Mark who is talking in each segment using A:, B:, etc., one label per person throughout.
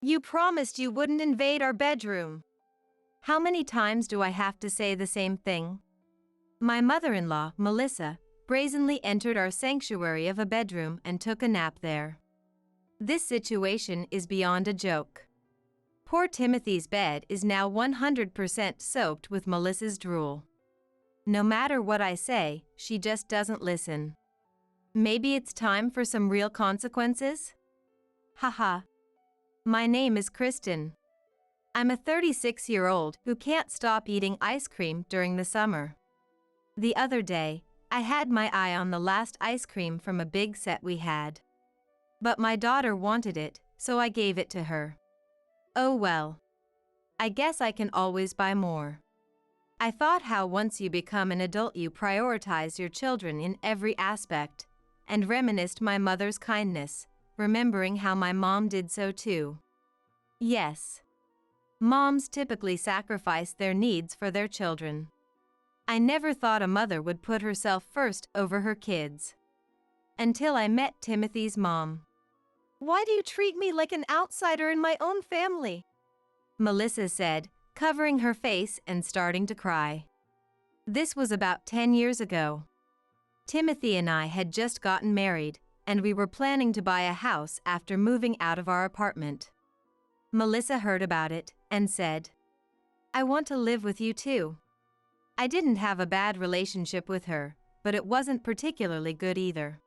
A: You promised you wouldn't invade our bedroom. How many times do I have to say the same thing? My mother-in-law, Melissa, brazenly entered our sanctuary of a bedroom and took a nap there. This situation is beyond a joke. Poor Timothy's bed is now 100% soaked with Melissa's drool. No matter what I say, she just doesn't listen. Maybe it's time for some real consequences? Haha. My name is Kristen. I'm a 36-year-old who can't stop eating ice cream during the summer. The other day, I had my eye on the last ice cream from a big set we had. But my daughter wanted it, so I gave it to her. Oh well. I guess I can always buy more. I thought how once you become an adult you prioritize your children in every aspect, and reminisced my mother's kindness, remembering how my mom did so too. Yes. Moms typically sacrifice their needs for their children. I never thought a mother would put herself first over her kids. Until I met Timothy's mom. Why do you treat me like an outsider in my own family? Melissa said, covering her face and starting to cry. This was about 10 years ago. Timothy and I had just gotten married, and we were planning to buy a house after moving out of our apartment. Melissa heard about it and said, I want to live with you too. I didn't have a bad relationship with her, but it wasn't particularly good either.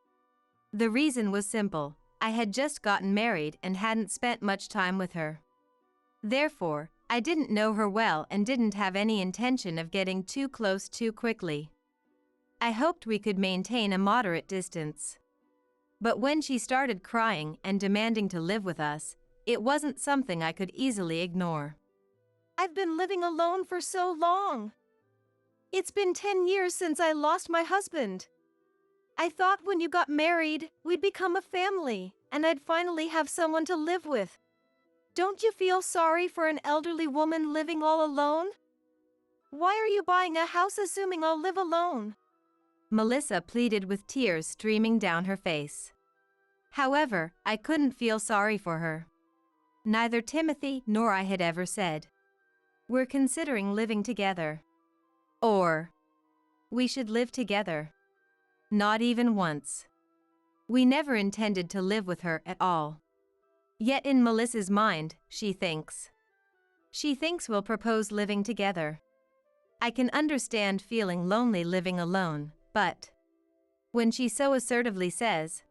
A: The reason was simple. I had just gotten married and hadn't spent much time with her. Therefore, I didn't know her well and didn't have any intention of getting too close too quickly. I hoped we could maintain a moderate distance. But when she started crying and demanding to live with us, it wasn't something I could easily ignore. I've been living alone for so long. It's been 10 years since I lost my husband. I thought when you got married, we'd become a family, and I'd finally have someone to live with. Don't you feel sorry for an elderly woman living all alone? Why are you buying a house assuming I'll live alone? Melissa pleaded with tears streaming down her face. However, I couldn't feel sorry for her. Neither Timothy nor I had ever said, we're considering living together. Or, we should live together. Not even once. We never intended to live with her at all. Yet in Melissa's mind, she thinks we'll propose living together. I can understand feeling lonely living alone, but when she so assertively says,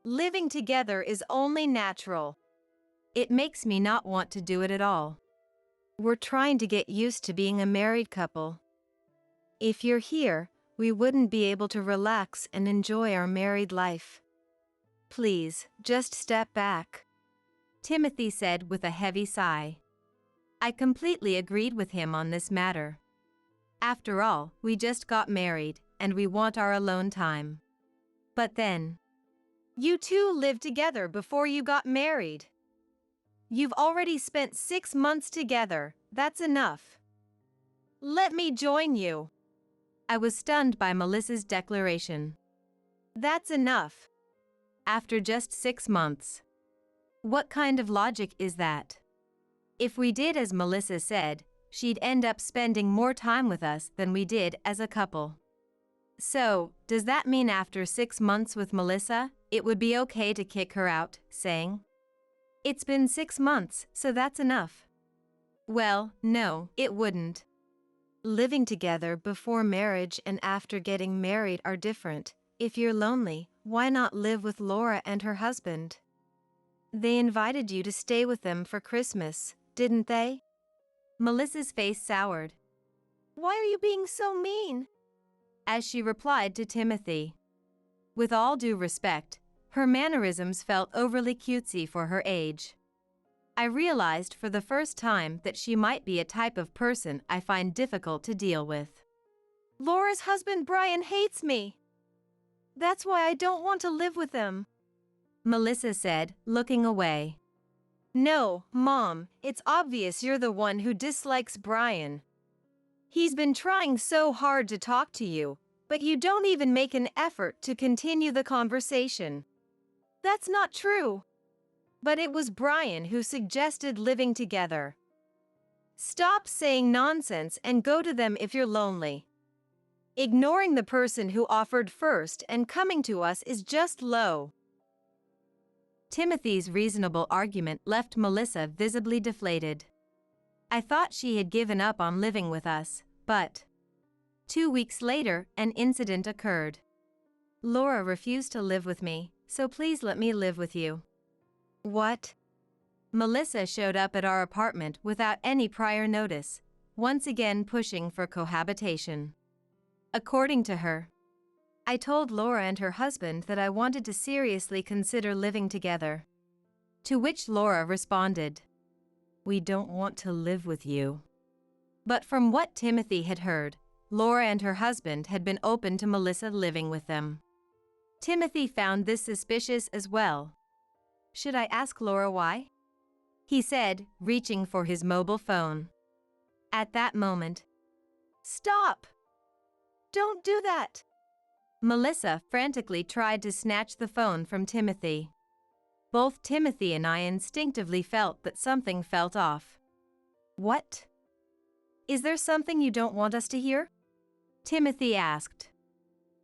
A: living together is only natural, it makes me not want to do it at all. We're trying to get used to being a married couple. If you're here, we wouldn't be able to relax and enjoy our married life. Please, just step back. Timothy said with a heavy sigh. I completely agreed with him on this matter. After all, we just got married, and we want our alone time. But then, you two lived together before you got married. You've already spent 6 months together, that's enough. Let me join you. I was stunned by Melissa's declaration. That's enough. After just 6 months. What kind of logic is that? If we did as Melissa said, she'd end up spending more time with us than we did as a couple. So, does that mean after 6 months with Melissa, it would be okay to kick her out, saying, it's been 6 months, so that's enough? Well, no, it wouldn't. Living together before marriage and after getting married are different. If you're lonely, why not live with Laura and her husband? They invited you to stay with them for Christmas, didn't they? Melissa's face soured. Why are you being so mean? As she replied to Timothy. With all due respect, her mannerisms felt overly cutesy for her age. I realized for the first time that she might be a type of person I find difficult to deal with. Laura's husband Brian hates me. That's why I don't want to live with him, Melissa said, looking away. No, Mom, it's obvious you're the one who dislikes Brian. He's been trying so hard to talk to you, but you don't even make an effort to continue the conversation. That's not true. But it was Brian who suggested living together. Stop saying nonsense and go to them if you're lonely. Ignoring the person who offered first and coming to us is just low. Timothy's reasonable argument left Melissa visibly deflated. I thought she had given up on living with us, but 2 weeks later, an incident occurred. Laura refused to live with me, so please let me live with you. What? Melissa showed up at our apartment without any prior notice, once again pushing for cohabitation. According to her, I told Laura and her husband that I wanted to seriously consider living together. To which Laura responded, "We don't want to live with you." But from what Timothy had heard, Laura and her husband had been open to Melissa living with them. Timothy found this suspicious as well. Should I ask Laura why? He said, reaching for his mobile phone. At that moment, "Stop! Don't do that!" Melissa frantically tried to snatch the phone from Timothy. Both Timothy and I instinctively felt that something felt off. What? Is there something you don't want us to hear? Timothy asked.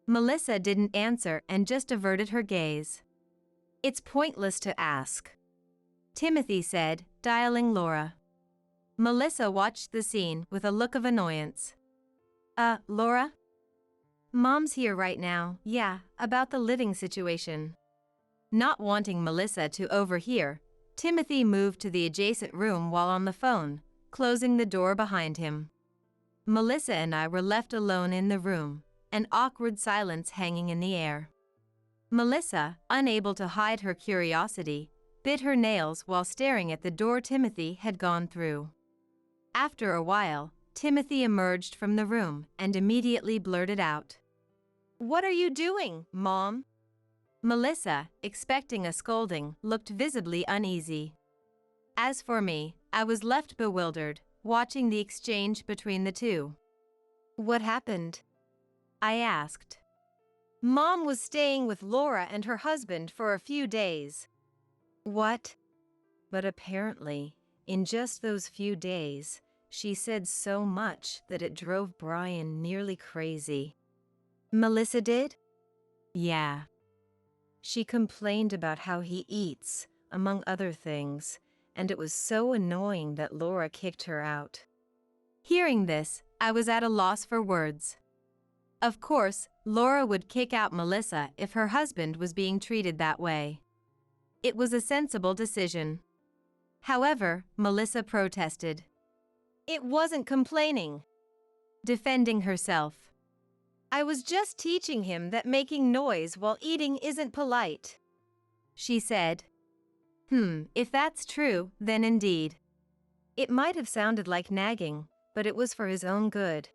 A: Melissa didn't answer and just averted her gaze. It's pointless to ask, Timothy said, dialing Laura. Melissa watched the scene with a look of annoyance. Laura? Mom's here right now, yeah, about the living situation. Not wanting Melissa to overhear, Timothy moved to the adjacent room while on the phone, closing the door behind him. Melissa and I were left alone in the room, an awkward silence hanging in the air. Melissa, unable to hide her curiosity, bit her nails while staring at the door Timothy had gone through. After a while, Timothy emerged from the room and immediately blurted out, "What are you doing, Mom?" Melissa, expecting a scolding, looked visibly uneasy. As for me, I was left bewildered, watching the exchange between the two. "What happened?" I asked. "Mom was staying with Laura and her husband for a few days." "What?" But apparently, in just those few days, she said so much that it drove Brian nearly crazy. Melissa did? Yeah. She complained about how he eats, among other things, and it was so annoying that Laura kicked her out. Hearing this, I was at a loss for words. Of course, Laura would kick out Melissa if her husband was being treated that way. It was a sensible decision. However, Melissa protested. It wasn't complaining. Defending herself. I was just teaching him that making noise while eating isn't polite. She said. If that's true, then indeed. It might have sounded like nagging, but it was for his own good.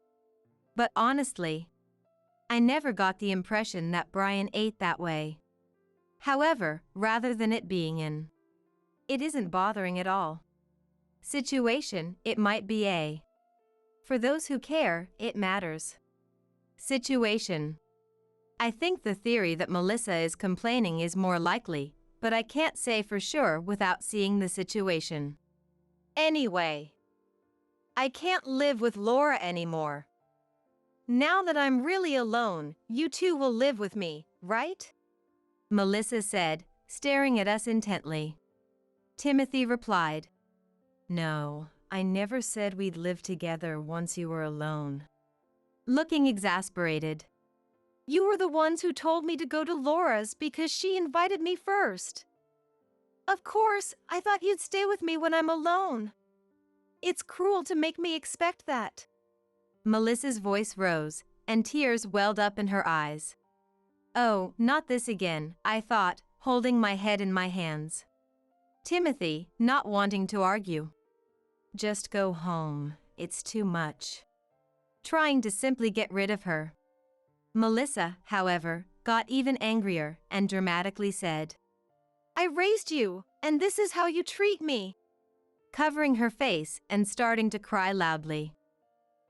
A: But honestly, I never got the impression that Brian ate that way. However, rather than it being it isn't bothering at all. Situation, it might be a. For those who care, it matters. Situation. I think the theory that Melissa is complaining is more likely, but I can't say for sure without seeing the situation. Anyway, I can't live with Laura anymore. Now that I'm really alone, you two will live with me, right? Melissa said, staring at us intently. Timothy replied, No, I never said we'd live together once you were alone. Looking exasperated. You were the ones who told me to go to Laura's because she invited me first. Of course, I thought you'd stay with me when I'm alone. It's cruel to make me expect that. Melissa's voice rose, and tears welled up in her eyes. Oh, not this again, I thought, holding my head in my hands. Timothy, not wanting to argue. Just go home, it's too much. Trying to simply get rid of her. Melissa, however, got even angrier and dramatically said, I raised you, and this is how you treat me. Covering her face and starting to cry loudly.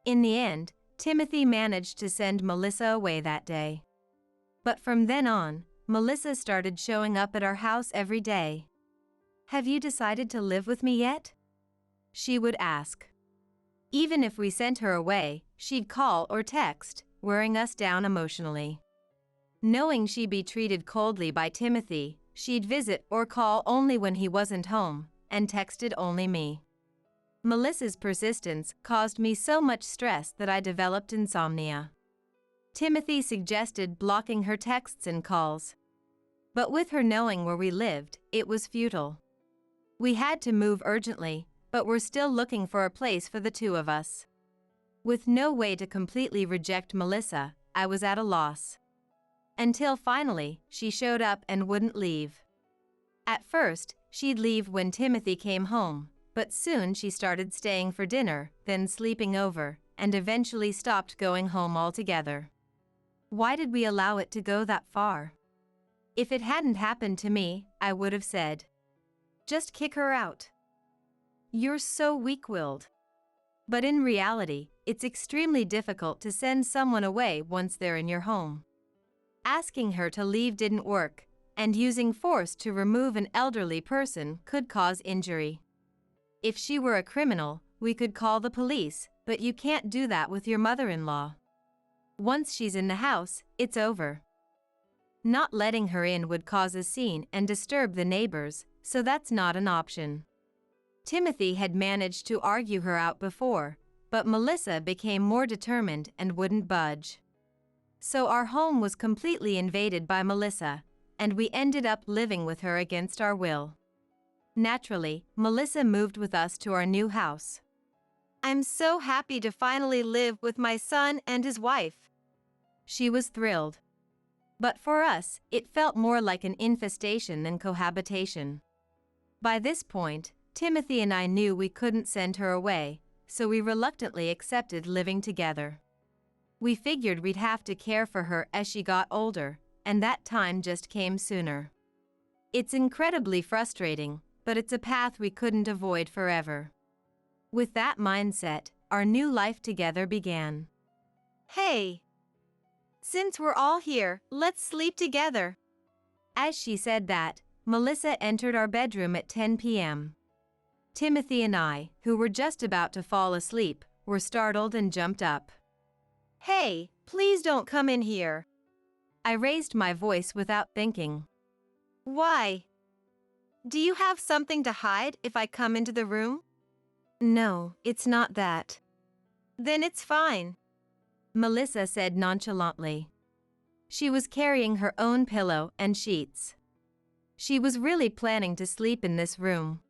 A: In the end, Timothy managed to send Melissa away that day. But from then on, Melissa started showing up at our house every day. "Have you decided to live with me yet?" she would ask. Even if we sent her away, she'd call or text, wearing us down emotionally. Knowing she'd be treated coldly by Timothy, she'd visit or call only when he wasn't home, and texted only me. Melissa's persistence caused me so much stress that I developed insomnia. Timothy suggested blocking her texts and calls. But with her knowing where we lived, it was futile. We had to move urgently, but we're still looking for a place for the two of us. With no way to completely reject Melissa, I was at a loss. Until finally, she showed up and wouldn't leave. At first, she'd leave when Timothy came home, but soon she started staying for dinner, then sleeping over, and eventually stopped going home altogether. Why did we allow it to go that far? If it hadn't happened to me, I would have said, "Just kick her out. You're so weak-willed." But in reality, it's extremely difficult to send someone away once they're in your home. Asking her to leave didn't work, and using force to remove an elderly person could cause injury. If she were a criminal, we could call the police, but you can't do that with your mother-in-law. Once she's in the house, it's over. Not letting her in would cause a scene and disturb the neighbors, so that's not an option. Timothy had managed to argue her out before, but Melissa became more determined and wouldn't budge. So our home was completely invaded by Melissa, and we ended up living with her against our will. Naturally, Melissa moved with us to our new house. "I'm so happy to finally live with my son and his wife." She was thrilled. But for us, it felt more like an infestation than cohabitation. By this point, Timothy and I knew we couldn't send her away, so we reluctantly accepted living together. We figured we'd have to care for her as she got older, and that time just came sooner. It's incredibly frustrating, but it's a path we couldn't avoid forever. With that mindset, our new life together began. "Hey! Since we're all here, let's sleep together." As she said that, Melissa entered our bedroom at 10 p.m. Timothy and I, who were just about to fall asleep, were startled and jumped up. "Hey, please don't come in here." I raised my voice without thinking. "Why? Do you have something to hide if I come into the room?" "No, it's not that." "Then it's fine," Melissa said nonchalantly. She was carrying her own pillow and sheets. She was really planning to sleep in this room.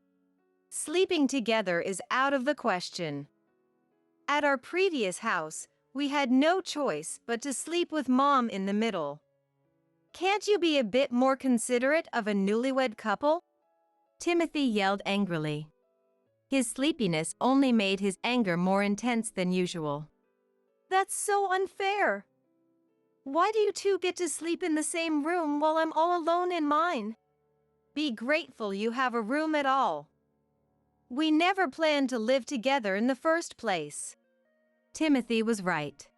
A: "Sleeping together is out of the question. At our previous house, we had no choice but to sleep with Mom in the middle. Can't you be a bit more considerate of a newlywed couple?" Timothy yelled angrily. His sleepiness only made his anger more intense than usual. "That's so unfair. Why do you two get to sleep in the same room while I'm all alone in mine? Be grateful you have a room at all. We never planned to live together in the first place." Timothy was right.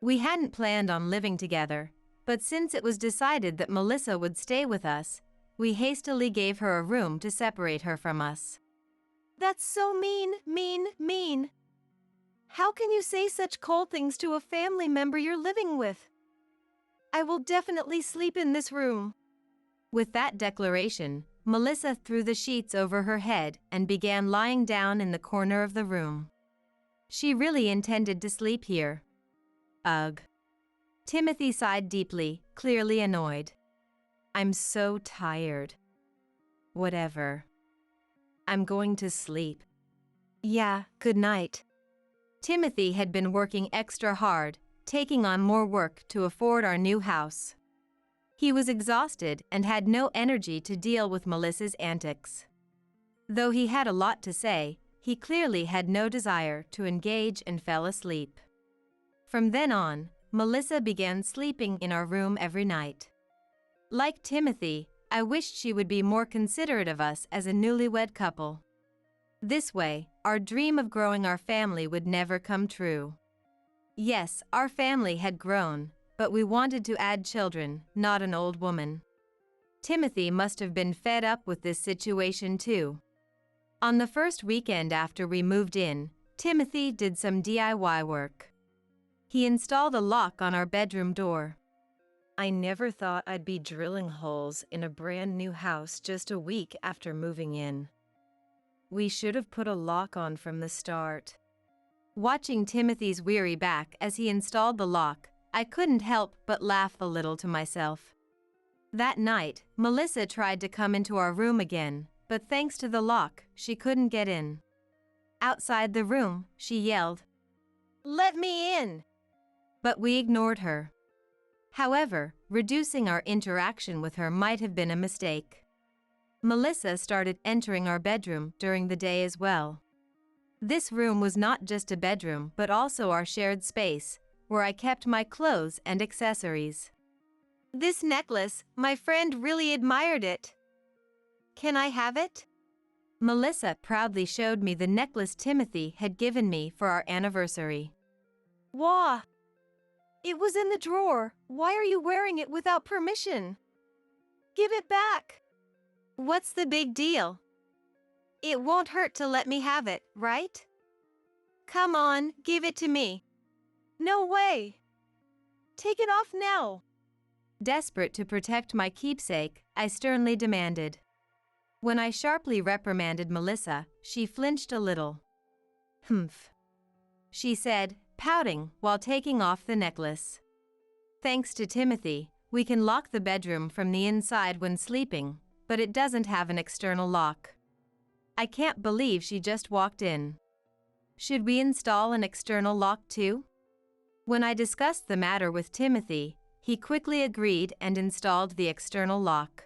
A: We hadn't planned on living together, but since it was decided that Melissa would stay with us, we hastily gave her a room to separate her from us. "That's so mean, mean, mean. How can you say such cold things to a family member you're living with? I will definitely sleep in this room." With that declaration, Melissa threw the sheets over her head and began lying down in the corner of the room. She really intended to sleep here. Ugh. Timothy sighed deeply, clearly annoyed. "I'm so tired." "Whatever. I'm going to sleep." "Yeah, good night." Timothy had been working extra hard, taking on more work to afford our new house. He was exhausted and had no energy to deal with Melissa's antics. Though he had a lot to say, he clearly had no desire to engage and fell asleep. From then on, Melissa began sleeping in our room every night. Like Timothy, I wished she would be more considerate of us as a newlywed couple. This way, our dream of growing our family would never come true. Yes, our family had grown, but we wanted to add children, not an old woman. Timothy must have been fed up with this situation too. On the first weekend after we moved in, Timothy did some DIY work. He installed a lock on our bedroom door. I never thought I'd be drilling holes in a brand new house just a week after moving in. We should have put a lock on from the start. Watching Timothy's weary back as he installed the lock, I couldn't help but laugh a little to myself. That night, Melissa tried to come into our room again, but thanks to the lock, she couldn't get in. Outside the room, she yelled, "Let me in!" But we ignored her. However, reducing our interaction with her might have been a mistake. Melissa started entering our bedroom during the day as well. This room was not just a bedroom but also our shared space, where I kept my clothes and accessories. "This necklace, my friend really admired it. Can I have it?" Melissa proudly showed me the necklace Timothy had given me for our anniversary. "Wah! It was in the drawer. Why are you wearing it without permission? Give it back." "What's the big deal? It won't hurt to let me have it, right? Come on, give it to me." "No way! Take it off now." Desperate to protect my keepsake, I sternly demanded. When I sharply reprimanded Melissa, she flinched a little. "Humph," she said, pouting while taking off the necklace. "Thanks to Timothy, we can lock the bedroom from the inside when sleeping, but it doesn't have an external lock." I can't believe she just walked in. Should we install an external lock too? When I discussed the matter with Timothy, he quickly agreed and installed the external lock.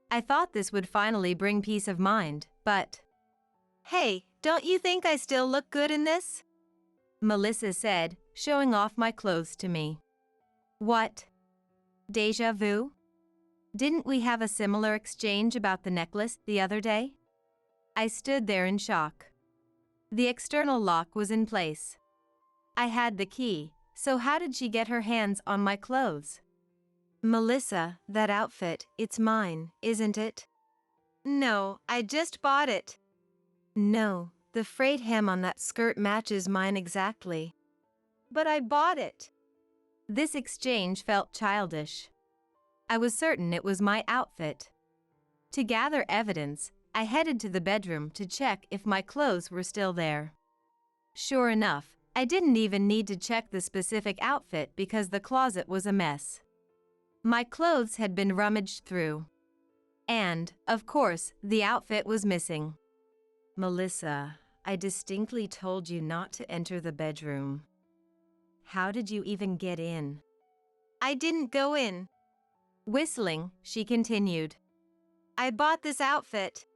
A: I thought this would finally bring peace of mind, but... "Hey, don't you think I still look good in this?" Melissa said, showing off my clothes to me. What? Deja vu? Didn't we have a similar exchange about the necklace the other day? I stood there in shock. The external lock was in place. I had the key, so how did she get her hands on my clothes? "Melissa, that outfit, it's mine, isn't it?" "No, I just bought it." "No, the frayed hem on that skirt matches mine exactly." "But I bought it." This exchange felt childish. I was certain it was my outfit. To gather evidence, I headed to the bedroom to check if my clothes were still there. Sure enough, I didn't even need to check the specific outfit because the closet was a mess. My clothes had been rummaged through. And, of course, the outfit was missing. "Melissa, I distinctly told you not to enter the bedroom. How did you even get in?" "I didn't go in." Whistling, she continued. "I bought this outfit."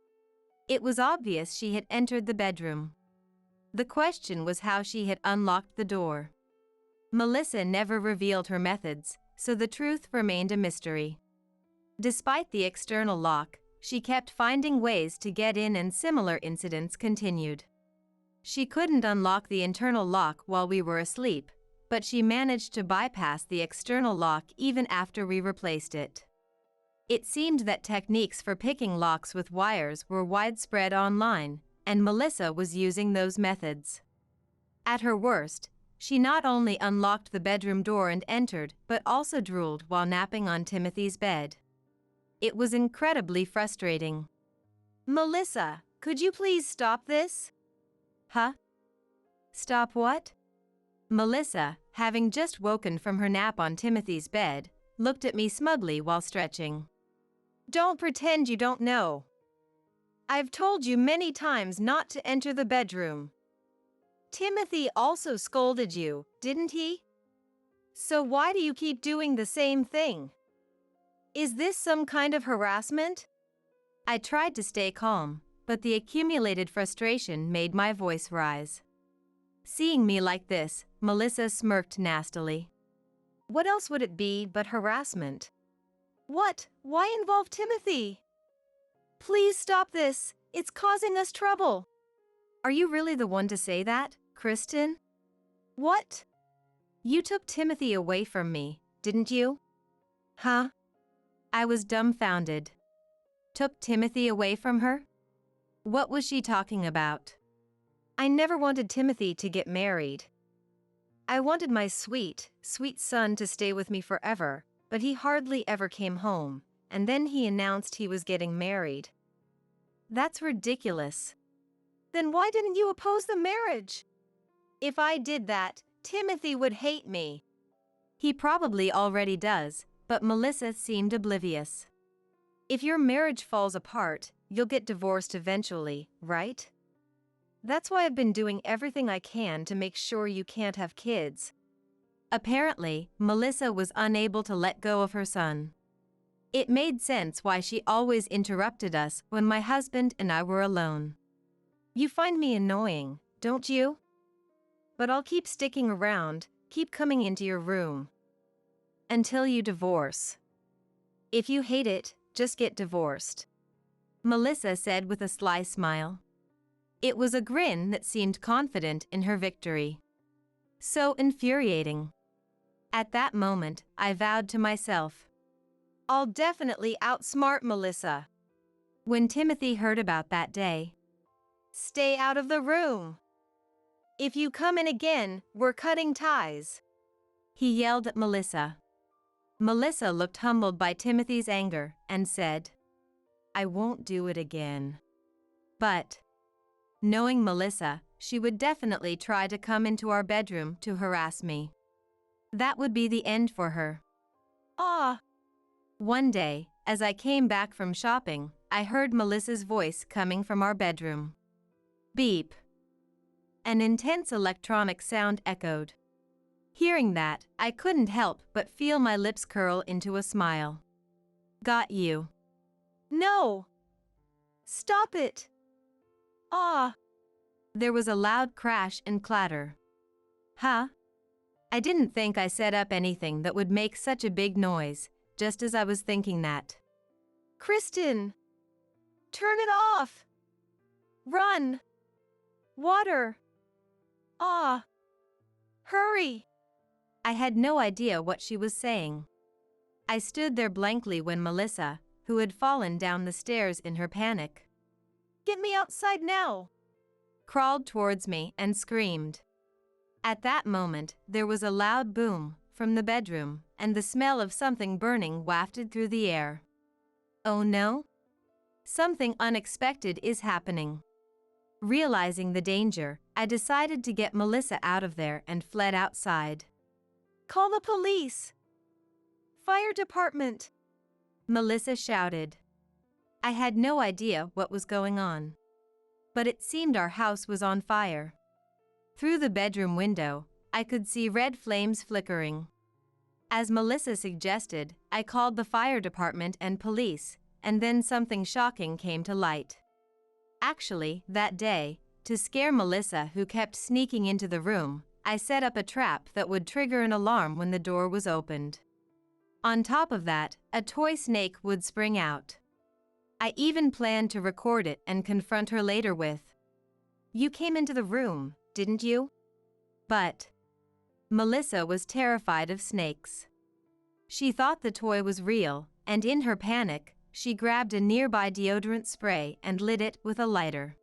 A: It was obvious she had entered the bedroom. The question was how she had unlocked the door. Melissa never revealed her methods, so the truth remained a mystery. Despite the external lock, she kept finding ways to get in and similar incidents continued. She couldn't unlock the internal lock while we were asleep, but she managed to bypass the external lock even after we replaced it. It seemed that techniques for picking locks with wires were widespread online, and Melissa was using those methods. At her worst, she not only unlocked the bedroom door and entered, but also drooled while napping on Timothy's bed. It was incredibly frustrating. "Melissa, could you please stop this?" "Huh? Stop what?" Melissa, having just woken from her nap on Timothy's bed, looked at me smugly while stretching. "Don't pretend you don't know. I've told you many times not to enter the bedroom. Timothy also scolded you, didn't he? So why do you keep doing the same thing? Is this some kind of harassment?" I tried to stay calm, but the accumulated frustration made my voice rise. Seeing me like this, Melissa smirked nastily. "What else would it be but harassment?" "What? Why involve Timothy? Please stop this. It's causing us trouble." "Are you really the one to say that, Kristen?" "What?" "You took Timothy away from me, didn't you?" "Huh? I was dumbfounded. Took Timothy away from her? What was she talking about? I never wanted Timothy to get married. I wanted my sweet, sweet son to stay with me forever, but he hardly ever came home, and then he announced he was getting married. That's ridiculous. Then why didn't you oppose the marriage? If I did that, Timothy would hate me. He probably already does, but Melissa seemed oblivious. If your marriage falls apart, you'll get divorced eventually, right? That's why I've been doing everything I can to make sure you can't have kids. Apparently, Melissa was unable to let go of her son. It made sense why she always interrupted us when my husband and I were alone. You find me annoying, don't you? But I'll keep sticking around, keep coming into your room. Until you divorce. If you hate it, just get divorced. Melissa said with a sly smile. It was a grin that seemed confident in her victory. So infuriating. At that moment, I vowed to myself, I'll definitely outsmart Melissa. When Timothy heard about that day, stay out of the room. If you come in again, we're cutting ties. He yelled at Melissa. Melissa looked humbled by Timothy's anger and said, I won't do it again. But, knowing Melissa, she would definitely try to come into our bedroom to harass me. That would be the end for her. One day, as I came back from shopping, I heard Melissa's voice coming from our bedroom. Beep. An intense electronic sound echoed. Hearing that, I couldn't help but feel my lips curl into a smile. Got you. No! Stop it! There was a loud crash and clatter. Huh? I didn't think I set up anything that would make such a big noise, just as I was thinking that. Kristen! Turn it off! Run! Water! Hurry! I had no idea what she was saying. I stood there blankly when Melissa, who had fallen down the stairs in her panic, get me outside now! Crawled towards me and screamed. At that moment, there was a loud boom from the bedroom, and the smell of something burning wafted through the air. Oh no? Something unexpected is happening. Realizing the danger, I decided to get Melissa out of there and fled outside. Call the police! Fire department! Melissa shouted. I had no idea what was going on. But it seemed our house was on fire. Through the bedroom window, I could see red flames flickering. As Melissa suggested, I called the fire department and police, and then something shocking came to light. Actually, that day, to scare Melissa, who kept sneaking into the room, I set up a trap that would trigger an alarm when the door was opened. On top of that, a toy snake would spring out. I even planned to record it and confront her later with, "You came into the room, didn't you?" But Melissa was terrified of snakes. She thought the toy was real, and in her panic, she grabbed a nearby deodorant spray and lit it with a lighter.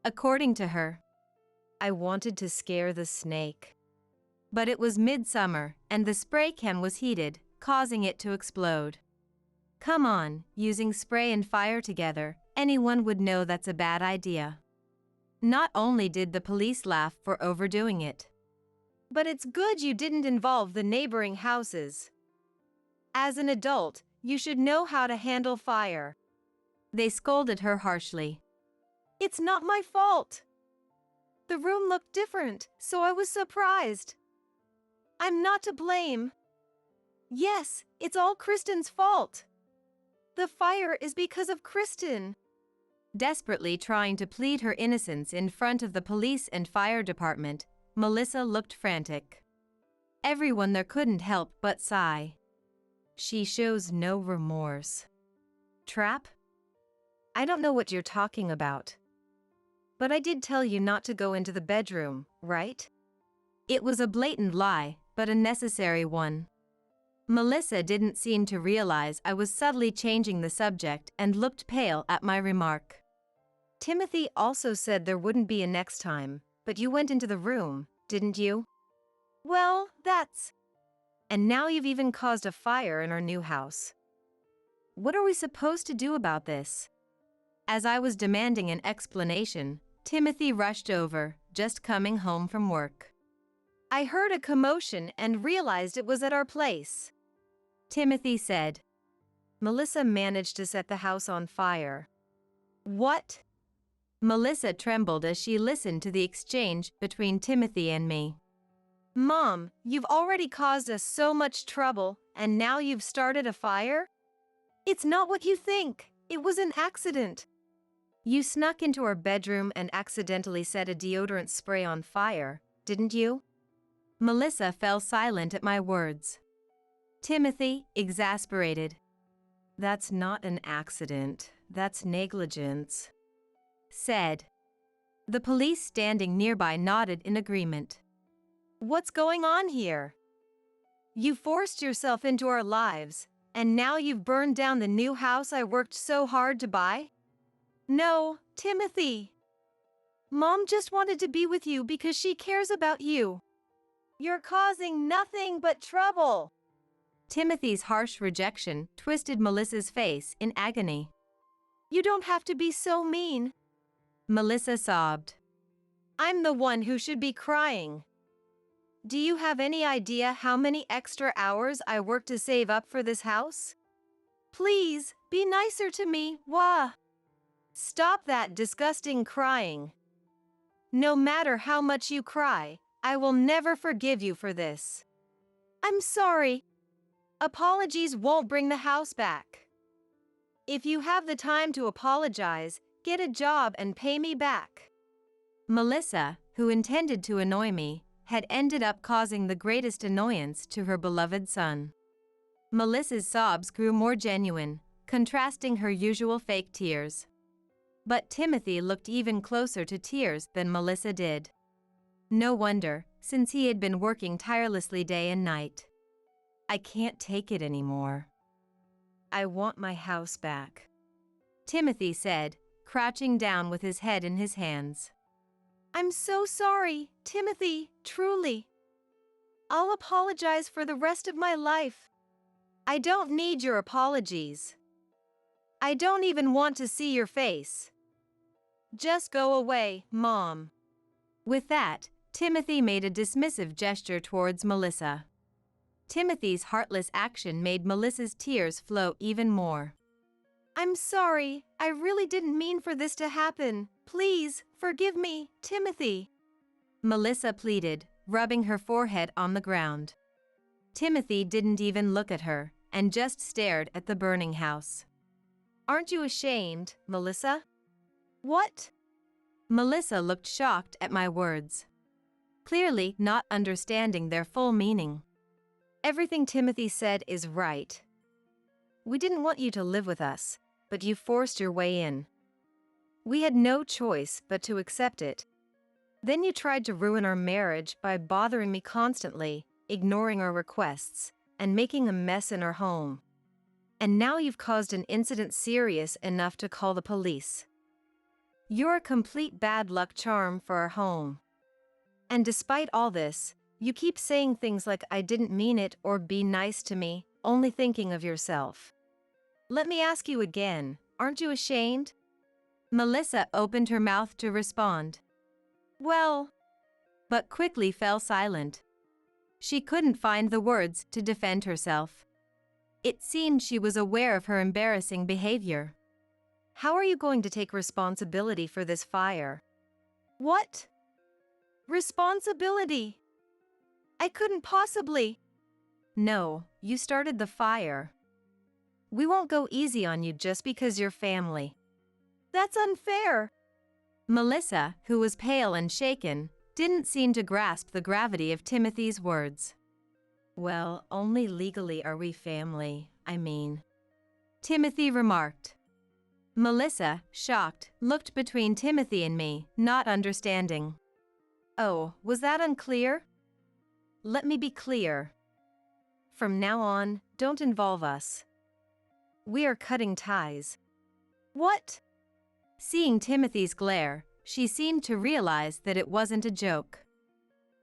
A: According to her, I wanted to scare the snake. But it was midsummer, and the spray can was heated, causing it to explode. Come on, using spray and fire together, anyone would know that's a bad idea. Not only did the police laugh for overdoing it, but it's good you didn't involve the neighboring houses. As an adult, you should know how to handle fire. They scolded her harshly. It's not my fault. The room looked different, so I was surprised. I'm not to blame. Yes, it's all Kristen's fault. The fire is because of Kristen. Desperately trying to plead her innocence in front of the police and fire department, Melissa looked frantic. Everyone there couldn't help but sigh. She shows no remorse. Trap? I don't know what you're talking about. But I did tell you not to go into the bedroom, right? It was a blatant lie, but a necessary one. Melissa didn't seem to realize I was subtly changing the subject and looked pale at my remark. Timothy also said there wouldn't be a next time, but you went into the room, didn't you? Well, that's... And now you've even caused a fire in our new house. What are we supposed to do about this? As I was demanding an explanation, Timothy rushed over, just coming home from work. I heard a commotion and realized it was at our place, Timothy said. Melissa managed to set the house on fire. What? Melissa trembled as she listened to the exchange between Timothy and me. Mom, you've already caused us so much trouble, and now you've started a fire? It's not what you think. It was an accident. You snuck into our bedroom and accidentally set a deodorant spray on fire, didn't you? Melissa fell silent at my words. Timothy, exasperated. That's not an accident. That's negligence, said. The police standing nearby nodded in agreement. What's going on here? You forced yourself into our lives, and now you've burned down the new house I worked so hard to buy? No, Timothy. Mom just wanted to be with you because she cares about you. You're causing nothing but trouble. Timothy's harsh rejection twisted Melissa's face in agony. You don't have to be so mean, Melissa sobbed. I'm the one who should be crying. Do you have any idea how many extra hours I worked to save up for this house? Please, be nicer to me, wah. Stop that disgusting crying. No matter how much you cry, I will never forgive you for this. I'm sorry. Apologies won't bring the house back. If you have the time to apologize, get a job and pay me back. Melissa, who intended to annoy me, had ended up causing the greatest annoyance to her beloved son. Melissa's sobs grew more genuine, contrasting her usual fake tears. But Timothy looked even closer to tears than Melissa did. No wonder, since he had been working tirelessly day and night. I can't take it anymore. I want my house back, Timothy said, crouching down with his head in his hands. I'm so sorry, Timothy, truly. I'll apologize for the rest of my life. I don't need your apologies. I don't even want to see your face. Just go away, Mom. With that, Timothy made a dismissive gesture towards Melissa. Timothy's heartless action made Melissa's tears flow even more. I'm sorry, I really didn't mean for this to happen. Please, forgive me, Timothy. Melissa pleaded, rubbing her forehead on the ground. Timothy didn't even look at her, and just stared at the burning house. Aren't you ashamed, Melissa? What? Melissa looked shocked at my words, clearly not understanding their full meaning. Everything Timothy said is right. We didn't want you to live with us, but you forced your way in. We had no choice but to accept it. Then you tried to ruin our marriage by bothering me constantly, ignoring our requests, and making a mess in our home. And now you've caused an incident serious enough to call the police. You're a complete bad luck charm for our home. And despite all this, you keep saying things like I didn't mean it or be nice to me, only thinking of yourself. Let me ask you again, aren't you ashamed? Melissa opened her mouth to respond. Well, but quickly fell silent. She couldn't find the words to defend herself. It seemed she was aware of her embarrassing behavior. How are you going to take responsibility for this fire? What? Responsibility? I couldn't possibly. No, you started the fire. We won't go easy on you just because you're family. That's unfair. Melissa, who was pale and shaken, didn't seem to grasp the gravity of Timothy's words. Well, only legally are we family, I mean, Timothy remarked. Melissa, shocked, looked between Timothy and me, not understanding. Oh, was that unclear? Let me be clear. From now on, don't involve us. We are cutting ties. What? Seeing Timothy's glare, she seemed to realize that it wasn't a joke.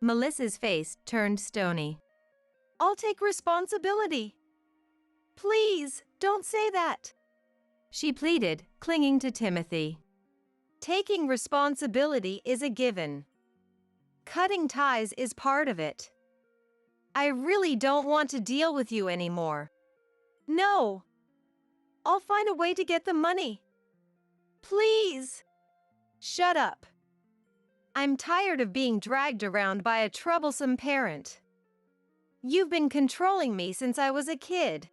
A: Melissa's face turned stony. I'll take responsibility. Please, don't say that. She pleaded, clinging to Timothy. Taking responsibility is a given. Cutting ties is part of it. I really don't want to deal with you anymore. No. I'll find a way to get the money. Please. Shut up. I'm tired of being dragged around by a troublesome parent. You've been controlling me since I was a kid.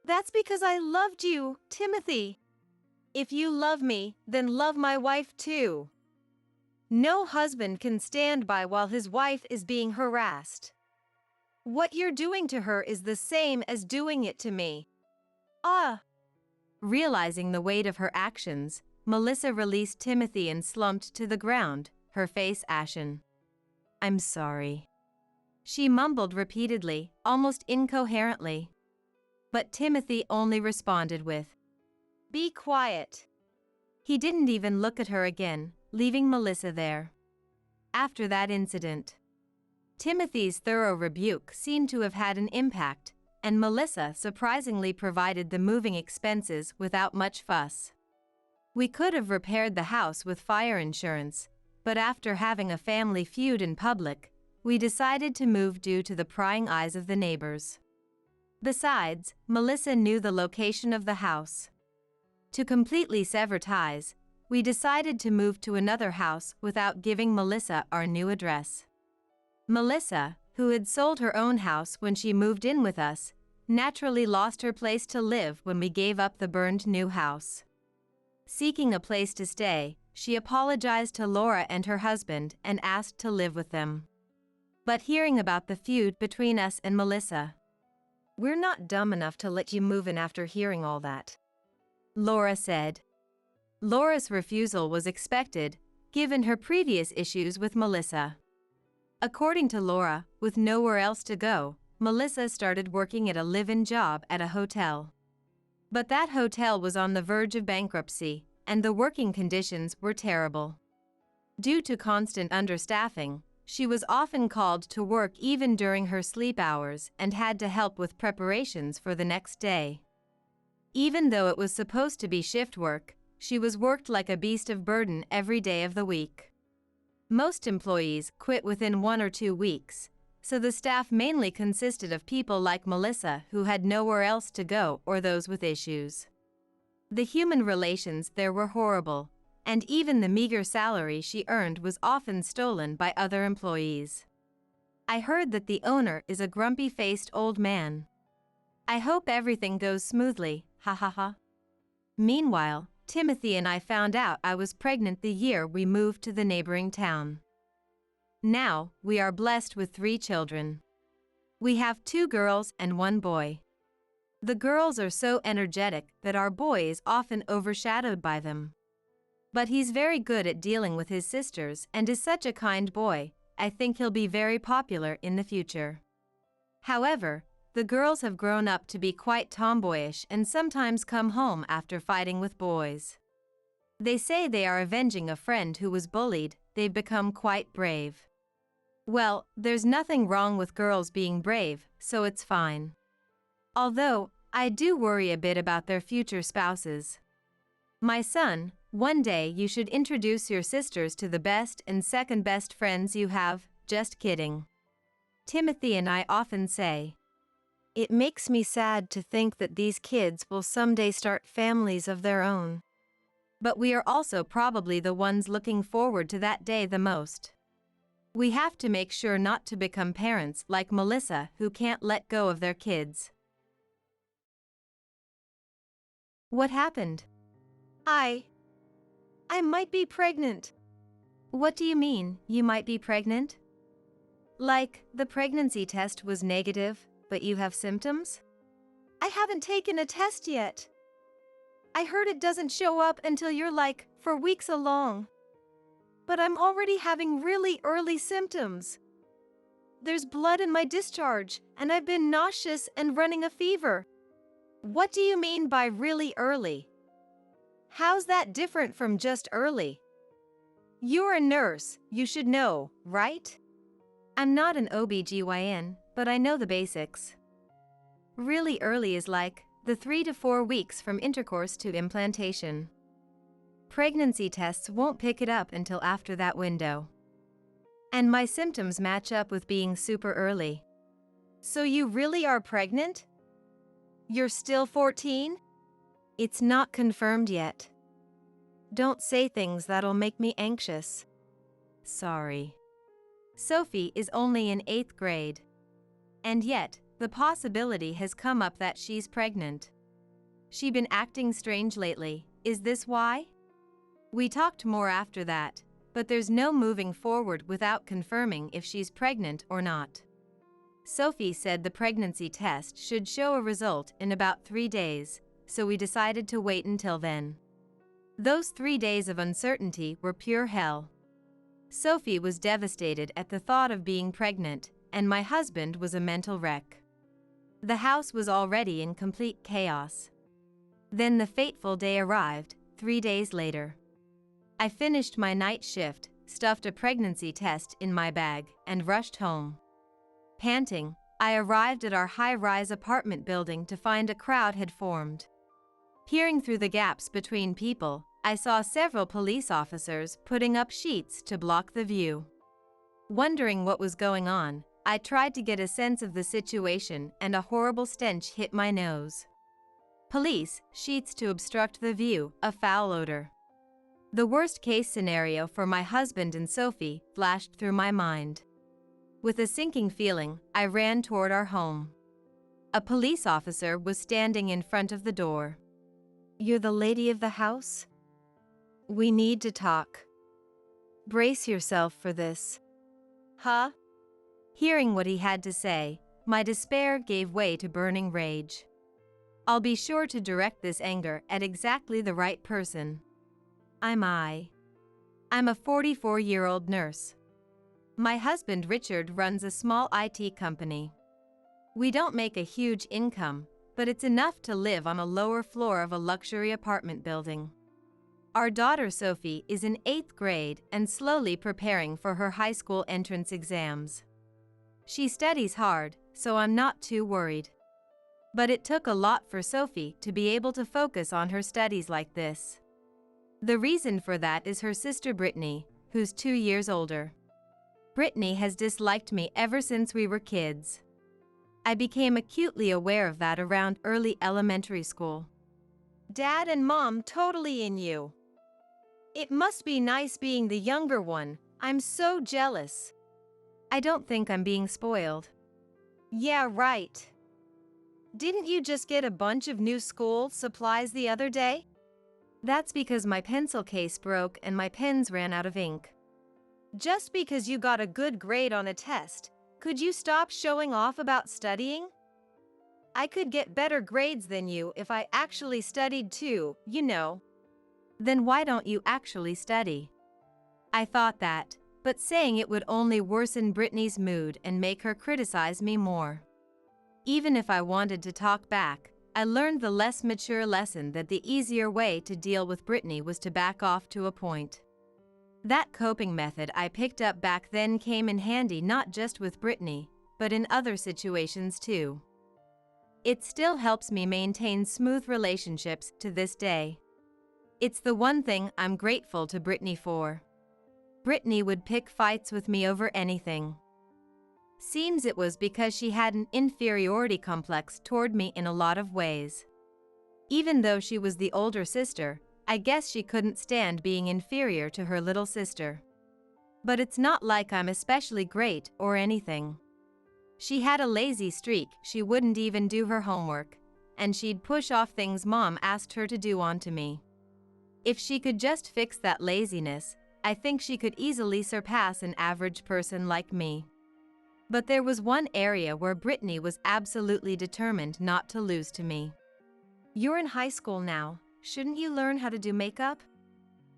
A: That's because I loved you, Timothy. If you love me, then love my wife too. No husband can stand by while his wife is being harassed. What you're doing to her is the same as doing it to me. Ah! Realizing the weight of her actions, Melissa released Timothy and slumped to the ground, her face ashen. I'm sorry. She mumbled repeatedly, almost incoherently. But Timothy only responded with, Be quiet. He didn't even look at her again, leaving Melissa there. After that incident, Timothy's thorough rebuke seemed to have had an impact, and Melissa surprisingly provided the moving expenses without much fuss. We could have repaired the house with fire insurance, but after having a family feud in public, we decided to move due to the prying eyes of the neighbors. Besides, Melissa knew the location of the house. To completely sever ties, we decided to move to another house without giving Melissa our new address. Melissa, who had sold her own house when she moved in with us, naturally lost her place to live when we gave up the burned new house. Seeking a place to stay, she apologized to Laura and her husband and asked to live with them. But hearing about the feud between us and Melissa, we're not dumb enough to let you move in after hearing all that, Laura said. Laura's refusal was expected, given her previous issues with Melissa. According to Laura, with nowhere else to go, Melissa started working at a live-in job at a hotel. But that hotel was on the verge of bankruptcy, and the working conditions were terrible. Due to constant understaffing, she was often called to work even during her sleep hours and had to help with preparations for the next day. Even though it was supposed to be shift work, she was worked like a beast of burden every day of the week. Most employees quit within 1 or 2 weeks, so the staff mainly consisted of people like Melissa who had nowhere else to go or those with issues. The human relations there were horrible, and even the meager salary she earned was often stolen by other employees. I heard that the owner is a grumpy-faced old man. I hope everything goes smoothly, ha ha ha. Meanwhile, Timothy and I found out I was pregnant the year we moved to the neighboring town. Now, we are blessed with 3 children. We have 2 girls and 1 boy. The girls are so energetic that our boy is often overshadowed by them. But he's very good at dealing with his sisters and is such a kind boy, I think he'll be very popular in the future. However, the girls have grown up to be quite tomboyish and sometimes come home after fighting with boys. They say they are avenging a friend who was bullied. They've become quite brave. Well, there's nothing wrong with girls being brave, so it's fine. Although, I do worry a bit about their future spouses. My son, one day you should introduce your sisters to the best and second best friends you have, just kidding. Timothy and I often say. It makes me sad to think that these kids will someday start families of their own. But we are also probably the ones looking forward to that day the most. We have to make sure not to become parents like Melissa who can't let go of their kids. What happened? I might be pregnant. What do you mean, you might be pregnant? Like, the pregnancy test was negative, but you have symptoms? I haven't taken a test yet. I heard it doesn't show up until you're like, for weeks along. But I'm already having really early symptoms. There's blood in my discharge, and I've been nauseous and running a fever. What do you mean by really early? How's that different from just early? You're a nurse, you should know, right? I'm not an OBGYN, but I know the basics. Really early is like the 3 to 4 weeks from intercourse to implantation. Pregnancy tests won't pick it up until after that window. And my symptoms match up with being super early. So you really are pregnant? You're still 14? It's not confirmed yet. Don't say things that'll make me anxious. Sorry. Sophie is only in 8th grade. And yet, the possibility has come up that she's pregnant. She been acting strange lately, is this why? We talked more after that, but there's no moving forward without confirming if she's pregnant or not. Sophie said the pregnancy test should show a result in about 3 days, so we decided to wait until then. Those 3 days of uncertainty were pure hell. Sophie was devastated at the thought of being pregnant, and my husband was a mental wreck. The house was already in complete chaos. Then the fateful day arrived, 3 days later. I finished my night shift, stuffed a pregnancy test in my bag, and rushed home. Panting, I arrived at our high-rise apartment building to find a crowd had formed. Peering through the gaps between people, I saw several police officers putting up sheets to block the view. Wondering what was going on, I tried to get a sense of the situation and a horrible stench hit my nose. Police, sheets to obstruct the view, a foul odor. The worst-case scenario for my husband and Sophie flashed through my mind. With a sinking feeling, I ran toward our home. A police officer was standing in front of the door. "You're the lady of the house? We need to talk. Brace yourself for this." Huh? Hearing what he had to say, my despair gave way to burning rage. I'll be sure to direct this anger at exactly the right person. I'm a 44-year-old nurse. My husband Richard runs a small IT company. We don't make a huge income, but it's enough to live on a lower floor of a luxury apartment building. Our daughter Sophie is in 8th grade and slowly preparing for her high school entrance exams. She studies hard, so I'm not too worried. But it took a lot for Sophie to be able to focus on her studies like this. The reason for that is her sister Brittany, who's 2 years older. Brittany has disliked me ever since we were kids. I became acutely aware of that around early elementary school. Dad and Mom totally in you. It must be nice being the younger one. I'm so jealous. I don't think I'm being spoiled. Yeah, right. Didn't you just get a bunch of new school supplies the other day? That's because my pencil case broke and my pens ran out of ink. Just because you got a good grade on a test, could you stop showing off about studying? I could get better grades than you if I actually studied too, you know. Then why don't you actually study? I thought that, but saying it would only worsen Brittany's mood and make her criticize me more. Even if I wanted to talk back, I learned the less mature lesson that the easier way to deal with Brittany was to back off to a point. That coping method I picked up back then came in handy not just with Brittany, but in other situations too. It still helps me maintain smooth relationships to this day. It's the one thing I'm grateful to Brittany for. Brittany would pick fights with me over anything. Seems it was because she had an inferiority complex toward me in a lot of ways. Even though she was the older sister, I guess she couldn't stand being inferior to her little sister. But it's not like I'm especially great or anything. She had a lazy streak, she wouldn't even do her homework, and she'd push off things Mom asked her to do onto me. If she could just fix that laziness, I think she could easily surpass an average person like me. But there was one area where Brittany was absolutely determined not to lose to me. You're in high school now, shouldn't you learn how to do makeup?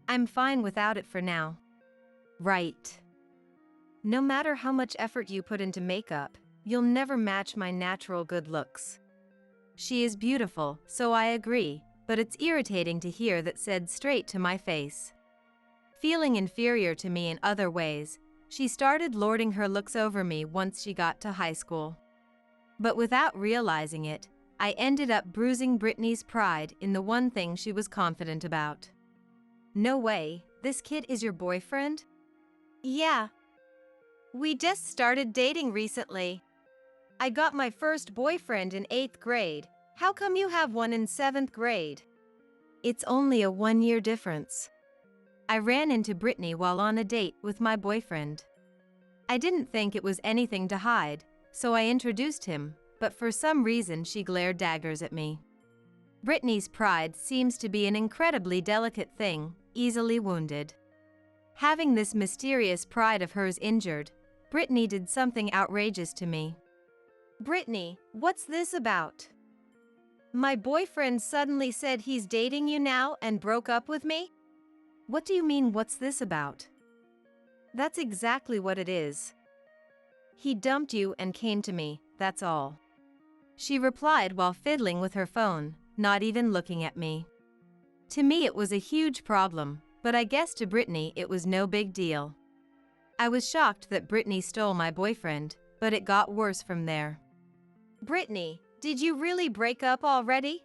A: I'm fine without it for now. Right. No matter how much effort you put into makeup, you'll never match my natural good looks. She is beautiful, so I agree, but it's irritating to hear that said straight to my face. Feeling inferior to me in other ways, she started lording her looks over me once she got to high school. But without realizing it, I ended up bruising Brittany's pride in the one thing she was confident about. No way, this kid is your boyfriend? Yeah. We just started dating recently. I got my first boyfriend in 8th grade. How come you have one in 7th grade? It's only a 1-year difference. I ran into Brittany while on a date with my boyfriend. I didn't think it was anything to hide, so I introduced him, but for some reason she glared daggers at me. Brittany's pride seems to be an incredibly delicate thing, easily wounded. Having this mysterious pride of hers injured, Brittany did something outrageous to me. Brittany, what's this about? My boyfriend suddenly said he's dating you now and broke up with me? What do you mean, what's this about? That's exactly what it is. He dumped you and came to me, that's all. She replied while fiddling with her phone, not even looking at me. To me it was a huge problem, but I guess to Brittany it was no big deal. I was shocked that Brittany stole my boyfriend, but it got worse from there. Brittany, did you really break up already?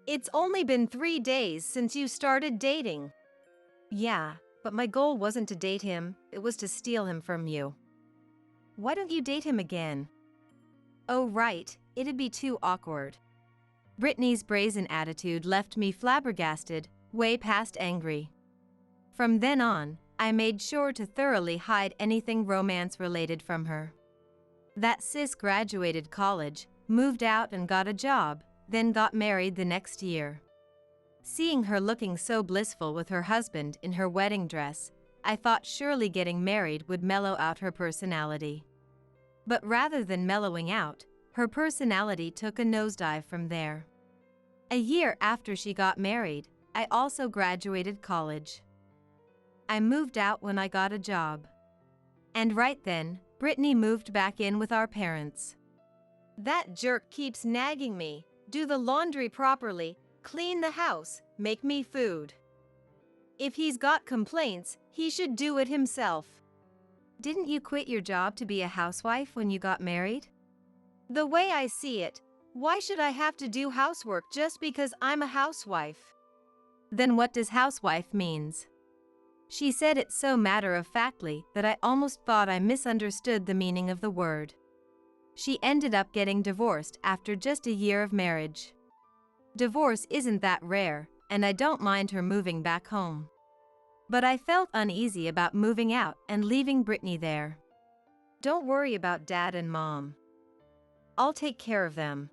A: It's only been 3 days since you started dating. Yeah, but my goal wasn't to date him, it was to steal him from you. Why don't you date him again? Oh right, it'd be too awkward. Brittany's brazen attitude left me flabbergasted, way past angry. From then on, I made sure to thoroughly hide anything romance-related from her. That sis graduated college, moved out and got a job, then got married the next year. Seeing her looking so blissful with her husband in her wedding dress, I thought surely getting married would mellow out her personality. But rather than mellowing out, her personality took a nosedive from there. A year after she got married, I also graduated college. I moved out when I got a job. And right then, Brittany moved back in with our parents. That jerk keeps nagging me, do the laundry properly, clean the house, make me food. If he's got complaints, he should do it himself. Didn't you quit your job to be a housewife when you got married? The way I see it, why should I have to do housework just because I'm a housewife? Then what does housewife means? She said it so matter-of-factly that I almost thought I misunderstood the meaning of the word. She ended up getting divorced after just a year of marriage. Divorce isn't that rare, and I don't mind her moving back home. But I felt uneasy about moving out and leaving Brittany there. Don't worry about Dad and Mom. I'll take care of them.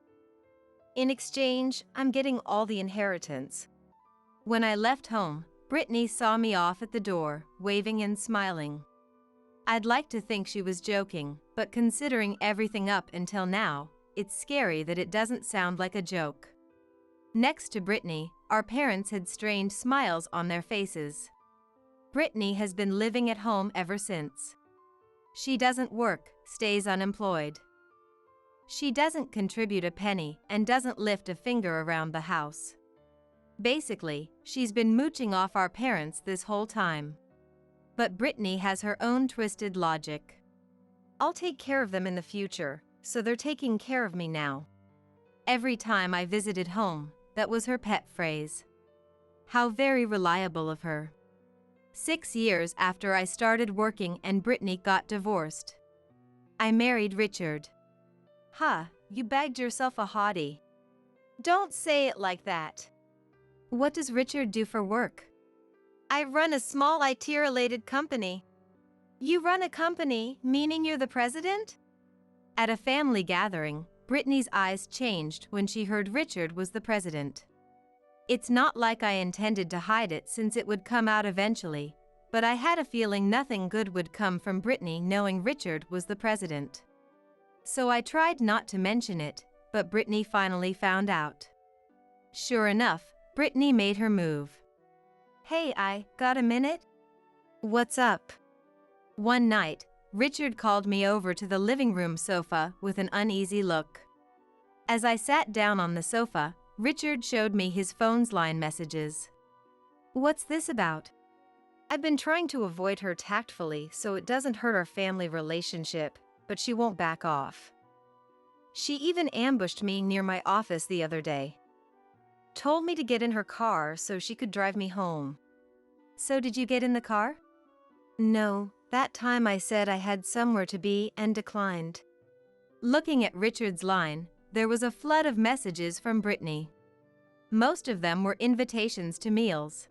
A: In exchange, I'm getting all the inheritance. When I left home, Brittany saw me off at the door, waving and smiling. I'd like to think she was joking, but considering everything up until now, it's scary that it doesn't sound like a joke. Next to Brittany, our parents had strained smiles on their faces. Brittany has been living at home ever since. She doesn't work, stays unemployed. She doesn't contribute a penny and doesn't lift a finger around the house. Basically, she's been mooching off our parents this whole time. But Brittany has her own twisted logic. I'll take care of them in the future, so they're taking care of me now. Every time I visited home, that was her pet phrase. How very reliable of her. 6 years after I started working and Brittany got divorced. I married Richard. Huh, you bagged yourself a hottie. Don't say it like that. What does Richard do for work? I run a small IT-related company. You run a company, meaning you're the president? At a family gathering, Brittany's eyes changed when she heard Richard was the president. It's not like I intended to hide it since it would come out eventually, but I had a feeling nothing good would come from Brittany knowing Richard was the president. So I tried not to mention it, but Brittany finally found out. Sure enough, Brittany made her move. Hey, I got a minute? What's up? One night, Richard called me over to the living room sofa with an uneasy look. As I sat down on the sofa, Richard showed me his phone's line messages. "What's this about?" I've been trying to avoid her tactfully so it doesn't hurt our family relationship, but she won't back off. She even ambushed me near my office the other day. Told me to get in her car so she could drive me home. So did you get in the car? No, that time I said I had somewhere to be and declined. Looking at Richard's line, there was a flood of messages from Brittany. Most of them were invitations to meals.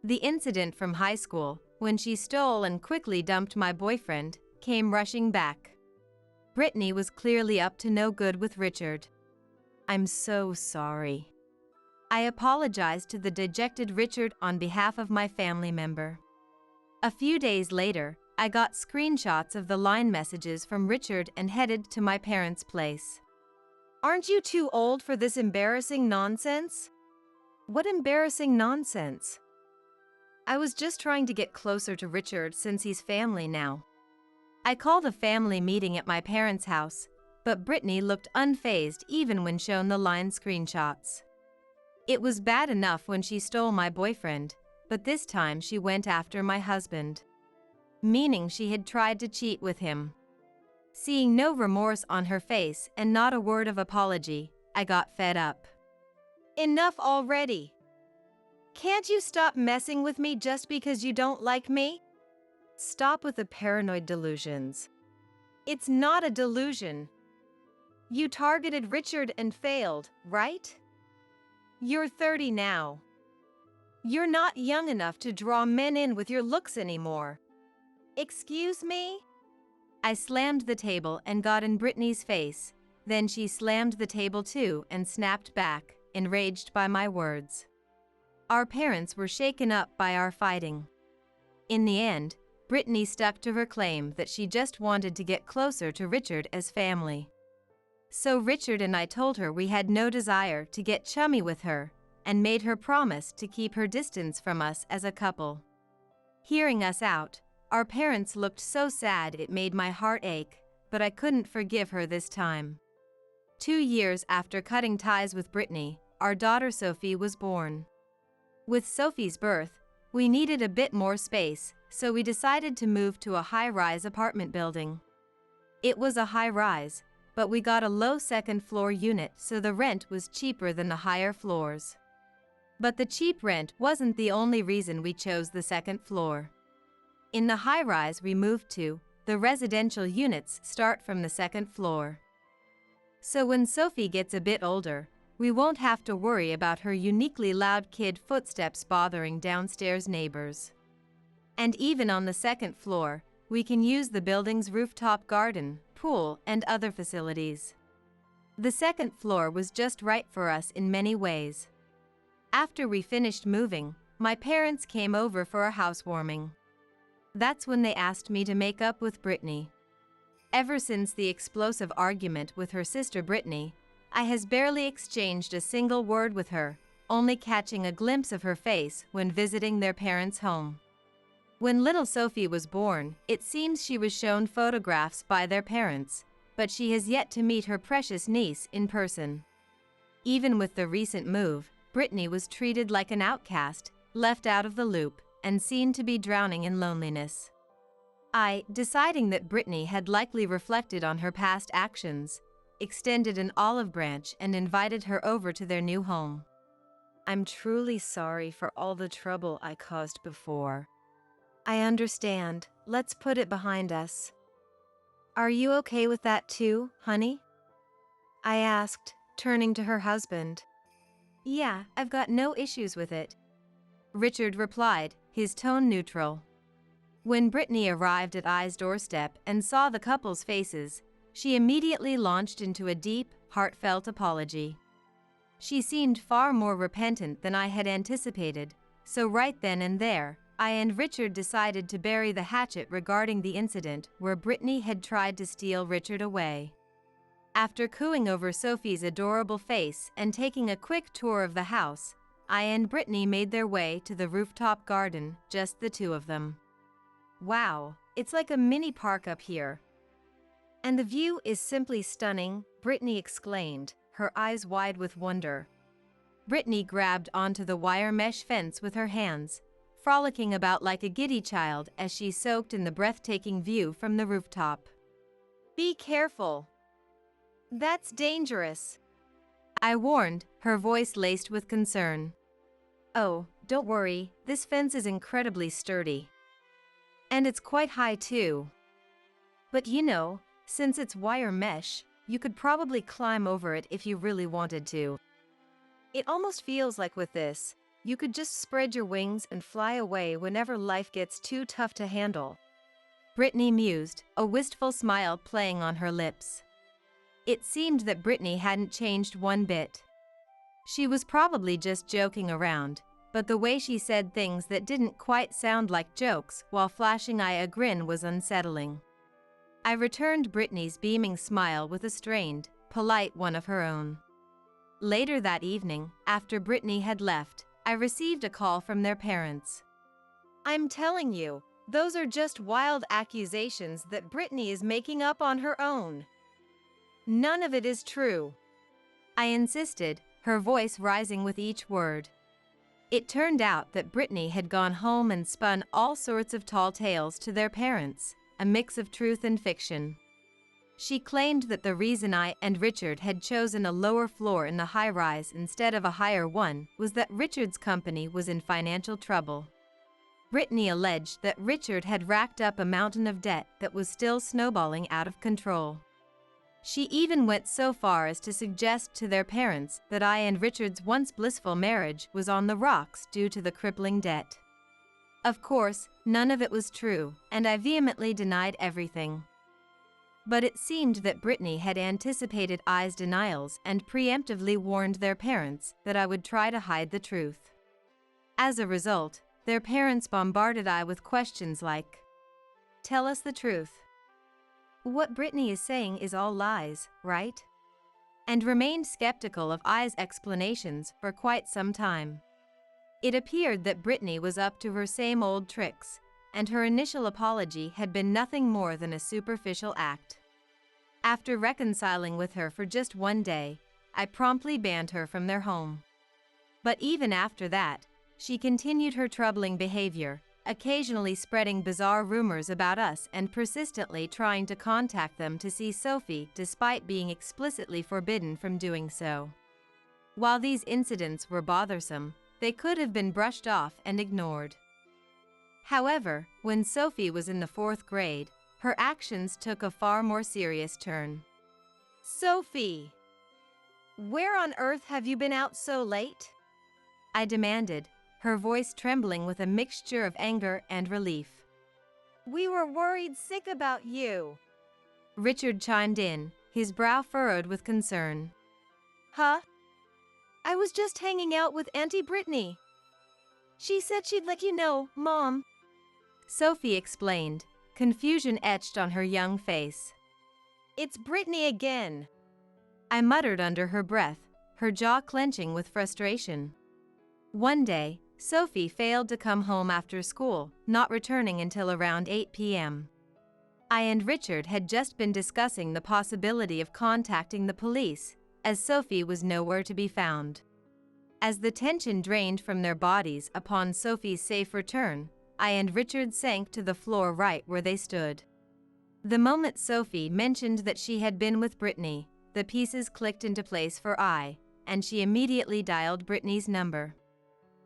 A: The incident from high school, when she stole and quickly dumped my boyfriend, came rushing back. Brittany was clearly up to no good with Richard. I'm so sorry. I apologized to the dejected Richard on behalf of my family member. A few days later, I got screenshots of the line messages from Richard and headed to my parents' place. Aren't you too old for this embarrassing nonsense? What embarrassing nonsense? I was just trying to get closer to Richard since he's family now. I called a family meeting at my parents' house, but Brittany looked unfazed even when shown the line screenshots. It was bad enough when she stole my boyfriend, but this time she went after my husband. Meaning she had tried to cheat with him. Seeing no remorse on her face and not a word of apology, I got fed up. Enough already! Can't you stop messing with me just because you don't like me? Stop with the paranoid delusions. It's not a delusion. You targeted Richard and failed, right? You're 30 now. You're not young enough to draw men in with your looks anymore. Excuse me? I slammed the table and got in Brittany's face, then she slammed the table too and snapped back, enraged by my words. Our parents were shaken up by our fighting. In the end, Brittany stuck to her claim that she just wanted to get closer to Richard as family. So Richard and I told her we had no desire to get chummy with her, and made her promise to keep her distance from us as a couple. Hearing us out, our parents looked so sad it made my heart ache, but I couldn't forgive her this time. 2 years after cutting ties with Brittany, our daughter Sophie was born. With Sophie's birth, we needed a bit more space, so we decided to move to a high-rise apartment building. It was a high-rise, but we got a low second-floor unit so the rent was cheaper than the higher floors. But the cheap rent wasn't the only reason we chose the second floor. In the high-rise we moved to, the residential units start from the second floor. So when Sophie gets a bit older, we won't have to worry about her uniquely loud kid footsteps bothering downstairs neighbors. And even on the second floor, we can use the building's rooftop garden, pool, and other facilities. The second floor was just right for us in many ways. After we finished moving, my parents came over for a housewarming. That's when they asked me to make up with Brittany. Ever since the explosive argument with her sister Brittany, I has barely exchanged a single word with her, only catching a glimpse of her face when visiting their parents' home. When little Sophie was born, it seems she was shown photographs by their parents, but she has yet to meet her precious niece in person. Even with the recent move, Brittany was treated like an outcast, left out of the loop, and seen to be drowning in loneliness. I, deciding that Brittany had likely reflected on her past actions, extended an olive branch and invited her over to their new home. I'm truly sorry for all the trouble I caused before. I understand. Let's put it behind us. Are you okay with that too, honey? I asked, turning to her husband. Yeah, I've got no issues with it. Richard replied, his tone neutral. When Brittany arrived at I's doorstep and saw the couple's faces, she immediately launched into a deep, heartfelt apology. She seemed far more repentant than I had anticipated, so right then and there, I and Richard decided to bury the hatchet regarding the incident where Brittany had tried to steal Richard away. After cooing over Sophie's adorable face and taking a quick tour of the house, I and Brittany made their way to the rooftop garden, just the two of them. Wow, it's like a mini park up here. And the view is simply stunning, Brittany exclaimed, her eyes wide with wonder. Brittany grabbed onto the wire mesh fence with her hands, frolicking about like a giddy child as she soaked in the breathtaking view from the rooftop. Be careful. That's dangerous, I warned, her voice laced with concern. Oh, don't worry, this fence is incredibly sturdy. And it's quite high too. But you know, since it's wire mesh, you could probably climb over it if you really wanted to. It almost feels like with this, you could just spread your wings and fly away whenever life gets too tough to handle. Brittany mused, a wistful smile playing on her lips. It seemed that Brittany hadn't changed one bit. She was probably just joking around, but the way she said things that didn't quite sound like jokes while flashing a grin was unsettling. I returned Brittany's beaming smile with a strained, polite one of her own. Later that evening, after Brittany had left, I received a call from their parents. I'm telling you, those are just wild accusations that Brittany is making up on her own. None of it is true, I insisted, her voice rising with each word. It turned out that Brittany had gone home and spun all sorts of tall tales to their parents, a mix of truth and fiction. She claimed that the reason I and Richard had chosen a lower floor in the high-rise instead of a higher one was that Richard's company was in financial trouble. Brittany alleged that Richard had racked up a mountain of debt that was still snowballing out of control. She even went so far as to suggest to their parents that I and Richard's once blissful marriage was on the rocks due to the crippling debt. Of course, none of it was true, and I vehemently denied everything. But it seemed that Brittany had anticipated I's denials and preemptively warned their parents that I would try to hide the truth. As a result, their parents bombarded I with questions like, "Tell us the truth. What Brittany is saying is all lies, right?" And remained skeptical of I's explanations for quite some time. It appeared that Brittany was up to her same old tricks, and her initial apology had been nothing more than a superficial act. After reconciling with her for just one day, I promptly banned her from their home. But even after that, she continued her troubling behavior, occasionally spreading bizarre rumors about us and persistently trying to contact them to see Sophie despite being explicitly forbidden from doing so. While these incidents were bothersome, they could have been brushed off and ignored. However, when Sophie was in the 4th grade, her actions took a far more serious turn. "Sophie! Where on earth have you been out so late?" I demanded, her voice trembling with a mixture of anger and relief. "We were worried sick about you," Richard chimed in, his brow furrowed with concern. "Huh? I was just hanging out with Auntie Brittany. She said she'd let you know, Mom," Sophie explained, confusion etched on her young face. "It's Brittany again," I muttered under her breath, her jaw clenching with frustration. One day, Sophie failed to come home after school, not returning until around 8 p.m. I and Richard had just been discussing the possibility of contacting the police, as Sophie was nowhere to be found. As the tension drained from their bodies upon Sophie's safe return, I and Richard sank to the floor right where they stood. The moment Sophie mentioned that she had been with Brittany, the pieces clicked into place for I, and she immediately dialed Brittany's number.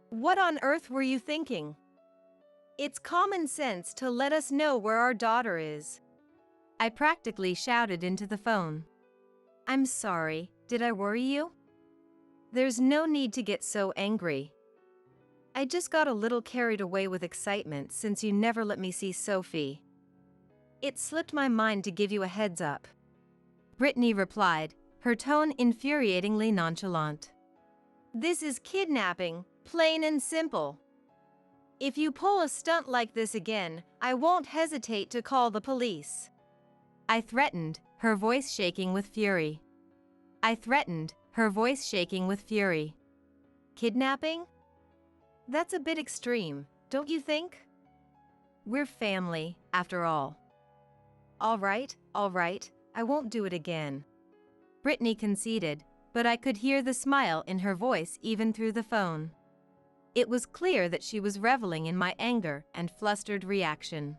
A: "What on earth were you thinking? It's common sense to let us know where our daughter is," I practically shouted into the phone. "I'm sorry, did I worry you? There's no need to get so angry. I just got a little carried away with excitement since you never let me see Sophie. It slipped my mind to give you a heads up," Brittany replied, her tone infuriatingly nonchalant. "This is kidnapping, plain and simple. If you pull a stunt like this again, I won't hesitate to call the police," I threatened, her voice shaking with fury. Kidnapping? That's a bit extreme, don't you think? We're family, after all. All right, I won't do it again. Brittany conceded, but I could hear the smile in her voice even through the phone. It was clear that she was reveling in my anger and flustered reaction.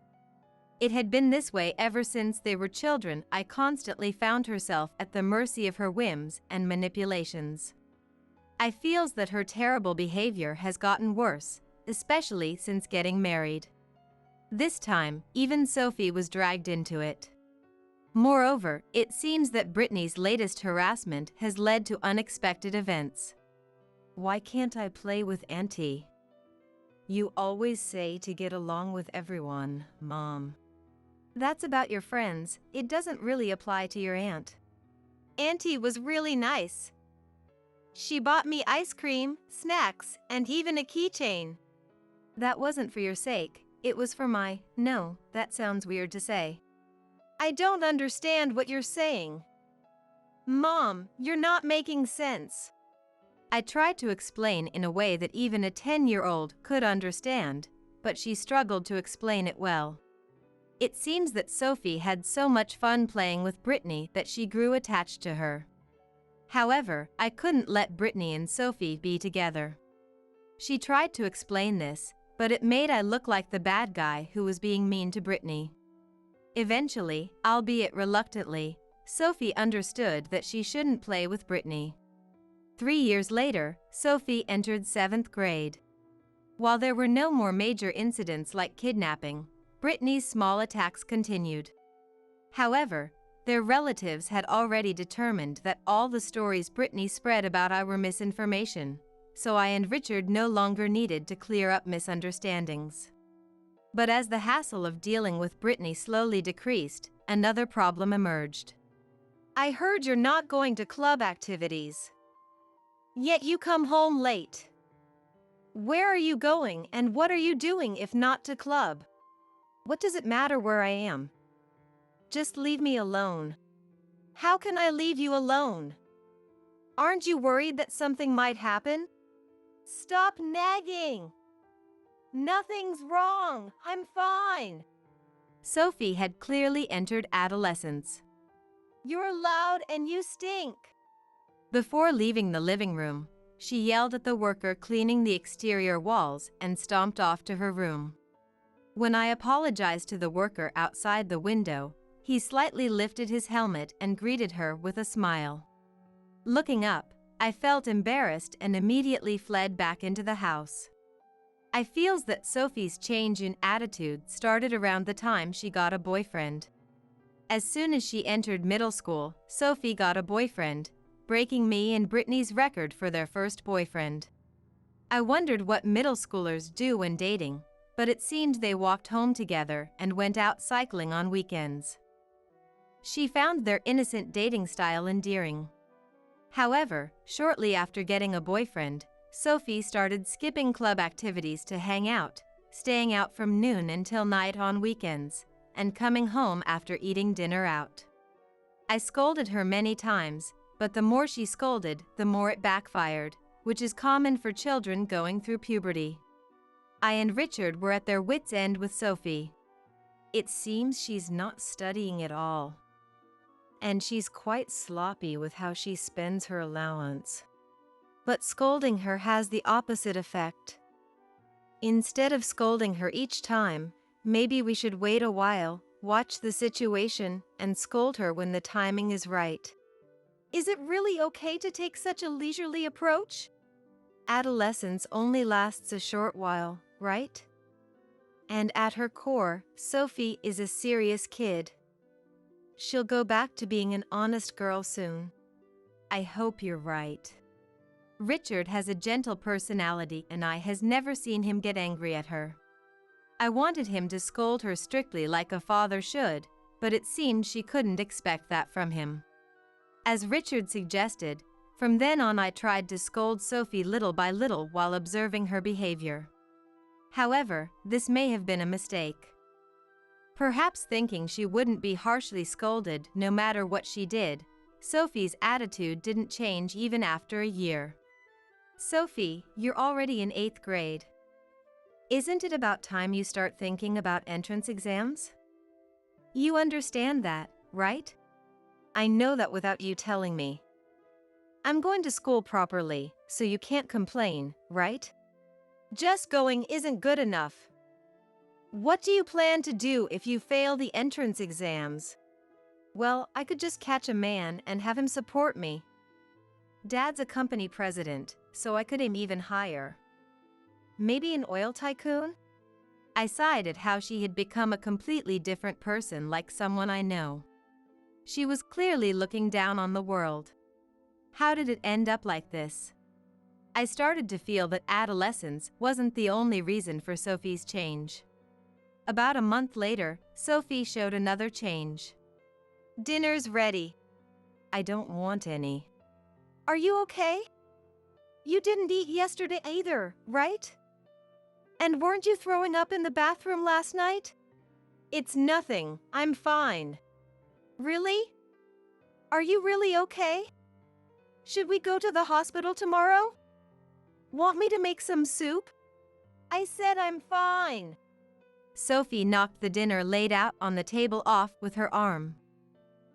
A: It had been this way ever since they were children. I constantly found herself at the mercy of her whims and manipulations. I feels that her terrible behavior has gotten worse, especially since getting married. This time, even Sophie was dragged into it. Moreover, it seems that Brittany's latest harassment has led to unexpected events. Why can't I play with Auntie? You always say to get along with everyone, Mom. That's about your friends, it doesn't really apply to your aunt. Auntie was really nice. She bought me ice cream, snacks, and even a keychain. That wasn't for your sake, it was for my— No, that sounds weird to say. I don't understand what you're saying. Mom, you're not making sense. I tried to explain in a way that even a 10-year-old could understand, but she struggled to explain it well. It seems that Sophie had so much fun playing with Brittany that she grew attached to her. However, I couldn't let Brittany and Sophie be together. She tried to explain this, but it made I look like the bad guy who was being mean to Brittany. Eventually, albeit reluctantly, Sophie understood that she shouldn't play with Brittany. 3 years later, Sophie entered 7th grade. While there were no more major incidents like kidnapping, Brittany's small attacks continued. However, their relatives had already determined that all the stories Brittany spread about I were misinformation, so I and Richard no longer needed to clear up misunderstandings. But as the hassle of dealing with Brittany slowly decreased, another problem emerged. I heard you're not going to club activities. Yet you come home late. Where are you going and what are you doing if not to club? What does it matter where I am? Just leave me alone. How can I leave you alone? Aren't you worried that something might happen? Stop nagging. Nothing's wrong. I'm fine. Sophie had clearly entered adolescence. You're loud and you stink. Before leaving the living room, she yelled at the worker cleaning the exterior walls and stomped off to her room. When I apologized to the worker outside the window, he slightly lifted his helmet and greeted her with a smile. Looking up, I felt embarrassed and immediately fled back into the house. I feels that Sophie's change in attitude started around the time she got a boyfriend. As soon as she entered middle school, Sophie got a boyfriend, breaking me and Brittany's record for their first boyfriend. I wondered what middle schoolers do when dating, but it seemed they walked home together and went out cycling on weekends. She found their innocent dating style endearing. However, shortly after getting a boyfriend, Sophie started skipping club activities to hang out, staying out from noon until night on weekends, and coming home after eating dinner out. I scolded her many times, but the more she scolded, the more it backfired, which is common for children going through puberty. I and Richard were at their wits' end with Sophie. It seems she's not studying at all. And she's quite sloppy with how she spends her allowance. But scolding her has the opposite effect. Instead of scolding her each time, maybe we should wait a while, watch the situation, and scold her when the timing is right. Is it really okay to take such a leisurely approach? Adolescence only lasts a short while, right? And at her core, Sophie is a serious kid. She'll go back to being an honest girl soon. I hope you're right. Richard has a gentle personality and I has never seen him get angry at her. I wanted him to scold her strictly like a father should, but it seemed she couldn't expect that from him. As Richard suggested, from then on I tried to scold Sophie little by little while observing her behavior. However, this may have been a mistake. Perhaps thinking she wouldn't be harshly scolded no matter what she did, Sophie's attitude didn't change even after a year. Sophie, you're already in 8th grade. Isn't it about time you start thinking about entrance exams? You understand that, right? I know that without you telling me. I'm going to school properly, so you can't complain, right? Just going isn't good enough. What do you plan to do if you fail the entrance exams? Well, I could just catch a man and have him support me. Dad's a company president, so I could aim even higher. Maybe an oil tycoon? I sighed at how she had become a completely different person, like someone I know. She was clearly looking down on the world. How did it end up like this? I started to feel that adolescence wasn't the only reason for Sophie's change. About a month later, Sophie showed another change. Dinner's ready. I don't want any. Are you okay? You didn't eat yesterday either, right? And weren't you throwing up in the bathroom last night? It's nothing, I'm fine. Really? Are you really okay? Should we go to the hospital tomorrow? Want me to make some soup? I said I'm fine. Sophie knocked the dinner laid out on the table off with her arm.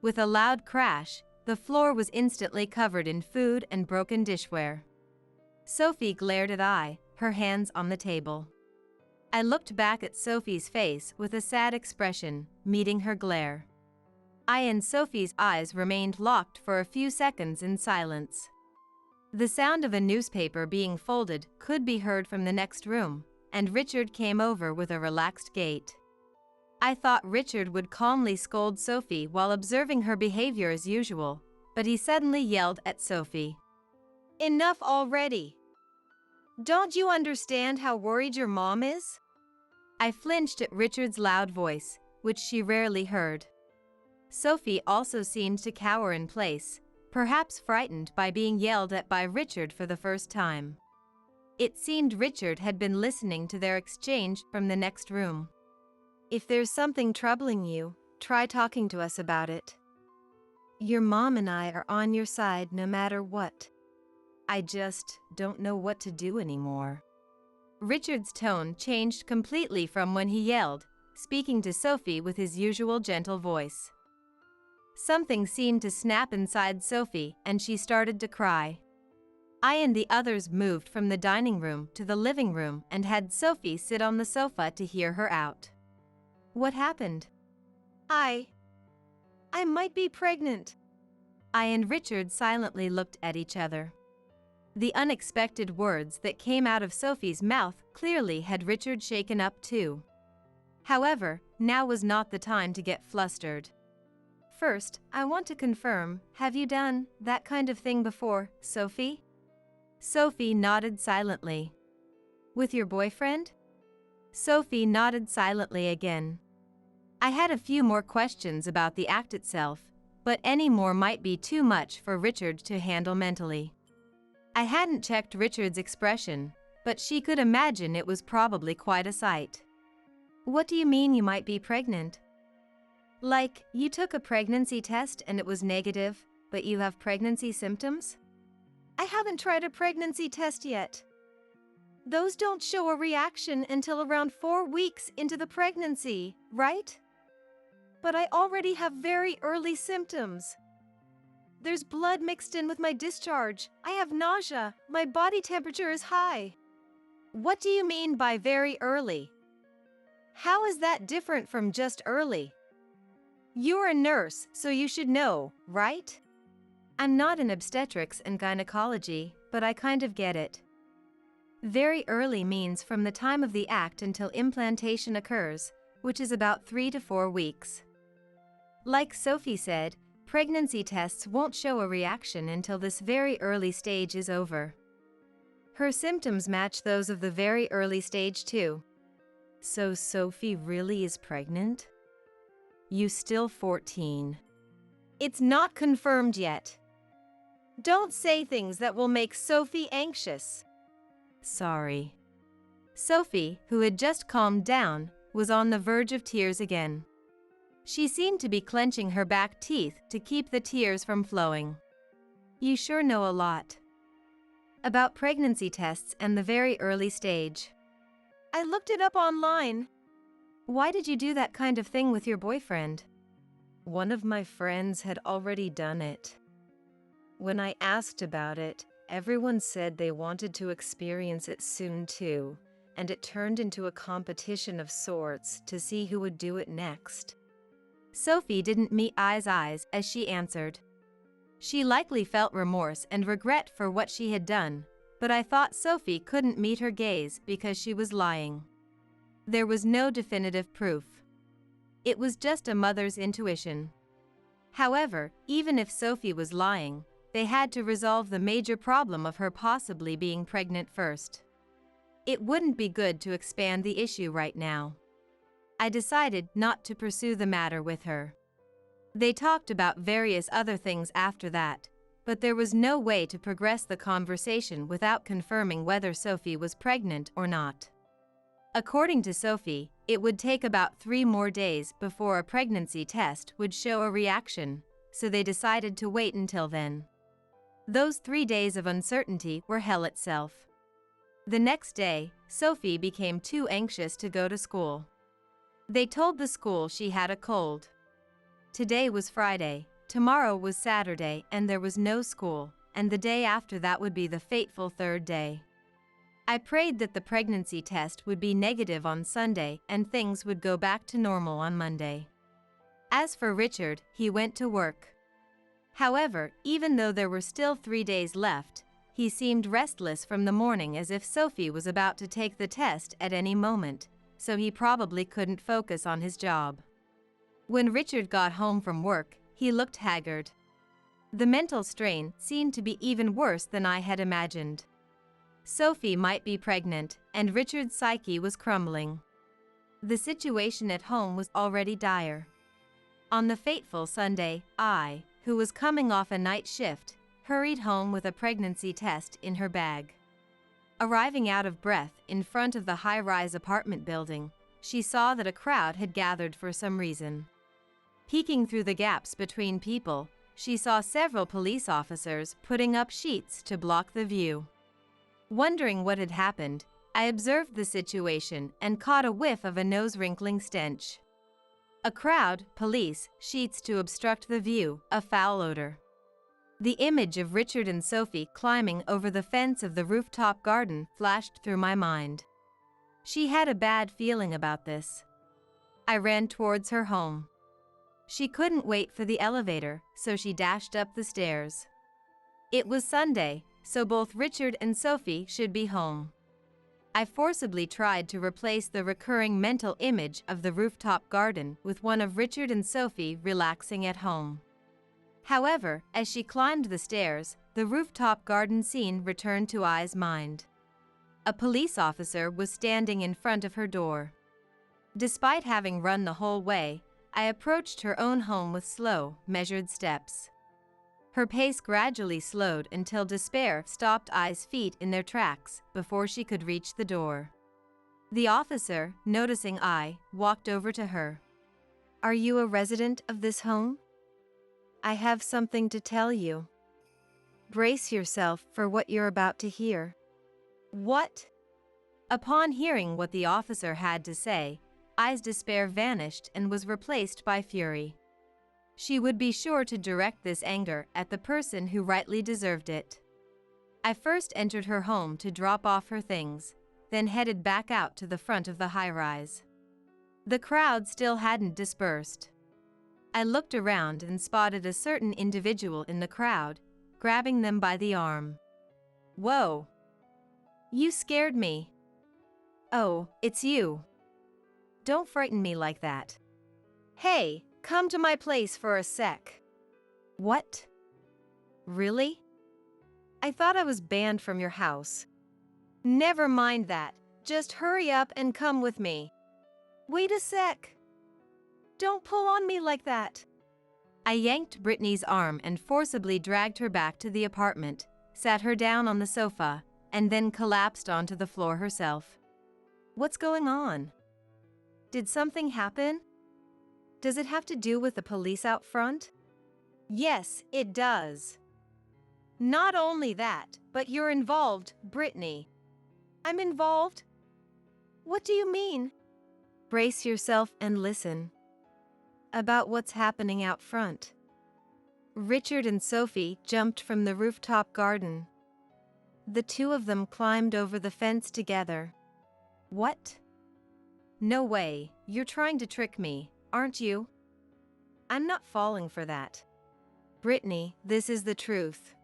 A: With a loud crash, the floor was instantly covered in food and broken dishware. Sophie glared at I, her hands on the table. I looked back at Sophie's face with a sad expression, meeting her glare. I and Sophie's eyes remained locked for a few seconds in silence. The sound of a newspaper being folded could be heard from the next room, and Richard came over with a relaxed gait. I thought Richard would calmly scold Sophie while observing her behavior as usual, but he suddenly yelled at Sophie. Enough already! Don't you understand how worried your mom is? I flinched at Richard's loud voice, which she rarely heard. Sophie also seemed to cower in place, perhaps frightened by being yelled at by Richard for the first time. It seemed Richard had been listening to their exchange from the next room. If there's something troubling you, try talking to us about it. Your mom and I are on your side no matter what. I just don't know what to do anymore. Richard's tone changed completely from when he yelled, speaking to Sophie with his usual gentle voice. Something seemed to snap inside Sophie, and she started to cry. I and the others moved from the dining room to the living room and had Sophie sit on the sofa to hear her out. What happened? I might be pregnant. I and Richard silently looked at each other. The unexpected words that came out of Sophie's mouth clearly had Richard shaken up too. However, now was not the time to get flustered. First, I want to confirm, have you done that kind of thing before, Sophie? Sophie nodded silently. With your boyfriend? Sophie nodded silently again. I had a few more questions about the act itself, but any more might be too much for Richard to handle mentally. I hadn't checked Richard's expression, but she could imagine it was probably quite a sight. What do you mean you might be pregnant? Like, you took a pregnancy test and it was negative, but you have pregnancy symptoms? I haven't tried a pregnancy test yet. Those don't show a reaction until around 4 weeks into the pregnancy, right? But I already have very early symptoms. There's blood mixed in with my discharge. I have nausea. My body temperature is high. What do you mean by very early? How is that different from just early? You're a nurse, so you should know, right? I'm not in obstetrics and gynecology, but I kind of get it. Very early means from the time of the act until implantation occurs, which is about 3 to 4 weeks. Like Sophie said, pregnancy tests won't show a reaction until this very early stage is over. Her symptoms match those of the very early stage too. So Sophie really is pregnant? You still 14. It's not confirmed yet. Don't say things that will make Sophie anxious. Sorry. Sophie, who had just calmed down, was on the verge of tears again. She seemed to be clenching her back teeth to keep the tears from flowing. You sure know a lot about pregnancy tests and the very early stage. I looked it up online. Why did you do that kind of thing with your boyfriend? One of my friends had already done it. When I asked about it, everyone said they wanted to experience it soon too, and it turned into a competition of sorts to see who would do it next. Sophie didn't meet Ai's eyes as she answered. She likely felt remorse and regret for what she had done, but I thought Sophie couldn't meet her gaze because she was lying. There was no definitive proof. It was just a mother's intuition. However, even if Sophie was lying, they had to resolve the major problem of her possibly being pregnant first. It wouldn't be good to expand the issue right now. I decided not to pursue the matter with her. They talked about various other things after that, but there was no way to progress the conversation without confirming whether Sophie was pregnant or not. According to Sophie, it would take about 3 more days before a pregnancy test would show a reaction, so they decided to wait until then. Those 3 days of uncertainty were hell itself. The next day, Sophie became too anxious to go to school. They told the school she had a cold. Today was Friday, tomorrow was Saturday, and there was no school, and the day after that would be the fateful 3rd day. I prayed that the pregnancy test would be negative on Sunday and things would go back to normal on Monday. As for Richard, he went to work. However, even though there were still 3 days left, he seemed restless from the morning as if Sophie was about to take the test at any moment, so he probably couldn't focus on his job. When Richard got home from work, he looked haggard. The mental strain seemed to be even worse than I had imagined. Sophie might be pregnant, and Richard's psyche was crumbling. The situation at home was already dire. On the fateful Sunday, I, who was coming off a night shift, hurried home with a pregnancy test in her bag. Arriving out of breath in front of the high-rise apartment building, she saw that a crowd had gathered for some reason. Peeking through the gaps between people, she saw several police officers putting up sheets to block the view. Wondering what had happened, I observed the situation and caught a whiff of a nose-wrinkling stench. A crowd, police, sheets to obstruct the view, a foul odor. The image of Richard and Sophie climbing over the fence of the rooftop garden flashed through my mind. She had a bad feeling about this. I ran towards her home. She couldn't wait for the elevator, so she dashed up the stairs. It was Sunday, so both Richard and Sophie should be home. I forcibly tried to replace the recurring mental image of the rooftop garden with one of Richard and Sophie relaxing at home. However, as she climbed the stairs, the rooftop garden scene returned to Ai's mind. A police officer was standing in front of her door. Despite having run the whole way, I approached her own home with slow, measured steps. Her pace gradually slowed until despair stopped Ai's feet in their tracks before she could reach the door. The officer, noticing Ai, walked over to her. "Are you a resident of this home? I have something to tell you. Brace yourself for what you're about to hear." "What?" Upon hearing what the officer had to say, Ai's despair vanished and was replaced by fury. She would be sure to direct this anger at the person who rightly deserved it. I first entered her home to drop off her things, then headed back out to the front of the high-rise. The crowd still hadn't dispersed. I looked around and spotted a certain individual in the crowd, grabbing them by the arm. "Whoa! You scared me." "Oh, it's you. Don't frighten me like that. Hey, come to my place for a sec." "What? Really? I thought I was banned from your house." "Never mind that. Just hurry up and come with me." "Wait a sec. Don't pull on me like that." I yanked Brittany's arm and forcibly dragged her back to the apartment, sat her down on the sofa, and then collapsed onto the floor herself. "What's going on? Did something happen? Does it have to do with the police out front?" "Yes, it does. Not only that, but you're involved, Brittany." "I'm involved? What do you mean? Brace yourself and listen. About what's happening out front. Richard and Sophie jumped from the rooftop garden. The two of them climbed over the fence together. What? No way, you're trying to trick me, aren't you? I'm not falling for that. Brittany, this is the truth.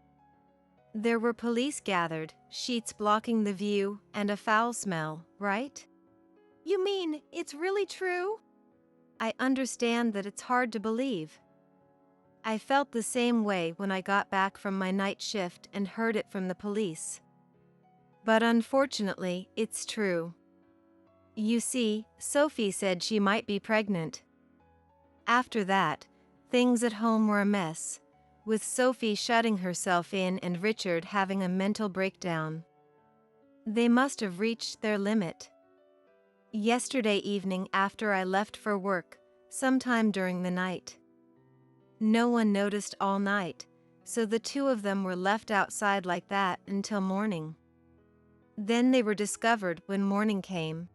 A: There were police gathered, sheets blocking the view, and a foul smell, right? You mean, it's really true? I understand that it's hard to believe. I felt the same way when I got back from my night shift and heard it from the police. But unfortunately, it's true. You see, Sophie said she might be pregnant. After that, things at home were a mess, with Sophie shutting herself in and Richard having a mental breakdown. They must have reached their limit. Yesterday evening after I left for work, sometime during the night. No one noticed all night, so the two of them were left outside like that until morning. Then they were discovered when morning came.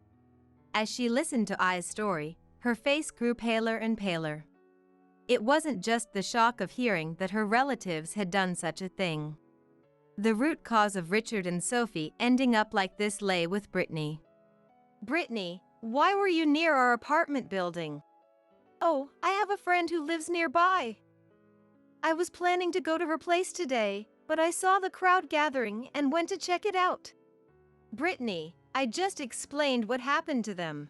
A: As she listened to Ai's story, her face grew paler and paler. It wasn't just the shock of hearing that her relatives had done such a thing. The root cause of Richard and Sophie ending up like this lay with Brittany. Brittany, why were you near our apartment building? Oh, I have a friend who lives nearby. I was planning to go to her place today, but I saw the crowd gathering and went to check it out. Brittany, I just explained what happened to them.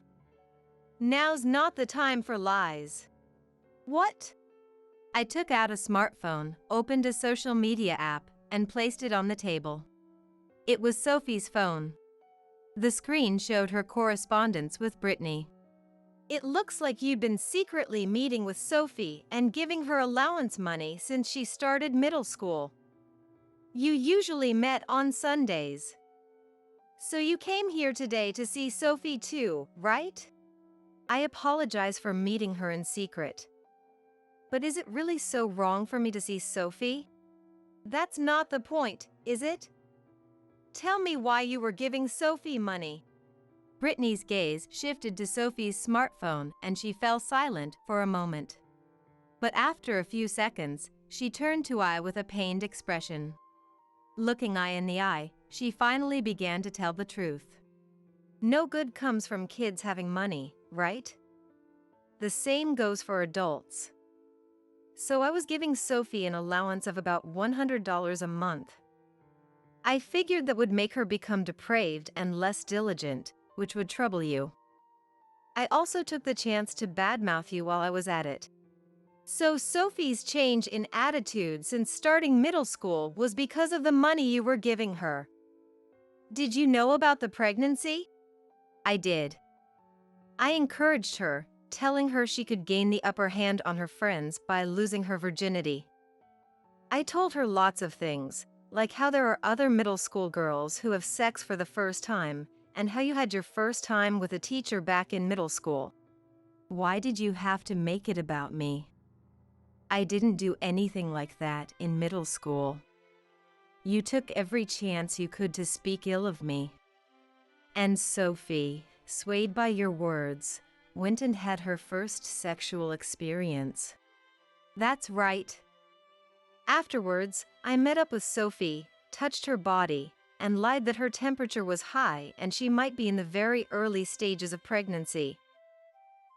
A: Now's not the time for lies. What? I took out a smartphone, opened a social media app, and placed it on the table. It was Sophie's phone. The screen showed her correspondence with Brittany. It looks like you've been secretly meeting with Sophie and giving her allowance money since she started middle school. You usually met on Sundays. So you came here today to see Sophie too, right? I apologize for meeting her in secret. But is it really so wrong for me to see Sophie? That's not the point, is it? Tell me why you were giving Sophie money. Brittany's gaze shifted to Sophie's smartphone and she fell silent for a moment. But after a few seconds, she turned to Ai with a pained expression. Looking Ai in the eye, she finally began to tell the truth. No good comes from kids having money, right? The same goes for adults. So I was giving Sophie an allowance of about $100 a month. I figured that would make her become depraved and less diligent, which would trouble you. I also took the chance to badmouth you while I was at it. So Sophie's change in attitude since starting middle school was because of the money you were giving her. Did you know about the pregnancy? I did. I encouraged her, telling her she could gain the upper hand on her friends by losing her virginity. I told her lots of things, like how there are other middle school girls who have sex for the first time, and how you had your first time with a teacher back in middle school. Why did you have to make it about me? I didn't do anything like that in middle school. You took every chance you could to speak ill of me. And Sophie, swayed by your words, went and had her first sexual experience. That's right. Afterwards, I met up with Sophie, touched her body, and lied that her temperature was high and she might be in the very early stages of pregnancy.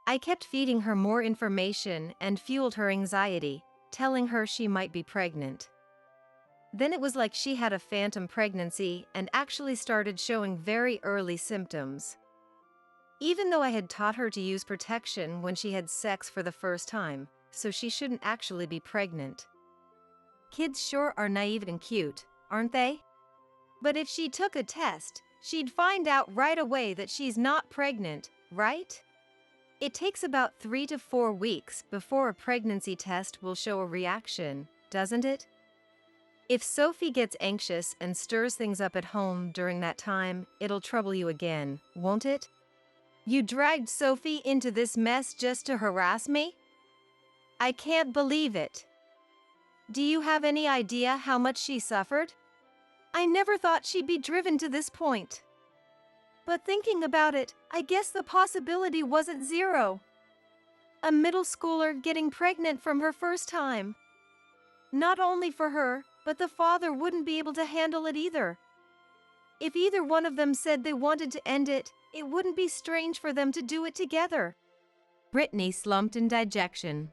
A: I kept feeding her more information and fueled her anxiety, telling her she might be pregnant. Then it was like she had a phantom pregnancy and actually started showing very early symptoms. Even though I had taught her to use protection when she had sex for the first time, so she shouldn't actually be pregnant. Kids sure are naive and cute, aren't they? But if she took a test, she'd find out right away that she's not pregnant, right? It takes about 3 to 4 weeks before a pregnancy test will show a reaction, doesn't it? If Sophie gets anxious and stirs things up at home during that time, it'll trouble you again, won't it? You dragged Sophie into this mess just to harass me? I can't believe it. Do you have any idea how much she suffered? I never thought she'd be driven to this point. But thinking about it, I guess the possibility wasn't zero. A middle schooler getting pregnant from her first time. Not only for her, but the father wouldn't be able to handle it either. If either one of them said they wanted to end it, it wouldn't be strange for them to do it together. Brittany slumped in dejection.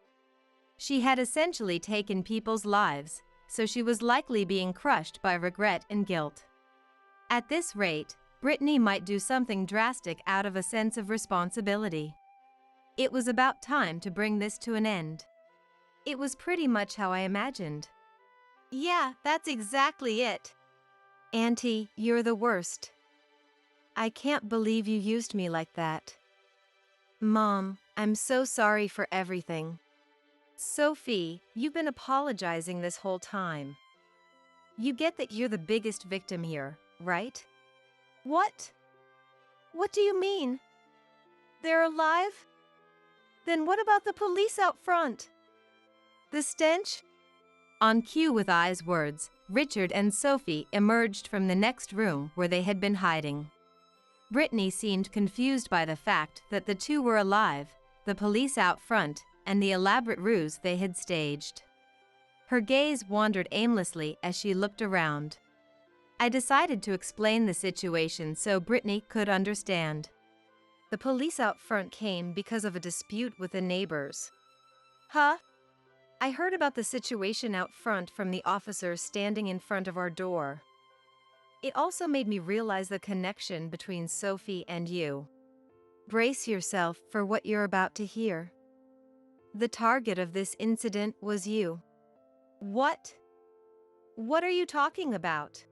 A: She had essentially taken people's lives, so she was likely being crushed by regret and guilt. At this rate, Brittany might do something drastic out of a sense of responsibility. It was about time to bring this to an end. It was pretty much how I imagined. Yeah, that's exactly it. Auntie, you're the worst. I can't believe you used me like that. Mom, I'm so sorry for everything. Sophie, you've been apologizing this whole time. You get that you're the biggest victim here, right? What? What do you mean? They're alive? Then what about the police out front? The stench? On cue with I's words, Richard and Sophie emerged from the next room where they had been hiding. Brittany seemed confused by the fact that the two were alive, the police out front, and the elaborate ruse they had staged. Her gaze wandered aimlessly as she looked around. I decided to explain the situation so Brittany could understand. The police out front came because of a dispute with the neighbors. Huh? I heard about the situation out front from the officers standing in front of our door. It also made me realize the connection between Sophie and you. Brace yourself for what you're about to hear. The target of this incident was you. What? What are you talking about?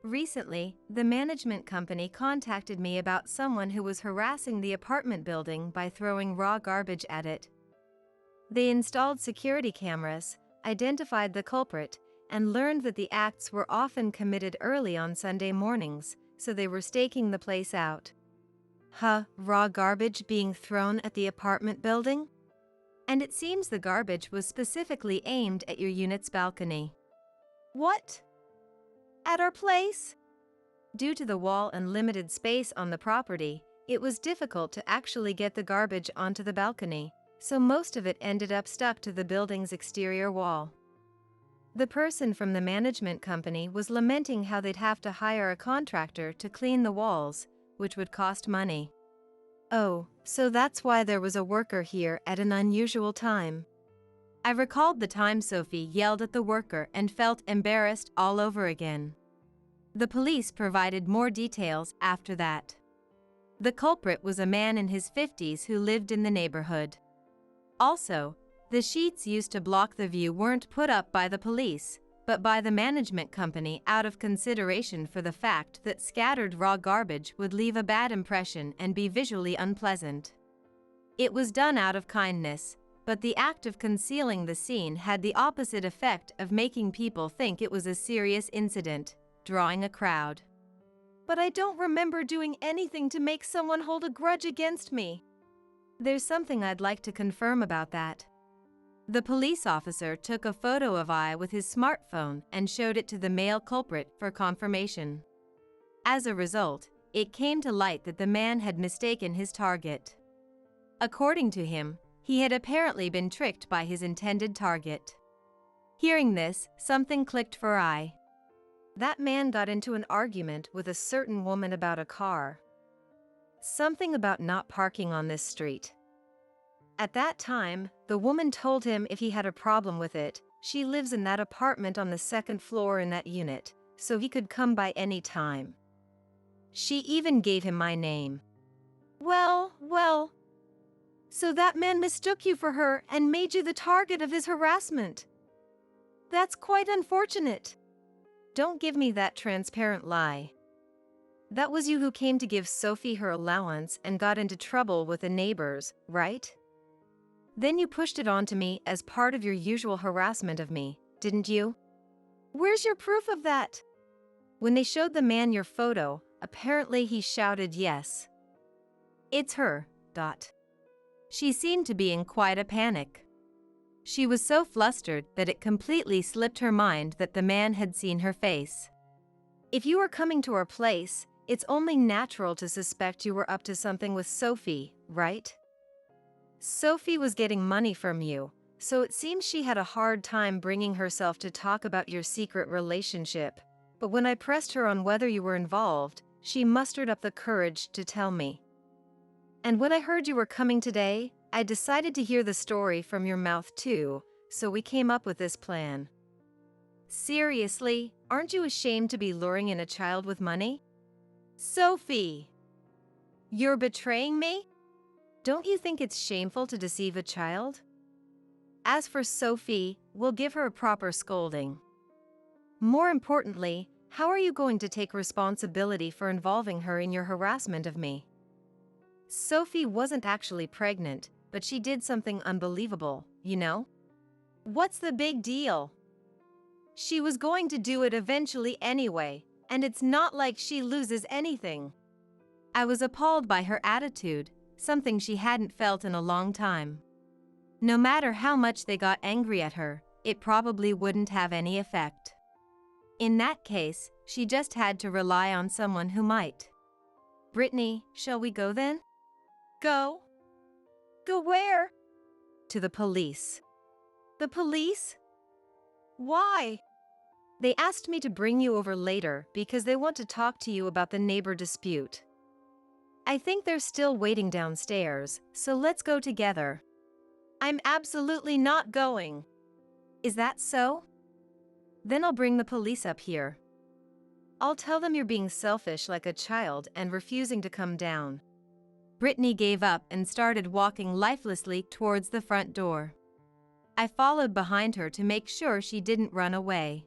A: Recently, the management company contacted me about someone who was harassing the apartment building by throwing raw garbage at it. They installed security cameras, identified the culprit, and learned that the acts were often committed early on Sunday mornings, so they were staking the place out. Huh, raw garbage being thrown at the apartment building? And it seems the garbage was specifically aimed at your unit's balcony. What? At our place? Due to the wall and limited space on the property, it was difficult to actually get the garbage onto the balcony, so most of it ended up stuck to the building's exterior wall. The person from the management company was lamenting how they'd have to hire a contractor to clean the walls, which would cost money. Oh, so that's why there was a worker here at an unusual time. I recalled the time Sophie yelled at the worker and felt embarrassed all over again. The police provided more details after that. The culprit was a man in his 50s who lived in the neighborhood. Also, the sheets used to block the view weren't put up by the police, but by the management company out of consideration for the fact that scattered raw garbage would leave a bad impression and be visually unpleasant. It was done out of kindness, but the act of concealing the scene had the opposite effect of making people think it was a serious incident, drawing a crowd. But I don't remember doing anything to make someone hold a grudge against me. There's something I'd like to confirm about that. The police officer took a photo of I with his smartphone and showed it to the male culprit for confirmation. As a result, it came to light that the man had mistaken his target. According to him, he had apparently been tricked by his intended target. Hearing this, something clicked for I. That man got into an argument with a certain woman about a car. Something about not parking on this street. At that time, the woman told him if he had a problem with it, she lives in that apartment on the second floor in that unit, so he could come by any time. She even gave him my name. Well. So that man mistook you for her and made you the target of his harassment. That's quite unfortunate. Don't give me that transparent lie. That was you who came to give Sophie her allowance and got into trouble with the neighbors, right? Then you pushed it onto me as part of your usual harassment of me, didn't you? Where's your proof of that? When they showed the man your photo, apparently he shouted yes. It's her. She seemed to be in quite a panic. She was so flustered that it completely slipped her mind that the man had seen her face. If you were coming to our place, It's only natural to suspect you were up to something with Sophie, right? Sophie was getting money from you, so it seems she had a hard time bringing herself to talk about your secret relationship. But when I pressed her on whether you were involved, she mustered up the courage to tell me. And when I heard you were coming today, I decided to hear the story from your mouth too, so we came up with this plan. Seriously, aren't you ashamed to be luring in a child with money? Sophie! You're betraying me? Don't you think it's shameful to deceive a child? As for Sophie, we'll give her a proper scolding. More importantly, how are you going to take responsibility for involving her in your harassment of me? Sophie wasn't actually pregnant, but she did something unbelievable, you know? What's the big deal? She was going to do it eventually anyway, and it's not like she loses anything. I was appalled by her attitude, something she hadn't felt in a long time. No matter how much they got angry at her, it probably wouldn't have any effect. In that case, she just had to rely on someone who might. Brittany, shall we go then? Go? Go where? To the police. The police? Why? They asked me to bring you over later because they want to talk to you about the neighbor dispute. I think they're still waiting downstairs, so let's go together. I'm absolutely not going. Is that so? Then I'll bring the police up here. I'll tell them you're being selfish like a child and refusing to come down. Brittany gave up and started walking lifelessly towards the front door. I followed behind her to make sure she didn't run away.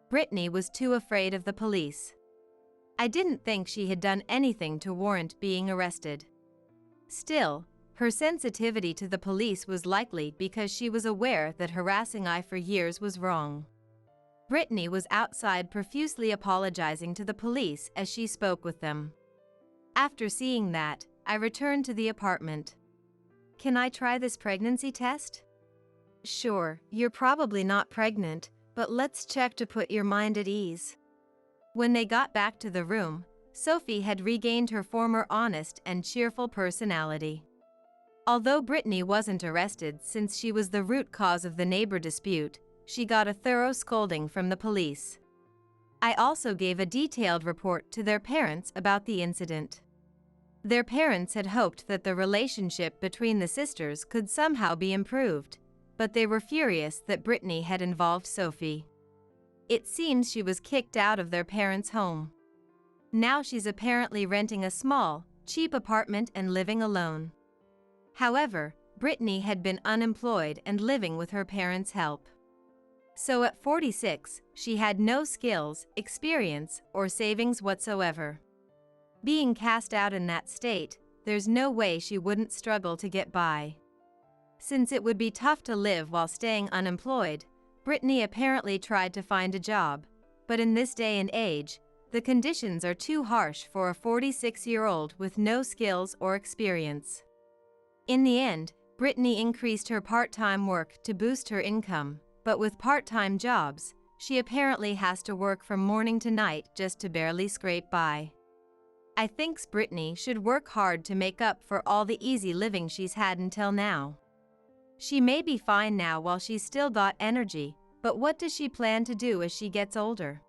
A: Brittany was too afraid of the police. I didn't think she had done anything to warrant being arrested. Still, her sensitivity to the police was likely because she was aware that harassing I for years was wrong. Brittany was outside profusely apologizing to the police as she spoke with them. After seeing that, I returned to the apartment. Can I try this pregnancy test? Sure, you're probably not pregnant, but let's check to put your mind at ease. When they got back to the room, Sophie had regained her former honest and cheerful personality. Although Brittany wasn't arrested since she was the root cause of the neighbor dispute, she got a thorough scolding from the police. I also gave a detailed report to their parents about the incident. Their parents had hoped that the relationship between the sisters could somehow be improved, but they were furious that Brittany had involved Sophie. It seems she was kicked out of their parents' home. Now she's apparently renting a small, cheap apartment and living alone. However, Brittany had been unemployed and living with her parents' help. So at 46, she had no skills, experience, or savings whatsoever. Being cast out in that state, there's no way she wouldn't struggle to get by. Since it would be tough to live while staying unemployed, Brittany apparently tried to find a job, but in this day and age, the conditions are too harsh for a 46-year-old with no skills or experience. In the end, Brittany increased her part-time work to boost her income, but with part-time jobs, she apparently has to work from morning to night just to barely scrape by. I think Brittany should work hard to make up for all the easy living she's had until now. She may be fine now while she's still got energy, but what does she plan to do as she gets older?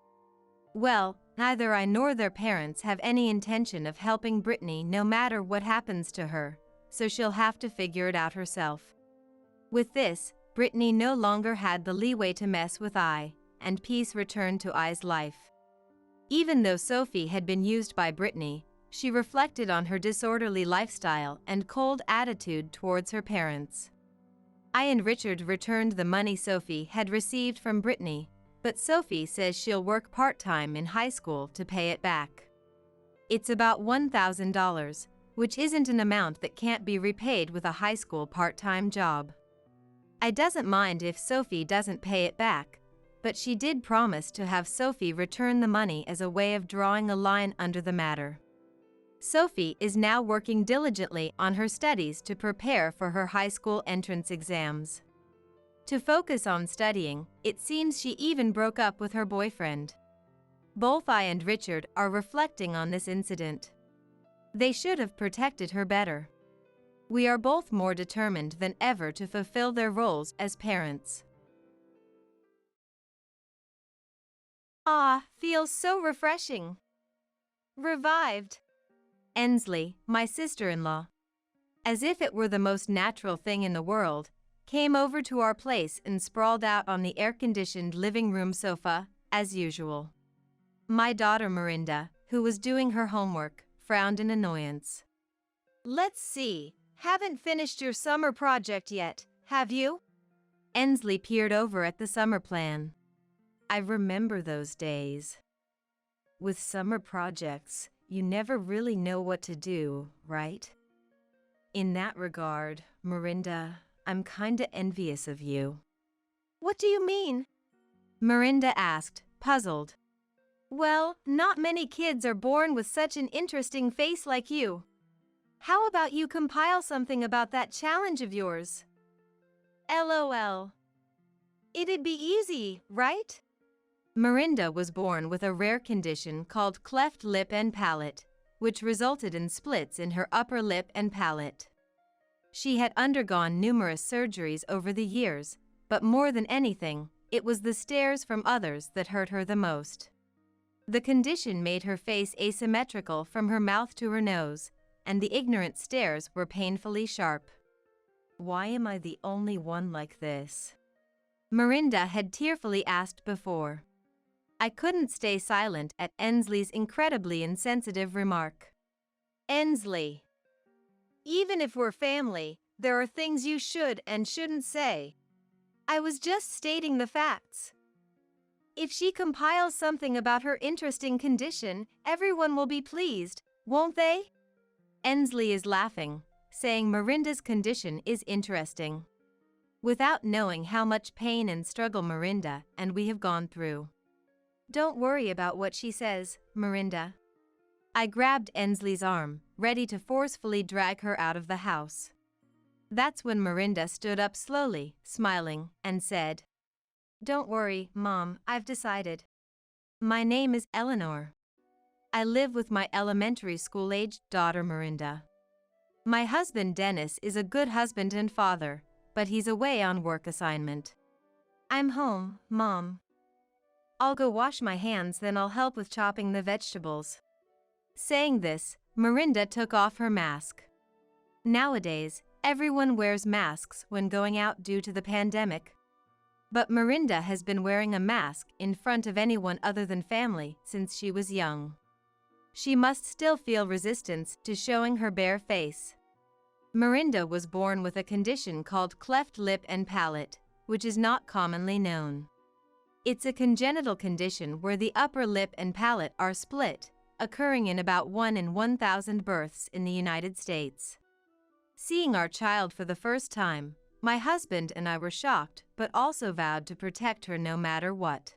A: Well, neither I nor their parents have any intention of helping Brittany no matter what happens to her, so she'll have to figure it out herself. With this, Brittany no longer had the leeway to mess with I, and peace returned to I's life. Even though Sophie had been used by Brittany, she reflected on her disorderly lifestyle and cold attitude towards her parents. I and Richard returned the money Sophie had received from Brittany, but Sophie says she'll work part-time in high school to pay it back. It's about $1,000, which isn't an amount that can't be repaid with a high school part-time job. I doesn't mind if Sophie doesn't pay it back, but she did promise to have Sophie return the money as a way of drawing a line under the matter. Sophie is now working diligently on her studies to prepare for her high school entrance exams. To focus on studying, it seems she even broke up with her boyfriend. Both I and Richard are reflecting on this incident. They should have protected her better. We are both more determined than ever to fulfill their roles as parents. Ah, feels so refreshing. Revived. Ensley, my sister-in-law, as if it were the most natural thing in the world, came over to our place and sprawled out on the air-conditioned living room sofa, as usual. My daughter Mirinda, who was doing her homework, frowned in annoyance. Let's see, haven't finished your summer project yet, have you? Ensley peered over at the summer plan. I remember those days. With summer projects, you never really know what to do, right? In that regard, Mirinda, I'm kinda envious of you. What do you mean? Mirinda asked, puzzled. Well, not many kids are born with such an interesting face like you. How about you compile something about that challenge of yours? LOL. It'd be easy, right? Mirinda was born with a rare condition called cleft lip and palate, which resulted in splits in her upper lip and palate. She had undergone numerous surgeries over the years, but more than anything, it was the stares from others that hurt her the most. The condition made her face asymmetrical from her mouth to her nose, and the ignorant stares were painfully sharp. Why am I the only one like this? Mirinda had tearfully asked before. I couldn't stay silent at Ensley's incredibly insensitive remark. Ensley. Even if we're family, there are things you should and shouldn't say. I was just stating the facts. If she compiles something about her interesting condition, everyone will be pleased, won't they? Ensley is laughing, saying Mirinda's condition is interesting. Without knowing how much pain and struggle Mirinda and we have gone through. Don't worry about what she says, Mirinda. I grabbed Ensley's arm, ready to forcefully drag her out of the house. That's when Mirinda stood up slowly, smiling, and said, Don't worry, Mom, I've decided. My name is Eleanor. I live with my elementary school-aged daughter Mirinda. My husband Dennis is a good husband and father, but he's away on work assignment. I'm home, Mom. I'll go wash my hands, then I'll help with chopping the vegetables. Saying this, Mirinda took off her mask. Nowadays, everyone wears masks when going out due to the pandemic. But Mirinda has been wearing a mask in front of anyone other than family since she was young. She must still feel resistance to showing her bare face. Mirinda was born with a condition called cleft lip and palate, which is not commonly known. It's a congenital condition where the upper lip and palate are split, occurring in about 1 in 1,000 births in the United States. Seeing our child for the first time, my husband and I were shocked but also vowed to protect her no matter what.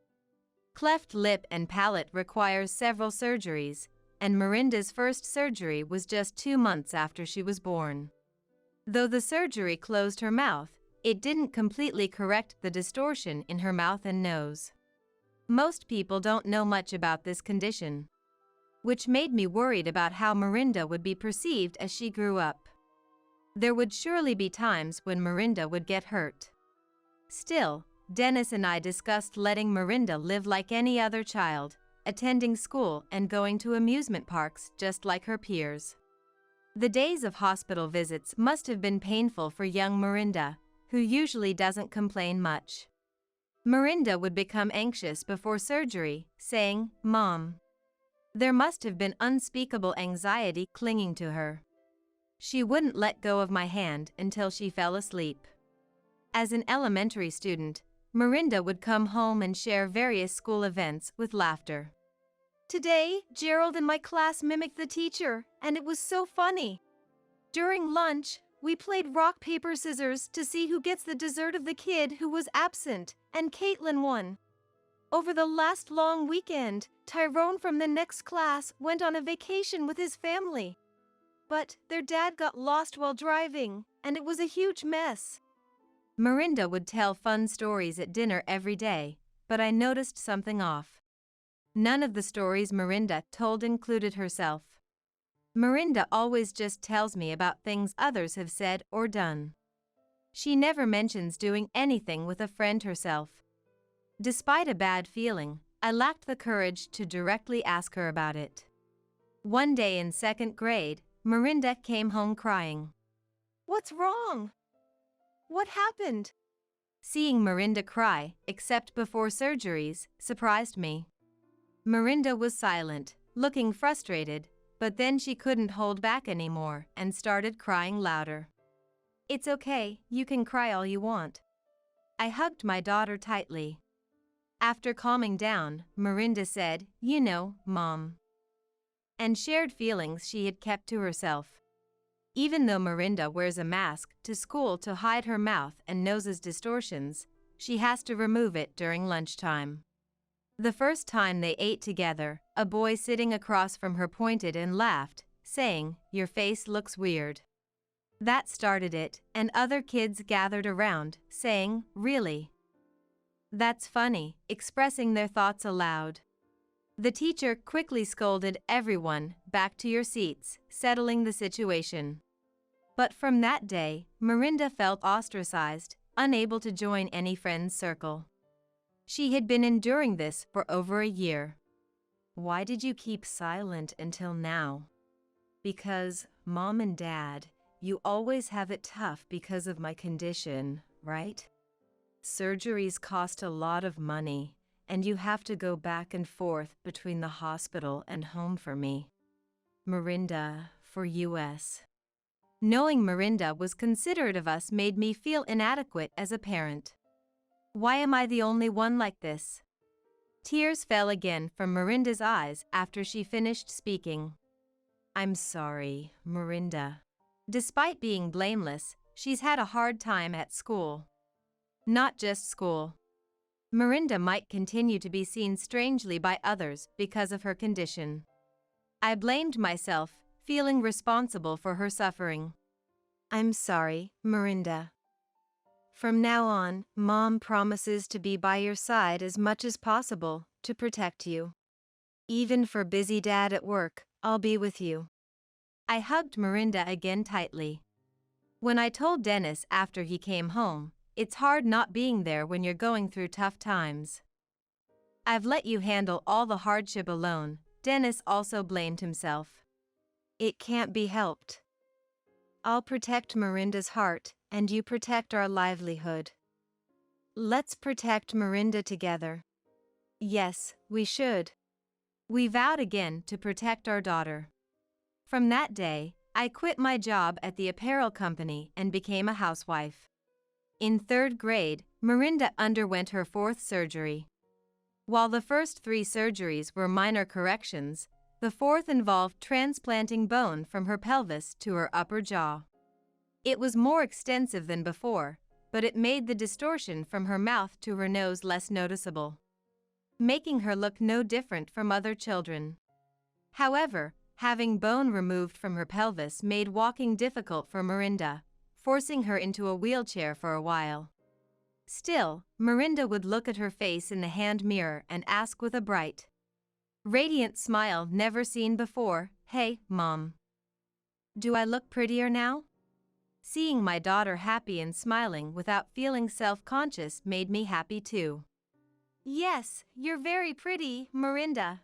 A: Cleft lip and palate requires several surgeries, and Mirinda's first surgery was just 2 months after she was born. Though the surgery closed her mouth, it didn't completely correct the distortion in her mouth and nose. Most people don't know much about this condition, which made me worried about how Mirinda would be perceived as she grew up. There would surely be times when Mirinda would get hurt. Still, Dennis and I discussed letting Mirinda live like any other child, attending school and going to amusement parks just like her peers. The days of hospital visits must have been painful for young Mirinda, who usually doesn't complain much. Mirinda would become anxious before surgery, saying, Mom. There must have been unspeakable anxiety clinging to her. She wouldn't let go of my hand until she fell asleep. As an elementary student, Mirinda would come home and share various school events with laughter. Today, Gerald and my class mimicked the teacher, and it was so funny. During lunch, we played rock, paper, scissors to see who gets the dessert of the kid who was absent, and Caitlin won. Over the last long weekend, Tyrone from the next class went on a vacation with his family. But their dad got lost while driving, and it was a huge mess. Mirinda would tell fun stories at dinner every day, but I noticed something off. None of the stories Mirinda told included herself. Mirinda always just tells me about things others have said or done. She never mentions doing anything with a friend herself. Despite a bad feeling, I lacked the courage to directly ask her about it. One day in second grade, Mirinda came home crying. "What's wrong? What happened?" Seeing Mirinda cry, except before surgeries, surprised me. Mirinda was silent, looking frustrated, but then she couldn't hold back anymore and started crying louder. "It's okay, you can cry all you want." I hugged my daughter tightly. After calming down, Mirinda said, "You know, Mom," and shared feelings she had kept to herself. Even though Mirinda wears a mask to school to hide her mouth and nose's distortions, she has to remove it during lunchtime. The first time they ate together, a boy sitting across from her pointed and laughed, saying, "Your face looks weird." That started it, and other kids gathered around, saying, "Really? That's funny," expressing their thoughts aloud. The teacher quickly scolded everyone, "Back to your seats," settling the situation. But from that day, Mirinda felt ostracized, unable to join any friend's circle. She had been enduring this for over a year. "Why did you keep silent until now?" "Because, Mom and Dad, you always have it tough because of my condition, right? Surgeries cost a lot of money, and you have to go back and forth between the hospital and home for me. Mirinda, for US." Knowing Mirinda was considerate of us made me feel inadequate as a parent. Why am I the only one like this? Tears fell again from Mirinda's eyes after she finished speaking. "I'm sorry, Mirinda. Despite being blameless, she's had a hard time at school. Not just school. Mirinda might continue to be seen strangely by others because of her condition. I blamed myself, feeling responsible for her suffering. I'm sorry, Mirinda. From now on, Mom promises to be by your side as much as possible to protect you. Even for busy Dad at work, I'll be with you." I hugged Mirinda again tightly. When I told Dennis after he came home, "It's hard not being there when you're going through tough times. I've let you handle all the hardship alone," Dennis also blamed himself. "It can't be helped. I'll protect Mirinda's heart, and you protect our livelihood. Let's protect Mirinda together." Yes, we should. We vowed again to protect our daughter. From that day, I quit my job at the apparel company and became a housewife. In third grade, Mirinda underwent her fourth surgery. While the first 3 surgeries were minor corrections, the fourth involved transplanting bone from her pelvis to her upper jaw. It was more extensive than before, but it made the distortion from her mouth to her nose less noticeable, making her look no different from other children. However, having bone removed from her pelvis made walking difficult for Mirinda, forcing her into a wheelchair for a while. Still, Mirinda would look at her face in the hand mirror and ask with a bright, radiant smile never seen before, "Hey, Mom. Do I look prettier now?" Seeing my daughter happy and smiling without feeling self-conscious made me happy too. "Yes, you're very pretty, Mirinda."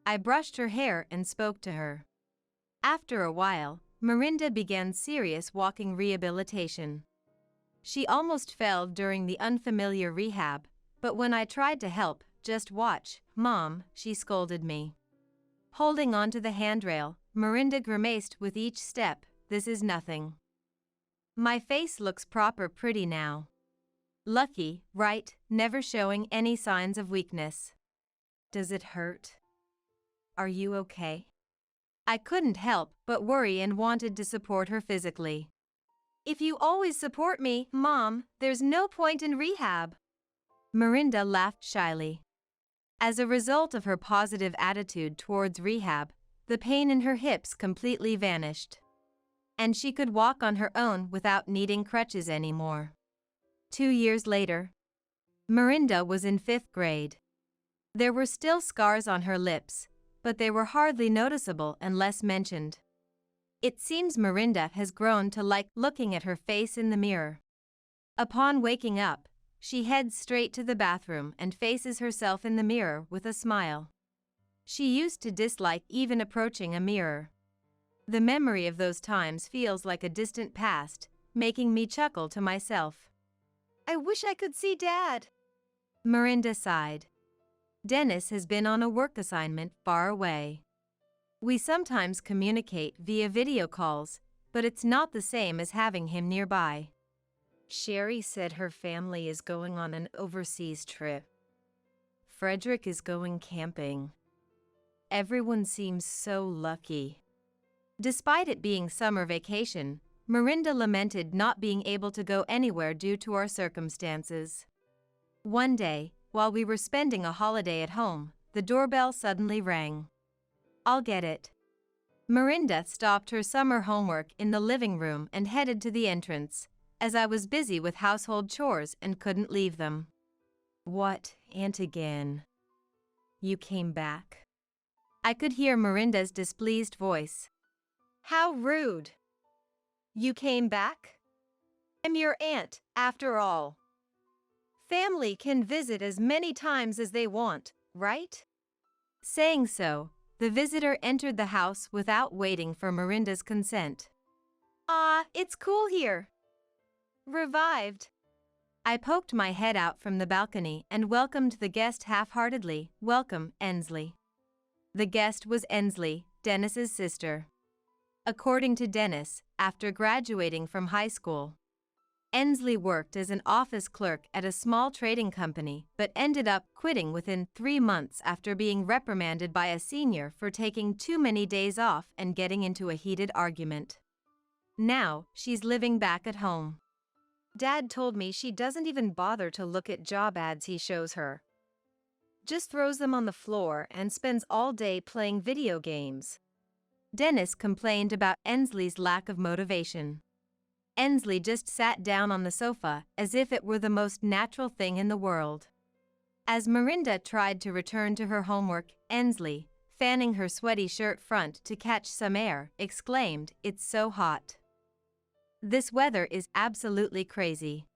A: I brushed her hair and spoke to her. After a while, Mirinda began serious walking rehabilitation. She almost fell during the unfamiliar rehab, but when I tried to help, "Just watch, Mom," she scolded me. Holding onto the handrail, Mirinda grimaced with each step, "This is nothing. My face looks proper pretty now." Lucky, right, never showing any signs of weakness. "Does it hurt? Are you okay?" I couldn't help but worry and wanted to support her physically. "If you always support me, Mom, there's no point in rehab." Mirinda laughed shyly. As a result of her positive attitude towards rehab, the pain in her hips completely vanished, and she could walk on her own without needing crutches anymore. 2 years later, Mirinda was in 5th grade. There were still scars on her lips, but they were hardly noticeable and less mentioned. It seems Miranda has grown to like looking at her face in the mirror. Upon waking up, she heads straight to the bathroom and faces herself in the mirror with a smile. She used to dislike even approaching a mirror. The memory of those times feels like a distant past, making me chuckle to myself. I wish I could see Dad. Miranda sighed. Dennis has been on a work assignment far away. We sometimes communicate via video calls, but it's not the same as having him nearby. Sherry said her family is going on an overseas trip. Frederick is going camping. Everyone seems so lucky. Despite it being summer vacation, Miranda lamented not being able to go anywhere due to our circumstances. One day, while we were spending a holiday at home, the doorbell suddenly rang. I'll get it. Miranda stopped her summer homework in the living room and headed to the entrance, as I was busy with household chores and couldn't leave them. What, Aunt again? You came back? I could hear Miranda's displeased voice. How rude. You came back? I'm your aunt, after all. Family can visit as many times as they want, right? Saying so, the visitor entered the house without waiting for Miranda's consent. It's cool here. Revived. I poked my head out from the balcony and welcomed the guest half-heartedly. Welcome, Ensley. The guest was Ensley, Dennis's sister. According to Dennis, after graduating from high school, Ensley worked as an office clerk at a small trading company but ended up quitting within 3 months after being reprimanded by a senior for taking too many days off and getting into a heated argument. Now, she's living back at home. Dad told me she doesn't even bother to look at job ads he shows her. Just throws them on the floor and spends all day playing video games. Dennis complained about Ensley's lack of motivation. Ensley just sat down on the sofa as if it were the most natural thing in the world. As Miranda tried to return to her homework, Ensley, fanning her sweaty shirt front to catch some air, exclaimed, "It's so hot. This weather is absolutely crazy."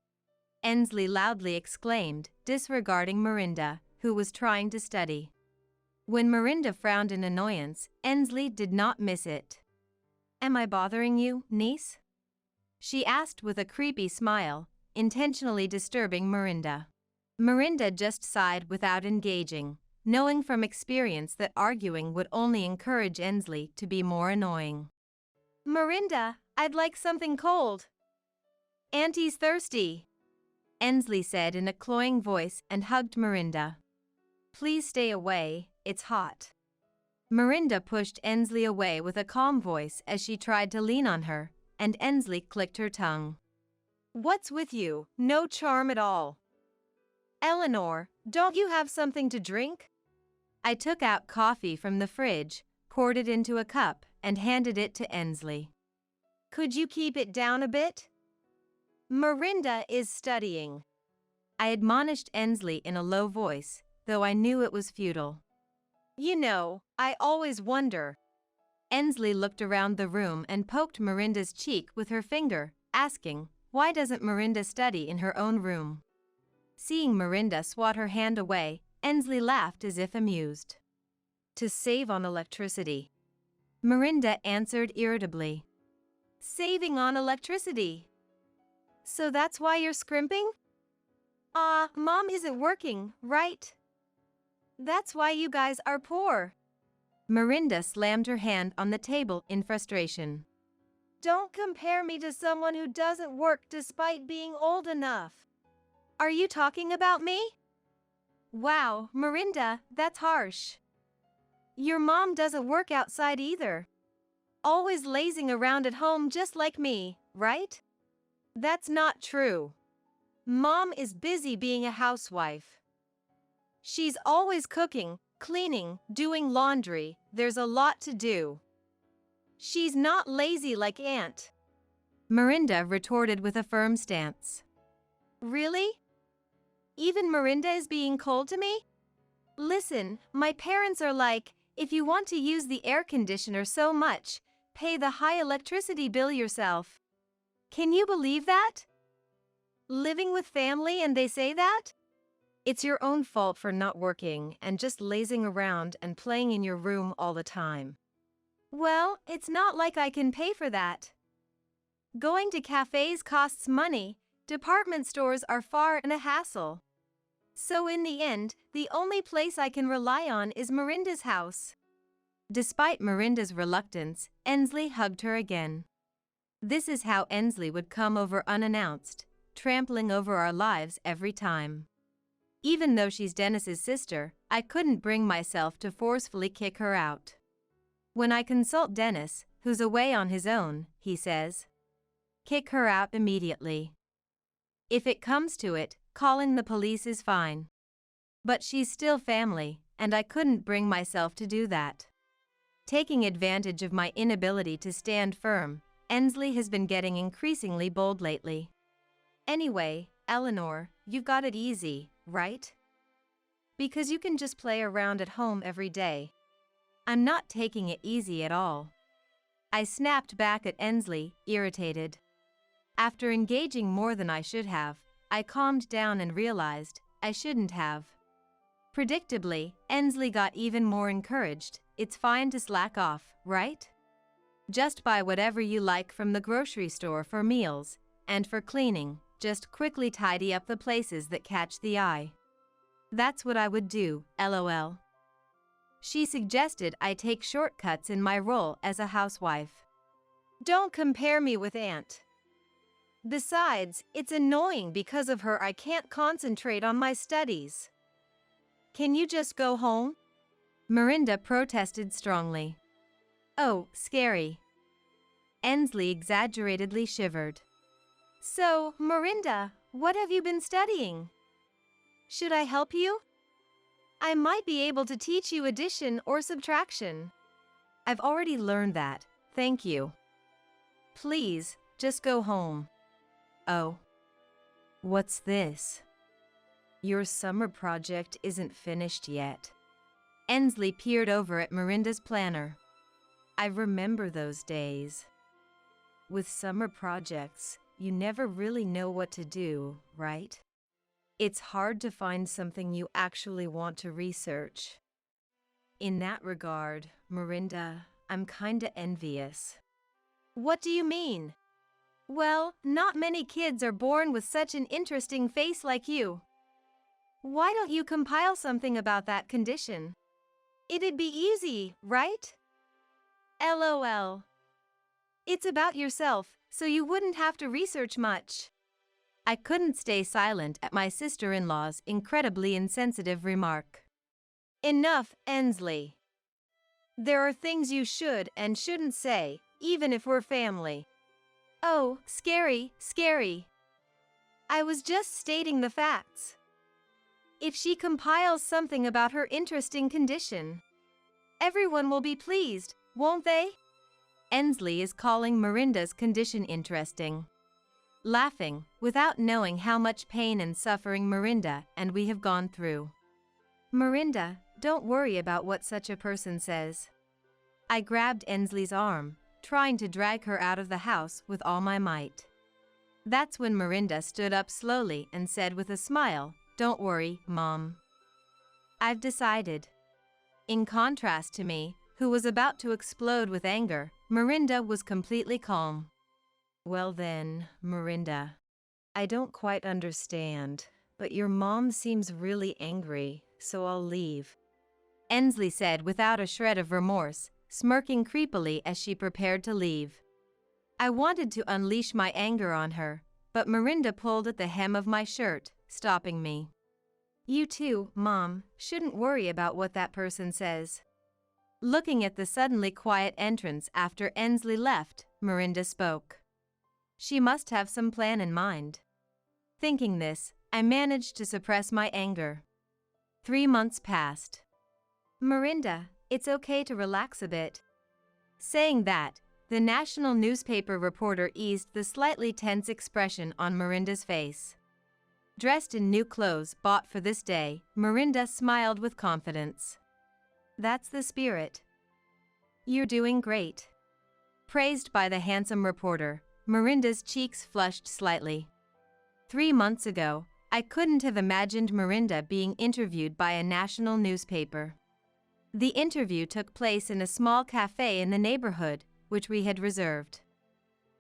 A: Ensley loudly exclaimed, disregarding Miranda, who was trying to study. When Miranda frowned in annoyance, Ensley did not miss it. Am I bothering you, niece? She asked with a creepy smile, intentionally disturbing Miranda. Miranda just sighed without engaging, knowing from experience that arguing would only encourage Ensley to be more annoying. Miranda, I'd like something cold. Auntie's thirsty, Ensley said in a cloying voice and hugged Miranda. Please stay away, it's hot. Miranda pushed Ensley away with a calm voice as she tried to lean on her, and Ensley clicked her tongue. What's with you? No charm at all. Eleanor, don't you have something to drink? I took out coffee from the fridge, poured it into a cup, and handed it to Ensley. Could you keep it down a bit? Miranda is studying. I admonished Ensley in a low voice, though I knew it was futile. You know, I always wonder. Ensley looked around the room and poked Miranda's cheek with her finger, asking, why doesn't Miranda study in her own room? Seeing Miranda swat her hand away, Ensley laughed as if amused. To save on electricity. Miranda answered irritably. Saving on electricity. So that's why you're scrimping? Mom isn't working, right? That's why you guys are poor. Miranda slammed her hand on the table in frustration. Don't compare me to someone who doesn't work despite being old enough. Are you talking about me? Wow, Miranda, that's harsh. Your mom doesn't work outside either. Always lazing around at home just like me, right? That's not true. Mom is busy being a housewife. She's always cooking, cleaning, doing laundry. There's a lot to do. She's not lazy like Aunt. Miranda retorted with a firm stance. Really? Even Miranda is being cold to me? Listen, my parents are like, if you want to use the air conditioner so much, pay the high electricity bill yourself. Can you believe that? Living with family and they say that? It's your own fault for not working and just lazing around and playing in your room all the time. Well, it's not like I can pay for that. Going to cafes costs money, department stores are far and a hassle. So in the end, the only place I can rely on is Miranda's house. Despite Miranda's reluctance, Ensley hugged her again. This is how Ensley would come over unannounced, trampling over our lives every time. Even though she's Dennis's sister, I couldn't bring myself to forcefully kick her out. When I consult Dennis, who's away on his own, he says, kick her out immediately. If it comes to it, calling the police is fine. But she's still family, and I couldn't bring myself to do that. Taking advantage of my inability to stand firm, Ensley has been getting increasingly bold lately. Anyway, Eleanor, you've got it easy, right? Because you can just play around at home every day. I'm not taking it easy at all. I snapped back at Ensley, irritated. After engaging more than I should have, I calmed down and realized I shouldn't have. Predictably, Ensley got even more encouraged. It's fine to slack off, right? Just buy whatever you like from the grocery store for meals, and for cleaning, just quickly tidy up the places that catch the eye. That's what I would do, LOL. She suggested I take shortcuts in my role as a housewife. Don't compare me with Aunt. Besides, it's annoying because of her I can't concentrate on my studies. Can you just go home? Miranda protested strongly. Oh, scary. Ensley exaggeratedly shivered. So, Miranda, what have you been studying? Should I help you? I might be able to teach you addition or subtraction. I've already learned that, thank you. Please, just go home. Oh. What's this? Your summer project isn't finished yet. Ensley peered over at Miranda's planner. I remember those days. With summer projects, you never really know what to do, right? It's hard to find something you actually want to research. In that regard, Miranda, I'm kinda envious. What do you mean? Well, not many kids are born with such an interesting face like you. Why don't you compile something about that condition? It'd be easy, right? LOL. It's about yourself, so you wouldn't have to research much. I couldn't stay silent at my sister-in-law's incredibly insensitive remark. Enough, Ensley. There are things you should and shouldn't say, even if we're family. Oh, scary, scary. I was just stating the facts. If she compiles something about her interesting condition, everyone will be pleased, won't they? Ensley is calling Miranda's condition interesting. Laughing, without knowing how much pain and suffering Miranda and we have gone through. Miranda, don't worry about what such a person says. I grabbed Ensley's arm, trying to drag her out of the house with all my might. That's when Miranda stood up slowly and said with a smile, Don't worry, Mom. I've decided. In contrast to me, who was about to explode with anger, Miranda was completely calm. Well then, Miranda, I don't quite understand, but your mom seems really angry, so I'll leave. Ensley said without a shred of remorse, smirking creepily as she prepared to leave. I wanted to unleash my anger on her, but Miranda pulled at the hem of my shirt, stopping me. You too, Mom, shouldn't worry about what that person says. Looking at the suddenly quiet entrance after Ensley left, Miranda spoke. She must have some plan in mind. Thinking this, I managed to suppress my anger. 3 months passed. Miranda, it's okay to relax a bit. Saying that, the national newspaper reporter eased the slightly tense expression on Miranda's face. Dressed in new clothes bought for this day, Mirinda smiled with confidence. That's the spirit. You're doing great. Praised by the handsome reporter, Mirinda's cheeks flushed slightly. 3 months ago, I couldn't have imagined Mirinda being interviewed by a national newspaper. The interview took place in a small cafe in the neighborhood, which we had reserved.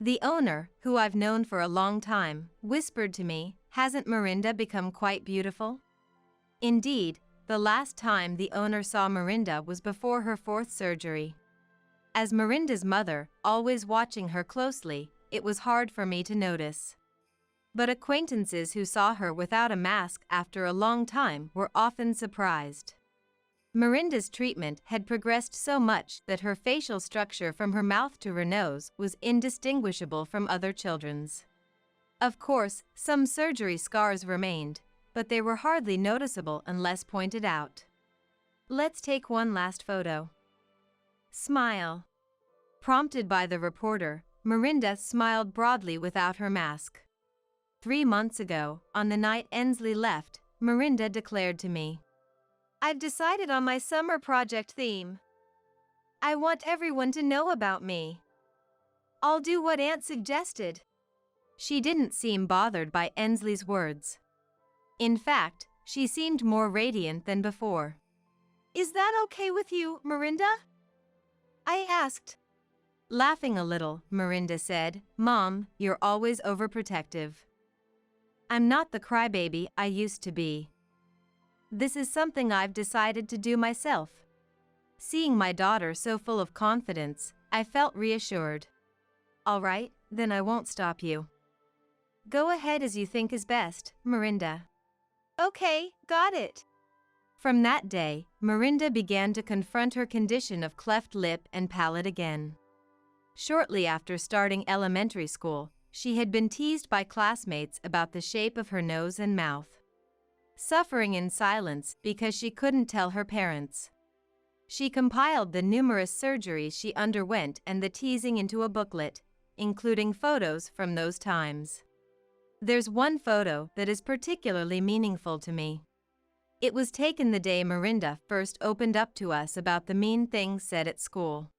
A: The owner, who I've known for a long time, whispered to me, "Hasn't Mirinda become quite beautiful?" Indeed, the last time the owner saw Mirinda was before her 4th surgery. As Mirinda's mother, always watching her closely, it was hard for me to notice. But acquaintances who saw her without a mask after a long time were often surprised. Mirinda's treatment had progressed so much that her facial structure from her mouth to her nose was indistinguishable from other children's. Of course, some surgery scars remained, but they were hardly noticeable unless pointed out. Let's take one last photo. Smile. Prompted by the reporter, Mirinda smiled broadly without her mask. 3 months ago, on the night Ensley left, Mirinda declared to me, "I've decided on my summer project theme. I want everyone to know about me. I'll do what Aunt suggested." She didn't seem bothered by Ensley's words. In fact, she seemed more radiant than before. "Is that okay with you, Mirinda?" I asked. Laughing a little, Mirinda said, "Mom, you're always overprotective. I'm not the crybaby I used to be. This is something I've decided to do myself." Seeing my daughter so full of confidence, I felt reassured. "All right, then I won't stop you. Go ahead as you think is best, Mirinda." "Okay, got it." From that day, Mirinda began to confront her condition of cleft lip and palate again. Shortly after starting elementary school, she had been teased by classmates about the shape of her nose and mouth. Suffering in silence because she couldn't tell her parents. She compiled the numerous surgeries she underwent and the teasing into a booklet, including photos from those times. There's one photo that is particularly meaningful to me. It was taken the day Mirinda first opened up to us about the mean things said at school.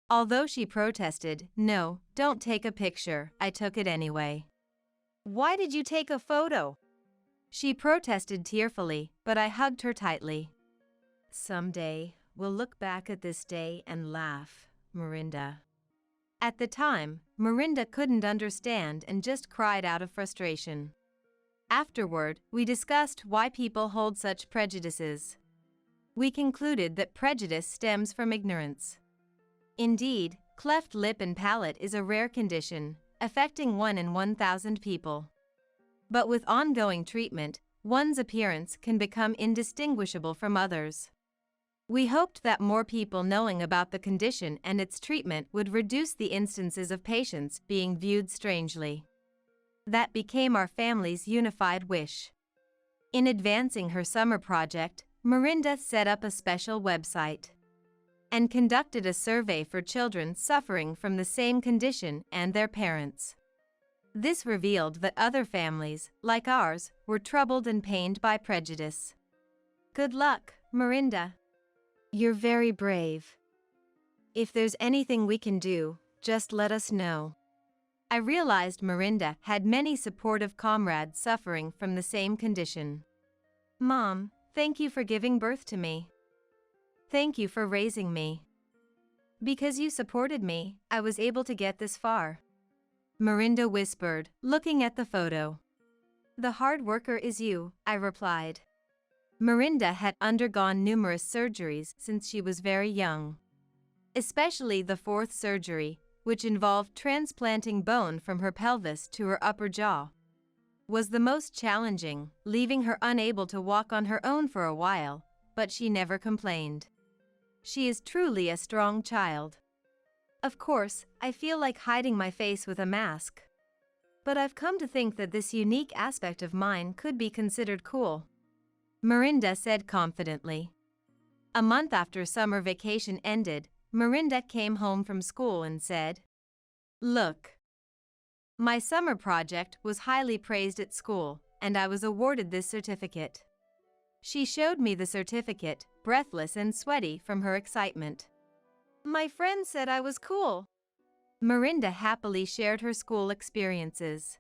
A: Although she protested, "No, don't take a picture," I took it anyway. "Why did you take a photo?" She protested tearfully, but I hugged her tightly. "Someday, we'll look back at this day and laugh, Mirinda." At the time, Mirinda couldn't understand and just cried out of frustration. Afterward, we discussed why people hold such prejudices. We concluded that prejudice stems from ignorance. Indeed, cleft lip and palate is a rare condition, affecting 1 in 1,000 people. But with ongoing treatment, one's appearance can become indistinguishable from others. We hoped that more people knowing about the condition and its treatment would reduce the instances of patients being viewed strangely. That became our family's unified wish. In advancing her summer project, Mirinda set up a special website and conducted a survey for children suffering from the same condition and their parents. This revealed that other families, like ours, were troubled and pained by prejudice. Good luck, Mirinda. You're very brave. If there's anything we can do, just let us know. I realized Mirinda had many supportive comrades suffering from the same condition. Mom, thank you for giving birth to me. Thank you for raising me. Because you supported me, I was able to get this far. Mirinda whispered, looking at the photo. The hard worker is you, I replied. Mirinda had undergone numerous surgeries since she was very young. Especially the 4th surgery, which involved transplanting bone from her pelvis to her upper jaw, was the most challenging, leaving her unable to walk on her own for a while, but she never complained. She is truly a strong child. Of course, I feel like hiding my face with a mask. But I've come to think that this unique aspect of mine could be considered cool. Mirinda said confidently. A month after summer vacation ended, Mirinda came home from school and said, Look. My summer project was highly praised at school, and I was awarded this certificate. She showed me the certificate, breathless and sweaty from her excitement. My friend said I was cool. Mirinda happily shared her school experiences.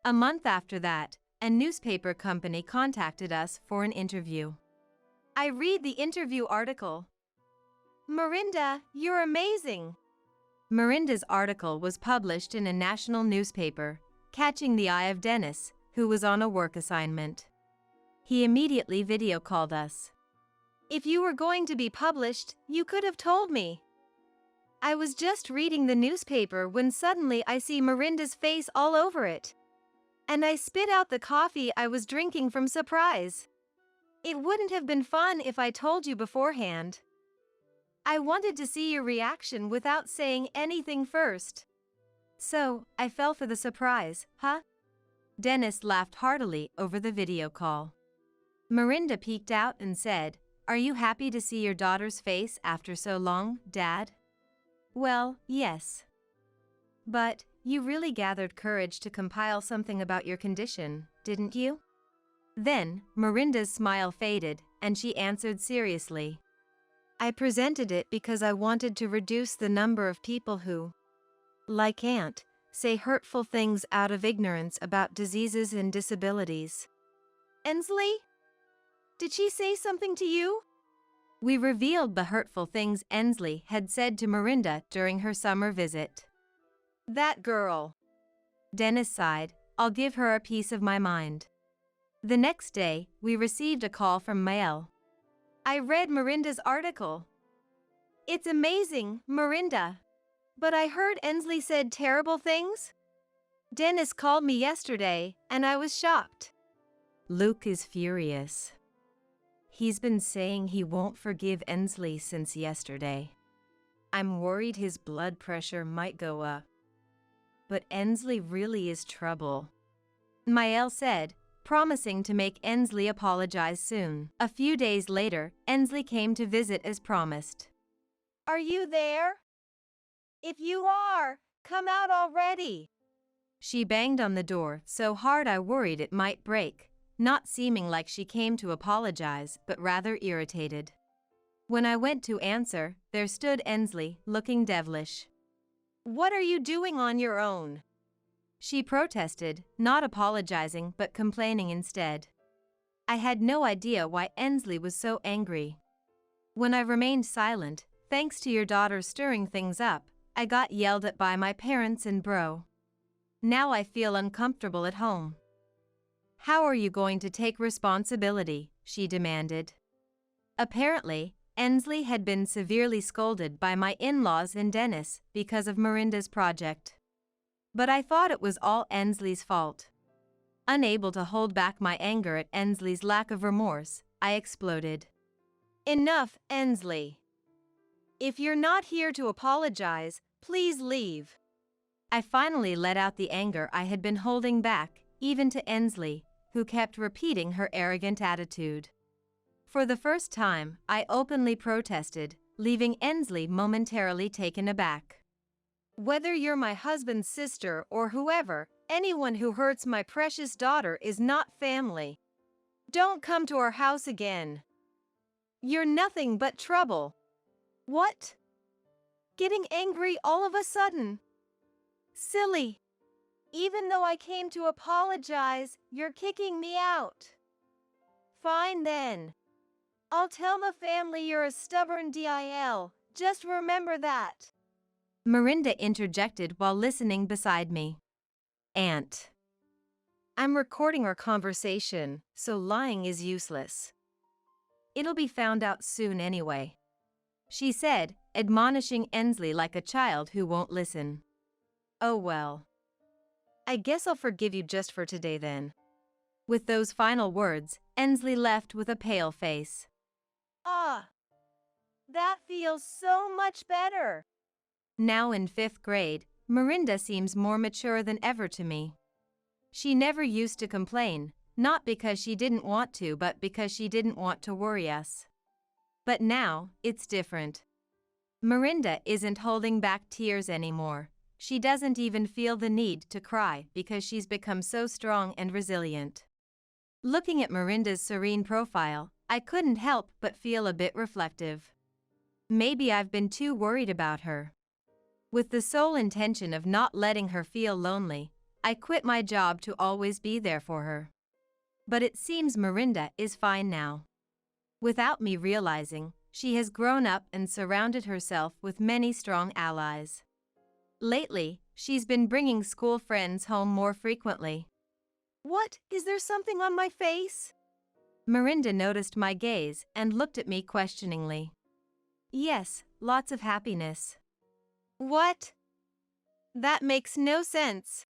A: A month after that, a newspaper company contacted us for an interview. I read the interview article. Mirinda, you're amazing. Mirinda's article was published in a national newspaper, catching the eye of Dennis, who was on a work assignment. He immediately video called us. If you were going to be published, you could have told me. I was just reading the newspaper when suddenly I see Mirinda's face all over it. And I spit out the coffee I was drinking from surprise. It wouldn't have been fun if I told you beforehand. I wanted to see your reaction without saying anything first. So, I fell for the surprise, huh? Dennis laughed heartily over the video call. Mirinda peeked out and said, "Are you happy to see your daughter's face after so long, Dad?" Well, yes. But, you really gathered courage to compile something about your condition, didn't you? Then, Mirinda's smile faded, and she answered seriously. I presented it because I wanted to reduce the number of people who, like Aunt, say hurtful things out of ignorance about diseases and disabilities. Ensley? Did she say something to you? We revealed the hurtful things Ensley had said to Mirinda during her summer visit. That girl. Dennis sighed. I'll give her a piece of my mind. The next day, we received a call from Mael. I read Mirinda's article. It's amazing, Mirinda. But I heard Ensley said terrible things. Dennis called me yesterday, and I was shocked. Luke is furious. He's been saying he won't forgive Ensley since yesterday. I'm worried his blood pressure might go up. But Ensley really is trouble. Mael said, promising to make Ensley apologize soon. A few days later, Ensley came to visit as promised. Are you there? If you are, come out already. She banged on the door so hard I worried it might break, not seeming like she came to apologize, but rather irritated. When I went to answer, there stood Ensley, looking devilish. What are you doing on your own? She protested, not apologizing but complaining instead. I had no idea why Ensley was so angry. When I remained silent, thanks to your daughter stirring things up, I got yelled at by my parents and bro. Now I feel uncomfortable at home. How are you going to take responsibility? She demanded. Apparently, Ensley had been severely scolded by my in-laws and Dennis because of Mirinda's project. But I thought it was all Ensley's fault. Unable to hold back my anger at Ensley's lack of remorse, I exploded. Enough, Ensley. If you're not here to apologize, please leave. I finally let out the anger I had been holding back, even to Ensley, who kept repeating her arrogant attitude. For the first time, I openly protested, leaving Ensley momentarily taken aback. Whether you're my husband's sister or whoever, anyone who hurts my precious daughter is not family. Don't come to our house again. You're nothing but trouble. What? Getting angry all of a sudden? Silly. Even though I came to apologize, you're kicking me out. Fine then. I'll tell the family you're a stubborn DIL. Just remember that. Mirinda interjected while listening beside me. Aunt. I'm recording our conversation, so lying is useless. It'll be found out soon anyway. She said, admonishing Ensley like a child who won't listen. Oh well. I guess I'll forgive you just for today then. With those final words, Ensley left with a pale face. Ah, that feels so much better. Now in 5th grade, Mirinda seems more mature than ever to me. She never used to complain, not because she didn't want to but because she didn't want to worry us. But now, it's different. Mirinda isn't holding back tears anymore. She doesn't even feel the need to cry because she's become so strong and resilient. Looking at Miranda's serene profile, I couldn't help but feel a bit reflective. Maybe I've been too worried about her. With the sole intention of not letting her feel lonely, I quit my job to always be there for her. But it seems Miranda is fine now. Without me realizing, she has grown up and surrounded herself with many strong allies. Lately, she's been bringing school friends home more frequently.
B: What? Is there something on my face?
A: Miranda noticed my gaze and looked at me questioningly. Yes, lots of happiness.
B: What? That makes no sense.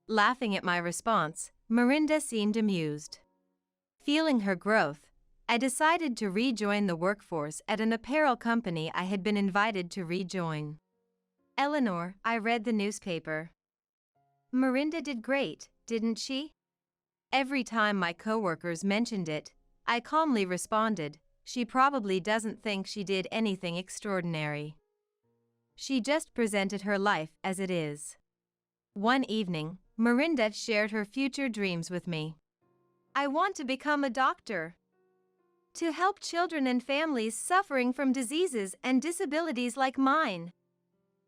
A: Laughing at my response, Miranda seemed amused. Feeling her growth, I decided to rejoin the workforce at an apparel company I had been invited to rejoin. Eleanor, I read the newspaper. Miranda did great, didn't she? Every time my coworkers mentioned it, I calmly responded, she probably doesn't think she did anything extraordinary. She just presented her life as it is. One evening, Miranda shared her future dreams with me.
B: I want to become a doctor. To help children and families suffering from diseases and disabilities like mine.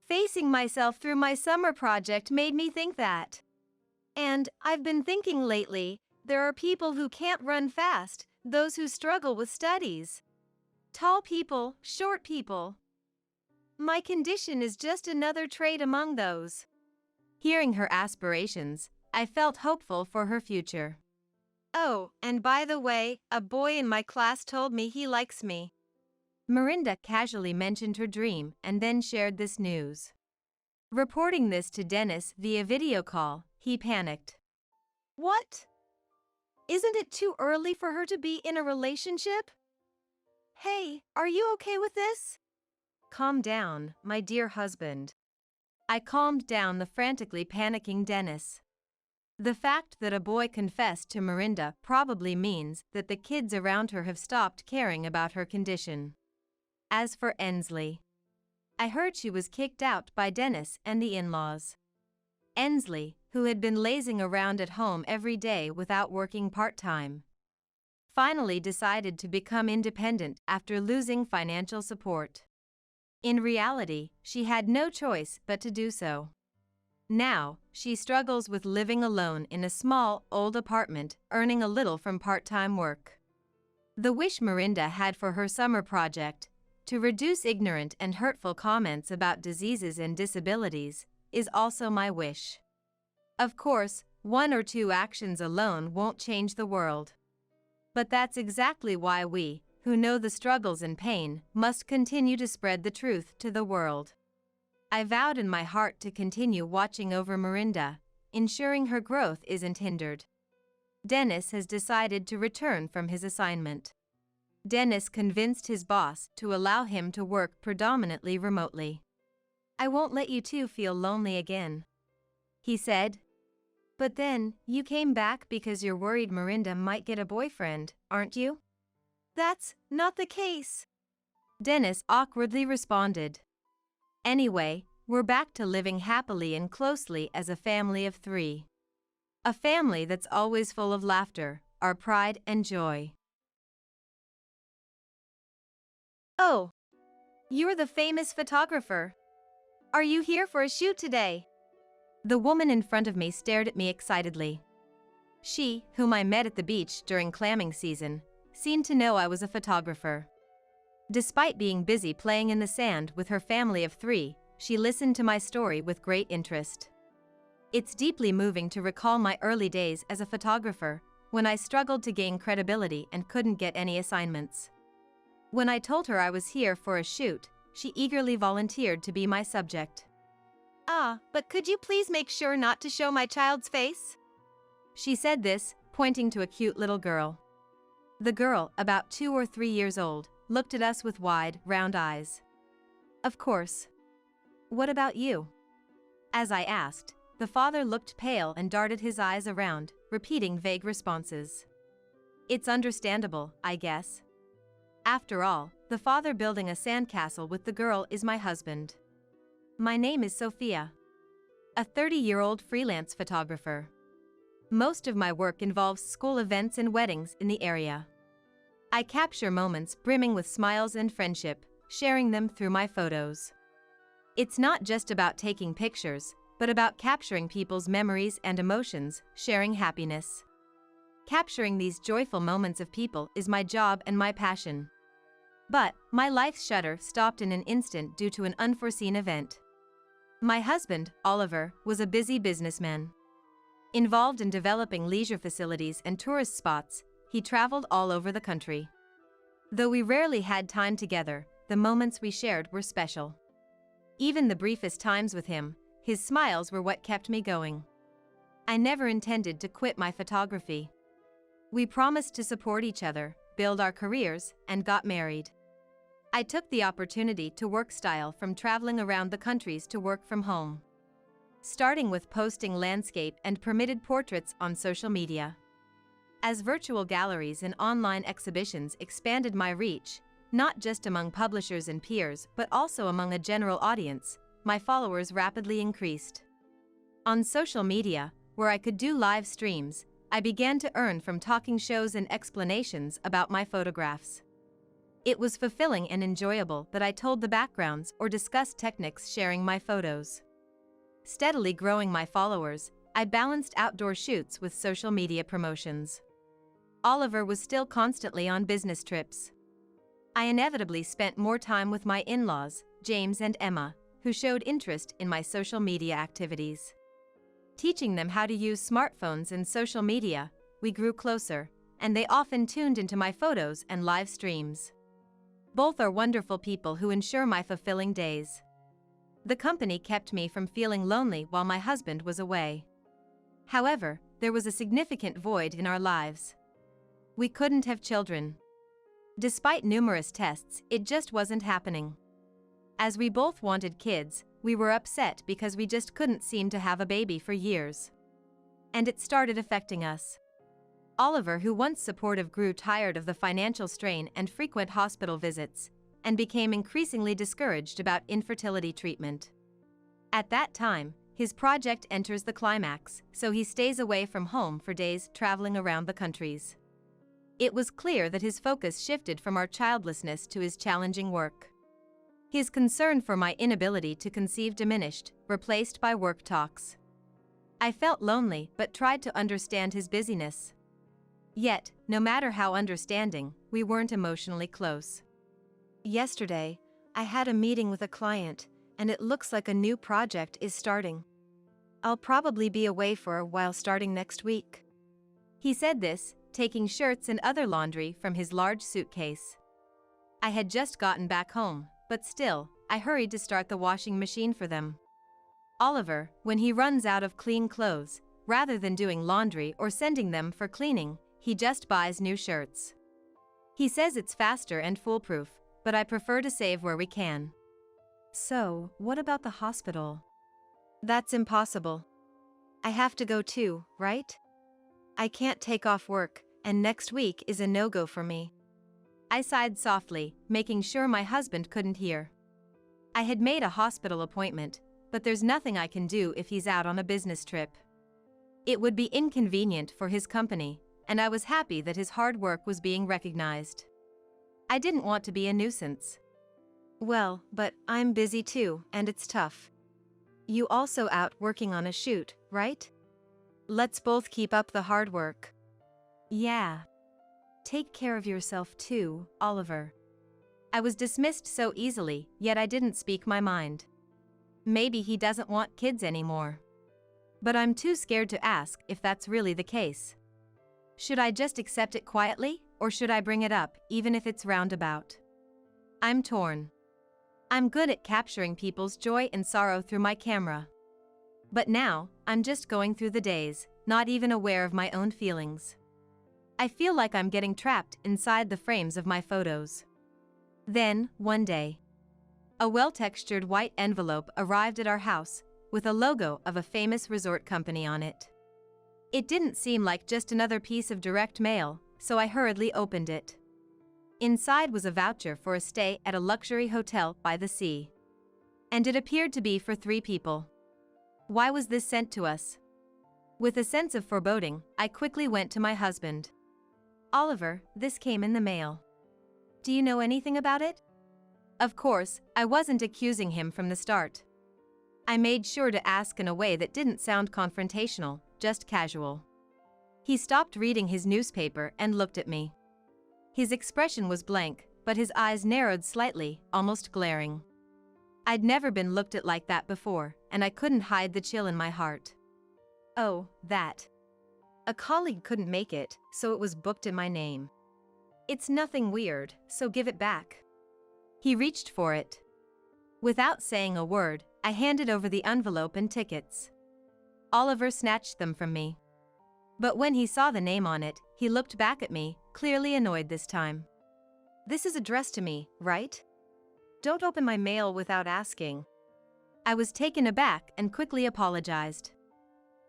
B: Facing myself through my summer project made me think that. And I've been thinking lately, there are people who can't run fast, those who struggle with studies. Tall people, short people. My condition is just another trait among those.
A: Hearing her aspirations, I felt hopeful for her future.
B: Oh, and by the way, a boy in my class told me he likes me.
A: Miranda casually mentioned her dream and then shared this news. Reporting this to Dennis via video call, he panicked.
B: What? Isn't it too early for her to be in a relationship? Hey, are you okay with this?
A: Calm down, my dear husband. I calmed down the frantically panicking Dennis. The fact that a boy confessed to Miranda probably means that the kids around her have stopped caring about her condition. As for Ensley, I heard she was kicked out by Dennis and the in-laws. Ensley, who had been lazing around at home every day without working part-time, finally decided to become independent after losing financial support. In reality, she had no choice but to do so. Now, she struggles with living alone in a small, old apartment, earning a little from part-time work. The wish Miranda had for her summer project, to reduce ignorant and hurtful comments about diseases and disabilities, is also my wish. Of course, 1 or 2 actions alone won't change the world. But that's exactly why we, who know the struggles and pain, must continue to spread the truth to the world. I vowed in my heart to continue watching over Miranda, ensuring her growth isn't hindered. Dennis has decided to return from his assignment. Dennis convinced his boss to allow him to work predominantly remotely. I won't let you two feel lonely again, he said. But then, you came back because you're worried Miranda might get a boyfriend, aren't you?
B: That's not the case,
A: Dennis awkwardly responded. Anyway, we're back to living happily and closely as a family of 3. A family that's always full of laughter, our pride and joy.
B: Oh, you're the famous photographer. Are you here for a shoot today?
A: The woman in front of me stared at me excitedly. She, whom I met at the beach during clamming season, seemed to know I was a photographer. Despite being busy playing in the sand with her family of 3, she listened to my story with great interest. It's deeply moving to recall my early days as a photographer, when I struggled to gain credibility and couldn't get any assignments. When I told her I was here for a shoot, she eagerly volunteered to be my subject.
B: But could you please make sure not to show my child's face?
A: She said this, pointing to a cute little girl. The girl, about 2 or 3 years old, looked at us with wide, round eyes. Of course. What about you? As I asked, the father looked pale and darted his eyes around, repeating vague responses. It's understandable, I guess. After all, the father building a sandcastle with the girl is my husband. My name is Sophia. A 30-year-old freelance photographer. Most of my work involves school events and weddings in the area. I capture moments brimming with smiles and friendship, sharing them through my photos. It's not just about taking pictures, but about capturing people's memories and emotions, sharing happiness. Capturing these joyful moments of people is my job and my passion. But my life's shutter stopped in an instant due to an unforeseen event. My husband, Oliver, was a busy businessman. Involved in developing leisure facilities and tourist spots, he traveled all over the country. Though we rarely had time together, the moments we shared were special. Even the briefest times with him, his smiles were what kept me going. I never intended to quit my photography. We promised to support each other, build our careers, and got married. I took the opportunity to work style from traveling around the countries to work from home. Starting with posting landscape and permitted portraits on social media. As virtual galleries and online exhibitions expanded my reach, not just among publishers and peers but also among a general audience, my followers rapidly increased. On social media, where I could do live streams, I began to earn from talking shows and explanations about my photographs. It was fulfilling and enjoyable that I told the backgrounds or discussed techniques sharing my photos. Steadily growing my followers, I balanced outdoor shoots with social media promotions. Oliver was still constantly on business trips. I inevitably spent more time with my in-laws, James and Emma, who showed interest in my social media activities. Teaching them how to use smartphones and social media, we grew closer, and they often tuned into my photos and live streams. Both are wonderful people who ensure my fulfilling days. The company kept me from feeling lonely while my husband was away. However, there was a significant void in our lives. We couldn't have children. Despite numerous tests, it just wasn't happening. As we both wanted kids, we were upset because we just couldn't seem to have a baby for years. And it started affecting us. Oliver, who once supportive, grew tired of the financial strain and frequent hospital visits, and became increasingly discouraged about infertility treatment. At that time, his project enters the climax, so he stays away from home for days, traveling around the countries. It was clear that his focus shifted from our childlessness to his challenging work. His concern for my inability to conceive diminished, replaced by work talks. I felt lonely but tried to understand his busyness. Yet, no matter how understanding, we weren't emotionally close. Yesterday, I had a meeting with a client, and it looks like a new project is starting. I'll probably be away for a while starting next week. He said this, taking shirts and other laundry from his large suitcase. I had just gotten back home, but still, I hurried to start the washing machine for them. Oliver, when he runs out of clean clothes, rather than doing laundry or sending them for cleaning, he just buys new shirts. He says it's faster and foolproof, but I prefer to save where we can. So, what about the hospital? That's impossible. I have to go too, right? I can't take off work, and next week is a no-go for me. I sighed softly, making sure my husband couldn't hear. I had made a hospital appointment, but there's nothing I can do if he's out on a business trip. It would be inconvenient for his company, and I was happy that his hard work was being recognized. I didn't want to be a nuisance. Well, but I'm busy too, and it's tough. You also out working on a shoot, right? Let's both keep up the hard work. Yeah. Take care of yourself too, Oliver. I was dismissed so easily, yet I didn't speak my mind. Maybe he doesn't want kids anymore. But I'm too scared to ask if that's really the case. Should I just accept it quietly, or should I bring it up, even if it's roundabout? I'm torn. I'm good at capturing people's joy and sorrow through my camera. But now, I'm just going through the days, not even aware of my own feelings. I feel like I'm getting trapped inside the frames of my photos. Then, one day, a well-textured white envelope arrived at our house, with a logo of a famous resort company on it. It didn't seem like just another piece of direct mail, so I hurriedly opened it. Inside was a voucher for a stay at a luxury hotel by the sea. And it appeared to be for 3 people. Why was this sent to us? With a sense of foreboding, I quickly went to my husband. "Oliver, this came in the mail. Do you know anything about it?" Of course, I wasn't accusing him from the start. I made sure to ask in a way that didn't sound confrontational, just casual. He stopped reading his newspaper and looked at me. His expression was blank, but his eyes narrowed slightly, almost glaring. I'd never been looked at like that before, and I couldn't hide the chill in my heart. "Oh, that. A colleague couldn't make it, so it was booked in my name. It's nothing weird, so give it back." He reached for it. Without saying a word, I handed over the envelope and tickets. Oliver snatched them from me. But when he saw the name on it, he looked back at me, clearly annoyed this time. "This is addressed to me, right? Don't open my mail without asking." I was taken aback and quickly apologized.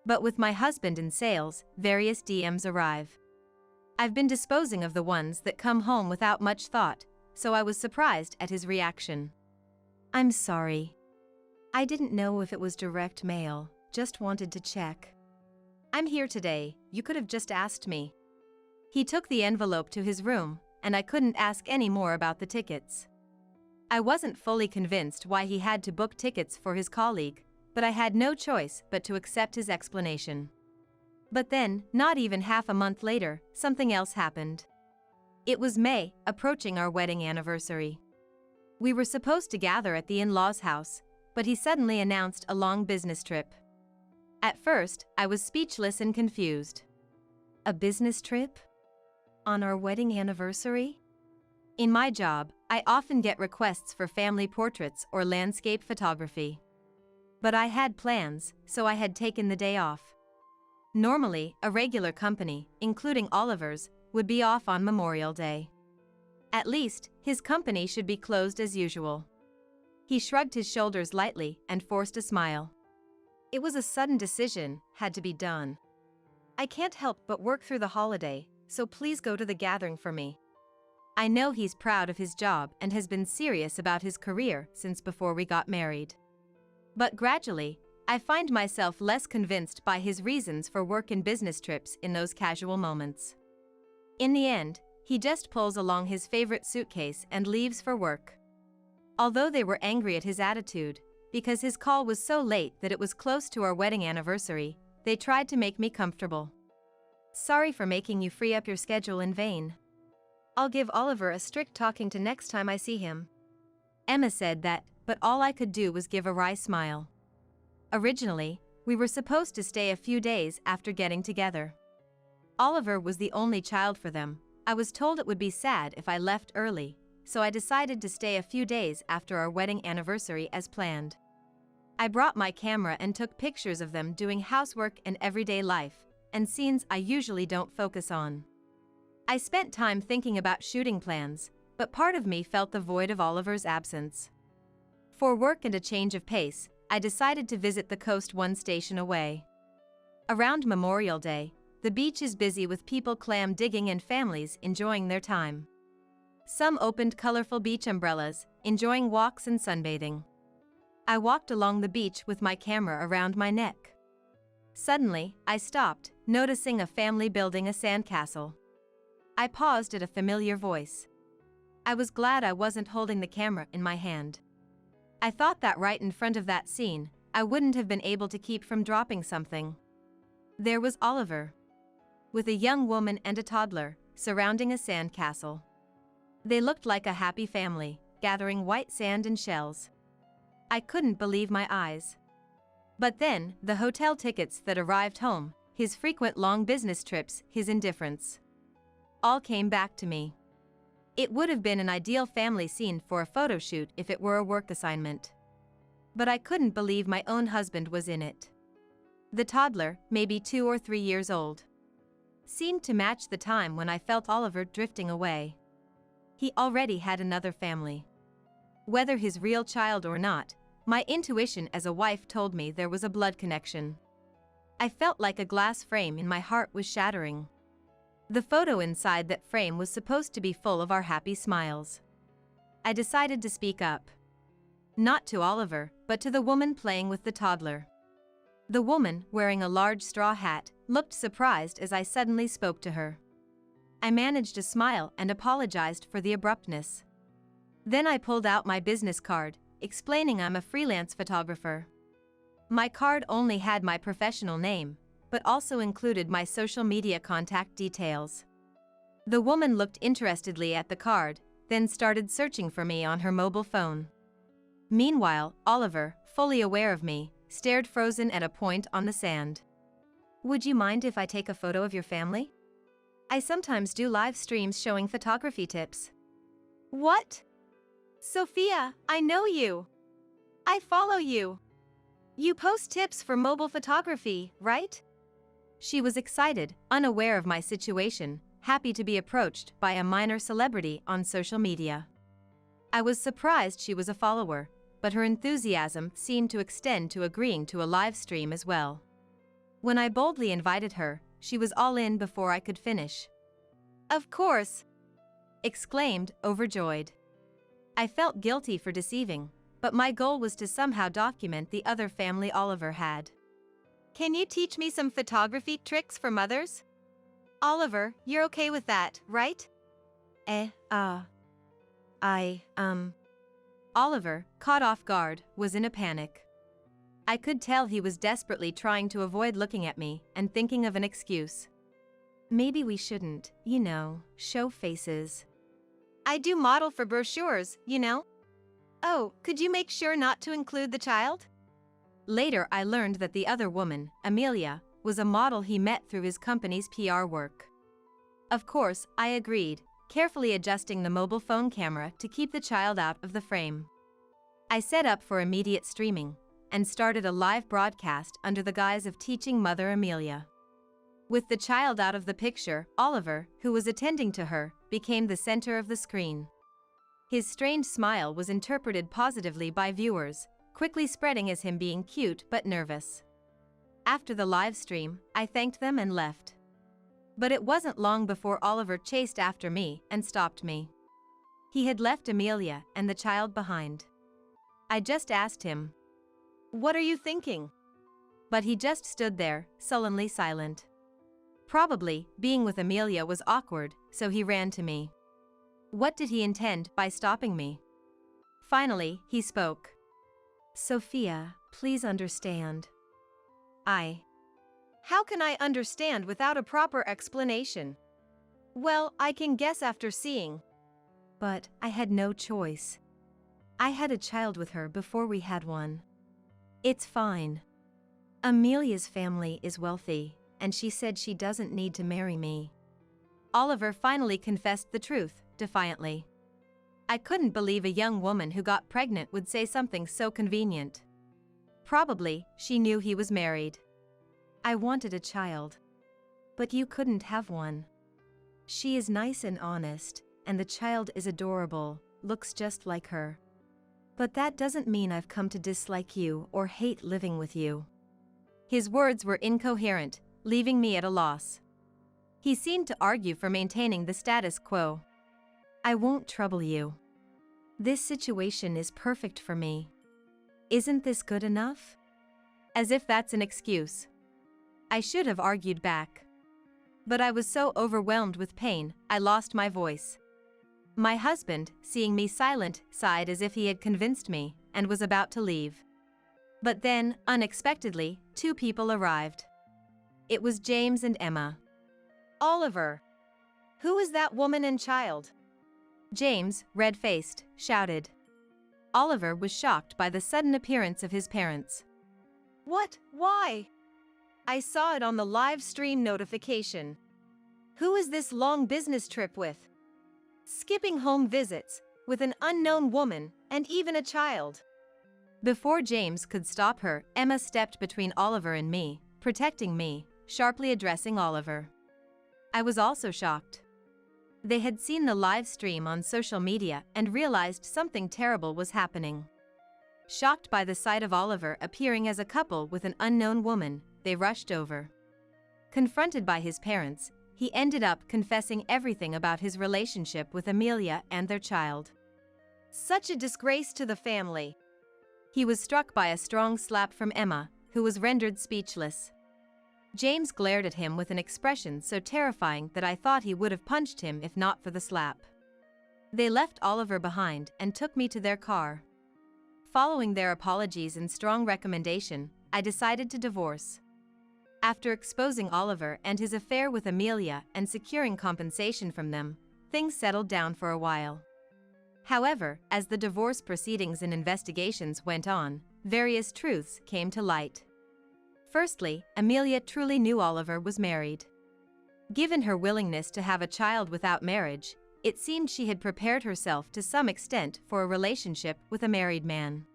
A: But with my husband in sales, various DMs arrive. I've been disposing of the ones that come home without much thought, so I was surprised at his reaction. "I'm sorry. I didn't know if it was direct mail, just wanted to check. I'm here today, you could have just asked me." He took the envelope to his room, and I couldn't ask any more about the tickets. I wasn't fully convinced why he had to book tickets for his colleague, but I had no choice but to accept his explanation. But then, not even half a month later, something else happened. It was May, approaching our wedding anniversary. We were supposed to gather at the in-laws' house, but he suddenly announced a long business trip. At first, I was speechless and confused. A business trip? On our wedding anniversary? In my job, I often get requests for family portraits or landscape photography. But I had plans, so I had taken the day off. Normally, a regular company, including Oliver's, would be off on Memorial Day. At least, his company should be closed as usual. He shrugged his shoulders lightly and forced a smile. It was a sudden decision, had to be done. "I can't help but work through the holiday, so please go to the gathering for me." I know he's proud of his job and has been serious about his career since before we got married. But gradually, I find myself less convinced by his reasons for work and business trips in those casual moments. In the end, he just pulls along his favorite suitcase and leaves for work. Although they were angry at his attitude, because his call was so late that it was close to our wedding anniversary, they tried to make me comfortable. "Sorry for making you free up your schedule in vain. I'll give Oliver a strict talking to next time I see him." Emma said that, but all I could do was give a wry smile. Originally, we were supposed to stay a few days after getting together. Oliver was the only child for them. I was told it would be sad if I left early, so I decided to stay a few days after our wedding anniversary as planned. I brought my camera and took pictures of them doing housework and everyday life, and scenes I usually don't focus on. I spent time thinking about shooting plans, but part of me felt the void of Oliver's absence. For work and a change of pace, I decided to visit the coast one station away. Around Memorial Day, the beach is busy with people clam digging and families enjoying their time. Some opened colorful beach umbrellas, enjoying walks and sunbathing. I walked along the beach with my camera around my neck. Suddenly, I stopped, noticing a family building a sandcastle. I paused at a familiar voice. I was glad I wasn't holding the camera in my hand. I thought that right in front of that scene, I wouldn't have been able to keep from dropping something. There was Oliver, with a young woman and a toddler, surrounding a sandcastle. They looked like a happy family, gathering white sand and shells. I couldn't believe my eyes. But then, the hotel tickets that arrived home, his frequent long business trips, his indifference. All came back to me. It would have been an ideal family scene for a photo shoot if it were a work assignment. But I couldn't believe my own husband was in it. The toddler, maybe 2 or 3 years old, seemed to match the time when I felt Oliver drifting away. He already had another family. Whether his real child or not, my intuition as a wife told me there was a blood connection. I felt like a glass frame in my heart was shattering. The photo inside that frame was supposed to be full of our happy smiles. I decided to speak up. Not to Oliver, but to the woman playing with the toddler. The woman, wearing a large straw hat, looked surprised as I suddenly spoke to her. I managed a smile and apologized for the abruptness. Then I pulled out my business card, explaining I'm a freelance photographer. My card only had my professional name, but also included my social media contact details. The woman looked interestedly at the card, then started searching for me on her mobile phone. Meanwhile, Oliver, fully aware of me, stared frozen at a point on the sand. "Would you mind if I take a photo of your family? I sometimes do live streams showing photography tips."
B: What? Sophia, I know you. I follow you. You post tips for mobile photography, right?
A: She was excited, unaware of my situation, happy to be approached by a minor celebrity on social media. I was surprised she was a follower, but her enthusiasm seemed to extend to agreeing to a live stream as well. When I boldly invited her, she was all in before I could finish.
B: "Of course!"
A: exclaimed, overjoyed. I felt guilty for deceiving, but my goal was to somehow document the other family Oliver had.
B: "Can you teach me some photography tricks for mothers? Oliver, you're okay with that, right?"
A: Oliver, caught off guard, was in a panic. I could tell he was desperately trying to avoid looking at me and thinking of an excuse. "Maybe we shouldn't, show faces."
B: "I do model for brochures, you know." "Oh, could you make sure not to include the child?"
A: Later I learned that the other woman, Amelia, was a model he met through his company's PR work. Of course, I agreed, carefully adjusting the mobile phone camera to keep the child out of the frame. I set up for immediate streaming and started a live broadcast under the guise of teaching Mother Amelia. With the child out of the picture, Oliver, who was attending to her, became the center of the screen. His strange smile was interpreted positively by viewers, quickly spreading as him being cute but nervous. After the live stream, I thanked them and left. But it wasn't long before Oliver chased after me and stopped me. He had left Amelia and the child behind. I just asked him,
B: "What are you thinking?"
A: But he just stood there, sullenly silent. Probably, being with Amelia was awkward, so he ran to me. What did he intend by stopping me? Finally, he spoke. "Sophia, please understand.
B: How can I understand without a proper explanation? Well, I can guess after seeing.
A: But I had no choice. I had a child with her before we had one. It's fine. Amelia's family is wealthy, and she said she doesn't need to marry me." Oliver finally confessed the truth, defiantly. I couldn't believe a young woman who got pregnant would say something so convenient. Probably, she knew he was married. "I wanted a child. But you couldn't have one. She is nice and honest, and the child is adorable, looks just like her. But that doesn't mean I've come to dislike you or hate living with you." His words were incoherent, leaving me at a loss. He seemed to argue for maintaining the status quo. "I won't trouble you. This situation is perfect for me. Isn't this good enough?" As if that's an excuse. I should have argued back. But I was so overwhelmed with pain, I lost my voice. My husband, seeing me silent, sighed as if he had convinced me, and was about to leave. But then, unexpectedly, two people arrived. It was James and Emma.
B: "Oliver, who is that woman and child?"
A: James, red-faced, shouted. Oliver was shocked by the sudden appearance of his parents.
B: "What? Why? I saw it on the live stream notification. Who is this long business trip with? Skipping home visits, with an unknown woman, and even a child."
A: Before James could stop her, Emma stepped between Oliver and me, protecting me, sharply addressing Oliver. I was also shocked. They had seen the live stream on social media and realized something terrible was happening. Shocked by the sight of Oliver appearing as a couple with an unknown woman, they rushed over. Confronted by his parents, he ended up confessing everything about his relationship with Amelia and their child.
B: Such a disgrace to the family.
A: He was struck by a strong slap from Emma, who was rendered speechless. James glared at him with an expression so terrifying that I thought he would have punched him if not for the slap. They left Oliver behind and took me to their car. Following their apologies and strong recommendation, I decided to divorce. After exposing Oliver and his affair with Amelia and securing compensation from them, things settled down for a while. However, as the divorce proceedings and investigations went on, various truths came to light. Firstly, Amelia truly knew Oliver was married. Given her willingness to have a child without marriage, it seemed she had prepared herself to some extent for a relationship with a married man.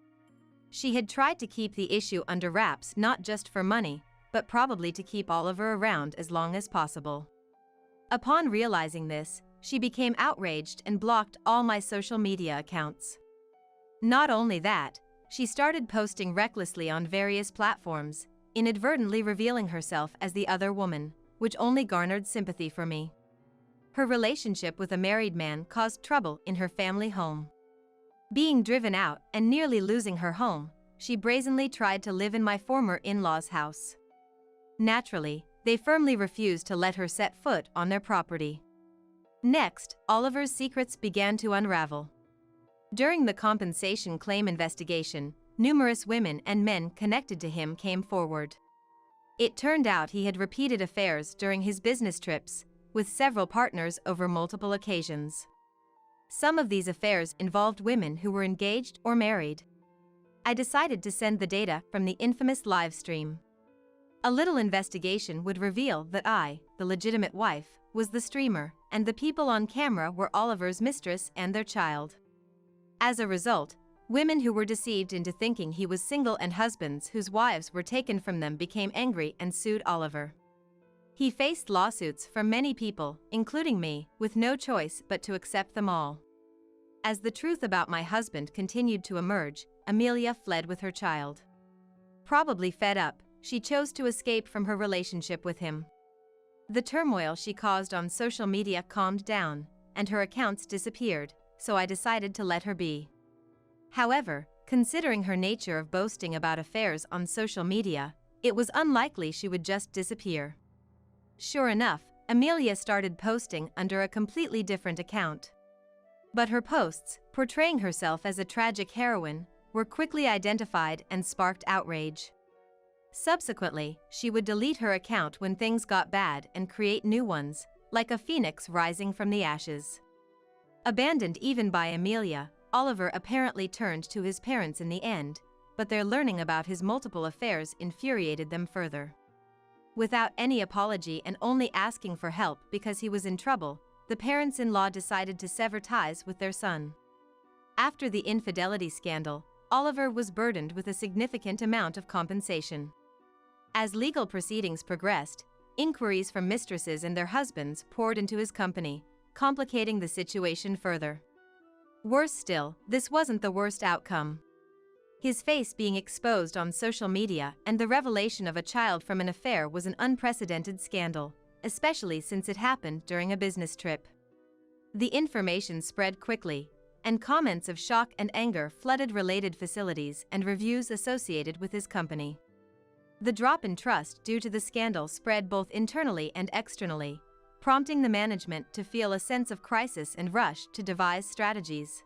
A: She had tried to keep the issue under wraps not just for money, but probably to keep Oliver around as long as possible. Upon realizing this, she became outraged and blocked all my social media accounts. Not only that, she started posting recklessly on various platforms, inadvertently revealing herself as the other woman, which only garnered sympathy for me. Her relationship with a married man caused trouble in her family home. Being driven out and nearly losing her home, she brazenly tried to live in my former in-laws' house. Naturally, they firmly refused to let her set foot on their property. Next, Oliver's secrets began to unravel. During the compensation claim investigation, numerous women and men connected to him came forward. It turned out he had repeated affairs during his business trips, with several partners over multiple occasions. Some of these affairs involved women who were engaged or married. I decided to send the data from the infamous live stream. A little investigation would reveal that I, the legitimate wife, was the streamer, and the people on camera were Oliver's mistress and their child. As a result, women who were deceived into thinking he was single and husbands whose wives were taken from them became angry and sued Oliver. He faced lawsuits from many people, including me, with no choice but to accept them all. As the truth about my husband continued to emerge, Amelia fled with her child. Probably fed up, she chose to escape from her relationship with him. The turmoil she caused on social media calmed down, and her accounts disappeared, so I decided to let her be. However, considering her nature of boasting about affairs on social media, it was unlikely she would just disappear. Sure enough, Amelia started posting under a completely different account. But her posts, portraying herself as a tragic heroine, were quickly identified and sparked outrage. Subsequently, she would delete her account when things got bad and create new ones, like a phoenix rising from the ashes. Abandoned even by Amelia, Oliver apparently turned to his parents in the end, but their learning about his multiple affairs infuriated them further. Without any apology and only asking for help because he was in trouble, the parents-in-law decided to sever ties with their son. After the infidelity scandal, Oliver was burdened with a significant amount of compensation. As legal proceedings progressed, inquiries from mistresses and their husbands poured into his company, complicating the situation further. Worse still, this wasn't the worst outcome. His face being exposed on social media and the revelation of a child from an affair was an unprecedented scandal, especially since it happened during a business trip. The information spread quickly, and comments of shock and anger flooded related facilities and reviews associated with his company. The drop in trust due to the scandal spread both internally and externally, prompting the management to feel a sense of crisis and rush to devise strategies.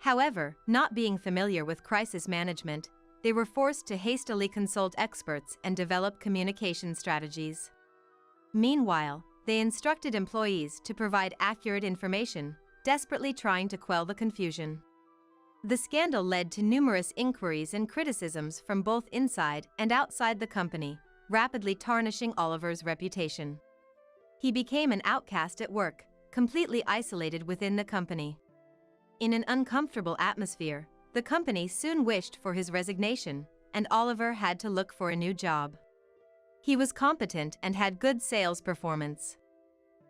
A: However, not being familiar with crisis management, they were forced to hastily consult experts and develop communication strategies. Meanwhile, they instructed employees to provide accurate information, desperately trying to quell the confusion. The scandal led to numerous inquiries and criticisms from both inside and outside the company, rapidly tarnishing Oliver's reputation. He became an outcast at work, completely isolated within the company. In an uncomfortable atmosphere, the company soon wished for his resignation, and Oliver had to look for a new job. He was competent and had good sales performance.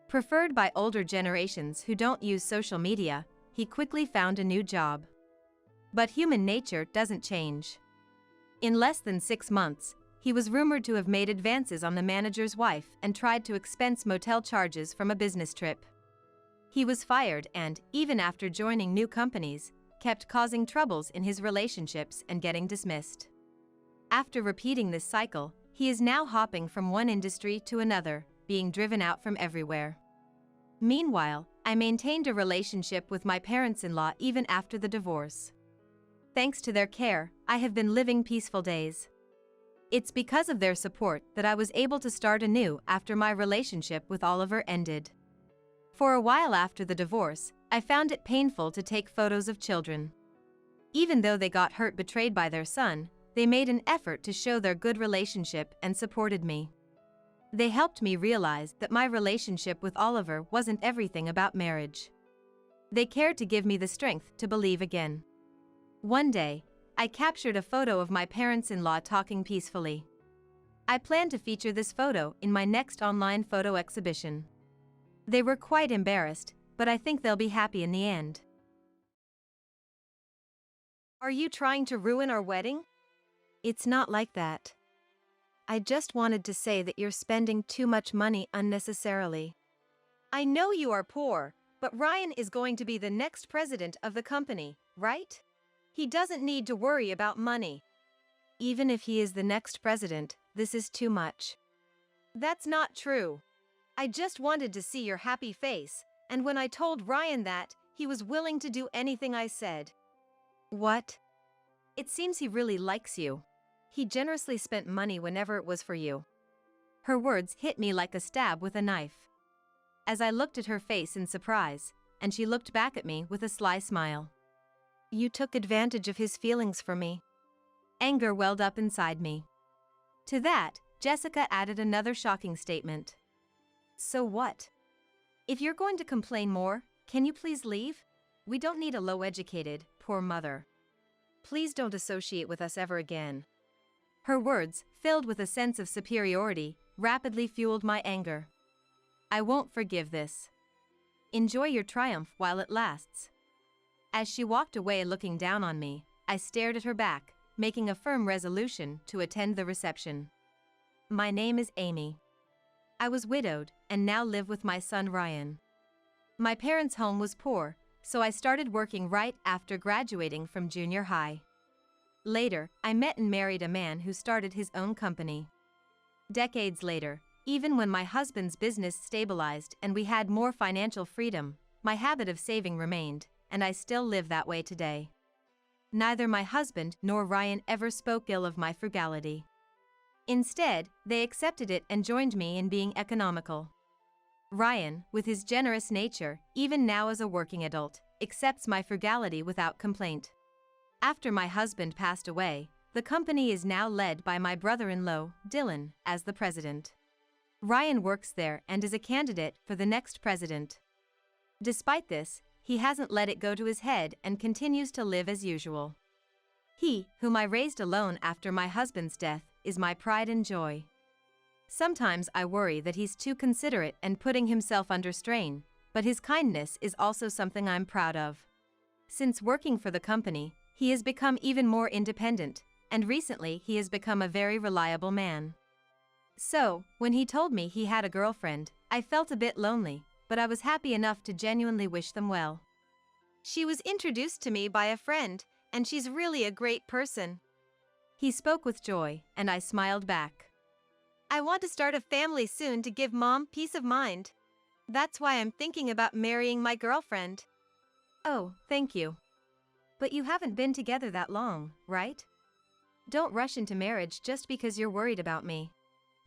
A: Preferred by older generations who don't use social media, he quickly found a new job. But human nature doesn't change. In less than 6 months, he was rumored to have made advances on the manager's wife and tried to expense motel charges from a business trip. He was fired and, even after joining new companies, kept causing troubles in his relationships and getting dismissed. After repeating this cycle, he is now hopping from one industry to another, being driven out from everywhere. Meanwhile, I maintained a relationship with my parents-in-law even after the divorce. Thanks to their care, I have been living peaceful days. It's because of their support that I was able to start anew after my relationship with Oliver ended. For a while after the divorce, I found it painful to take photos of children. Even though they got hurt betrayed by their son, they made an effort to show their good relationship and supported me. They helped me realize that my relationship with Oliver wasn't everything about marriage. They cared to give me the strength to believe again. One day, I captured a photo of my parents-in-law talking peacefully. I plan to feature this photo in my next online photo exhibition. They were quite embarrassed, but I think they'll be happy in the end.
B: Are you trying to ruin our wedding?
A: It's not like that. I just wanted to say that you're spending too much money unnecessarily.
B: I know you are poor, but Ryan is going to be the next president of the company, right? He doesn't need to worry about money.
A: Even if he is the next president, this is too much.
B: That's not true. I just wanted to see your happy face, and when I told Ryan that, he was willing to do anything I said.
A: What?
B: It seems he really likes you. He generously spent money whenever it was for you.
A: Her words hit me like a stab with a knife. As I looked at her face in surprise, and she looked back at me with a sly smile. You took advantage of his feelings for me. Anger welled up inside me. To that, Jessica added another shocking statement.
B: So what? If you're going to complain more, can you please leave? We don't need a low-educated, poor mother. Please don't associate with us ever again.
A: Her words, filled with a sense of superiority, rapidly fueled my anger. I won't forgive this. Enjoy your triumph while it lasts. As she walked away looking down on me, I stared at her back, making a firm resolution to attend the reception. My name is Amy. I was widowed and now live with my son Ryan. My parents' home was poor, so I started working right after graduating from junior high. Later, I met and married a man who started his own company. Decades later, even when my husband's business stabilized and we had more financial freedom, my habit of saving remained, and I still live that way today. Neither my husband nor Ryan ever spoke ill of my frugality. Instead, they accepted it and joined me in being economical. Ryan, with his generous nature, even now as a working adult, accepts my frugality without complaint. After my husband passed away, the company is now led by my brother-in-law, Dylan, as the president. Ryan works there and is a candidate for the next president. Despite this, he hasn't let it go to his head and continues to live as usual. He, whom I raised alone after my husband's death, is my pride and joy. Sometimes I worry that he's too considerate and putting himself under strain, but his kindness is also something I'm proud of. Since working for the company, he has become even more independent, and recently he has become a very reliable man. So, when he told me he had a girlfriend, I felt a bit lonely, but I was happy enough to genuinely wish them well.
B: She was introduced to me by a friend, and she's really a great person.
A: He spoke with joy, and I smiled back.
B: I want to start a family soon to give Mom peace of mind. That's why I'm thinking about marrying my girlfriend.
A: Oh, thank you. But you haven't been together that long, right? Don't rush into marriage just because you're worried about me.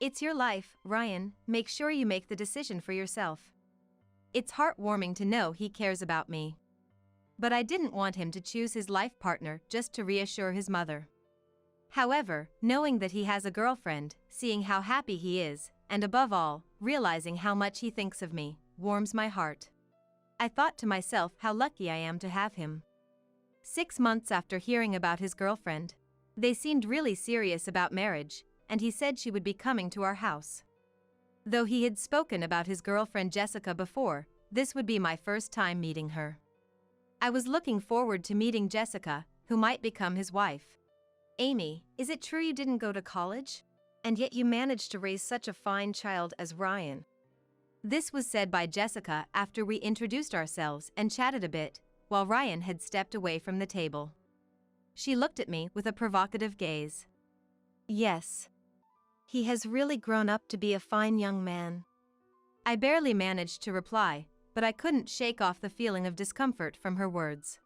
A: It's your life, Ryan, make sure you make the decision for yourself. It's heartwarming to know he cares about me. But I didn't want him to choose his life partner just to reassure his mother. However, knowing that he has a girlfriend, seeing how happy he is, and above all, realizing how much he thinks of me, warms my heart. I thought to myself how lucky I am to have him. 6 months after hearing about his girlfriend, they seemed really serious about marriage, and he said she would be coming to our house. Though he had spoken about his girlfriend Jessica before, this would be my first time meeting her. I was looking forward to meeting Jessica, who might become his wife.
B: Amy, is it true you didn't go to college? And yet you managed to raise such a fine child as Ryan.
A: This was said by Jessica after we introduced ourselves and chatted a bit, while Ryan had stepped away from the table. She looked at me with a provocative gaze.
B: Yes. He has really grown up to be a fine young man. I barely managed to reply, but I couldn't shake off the feeling of discomfort from her words.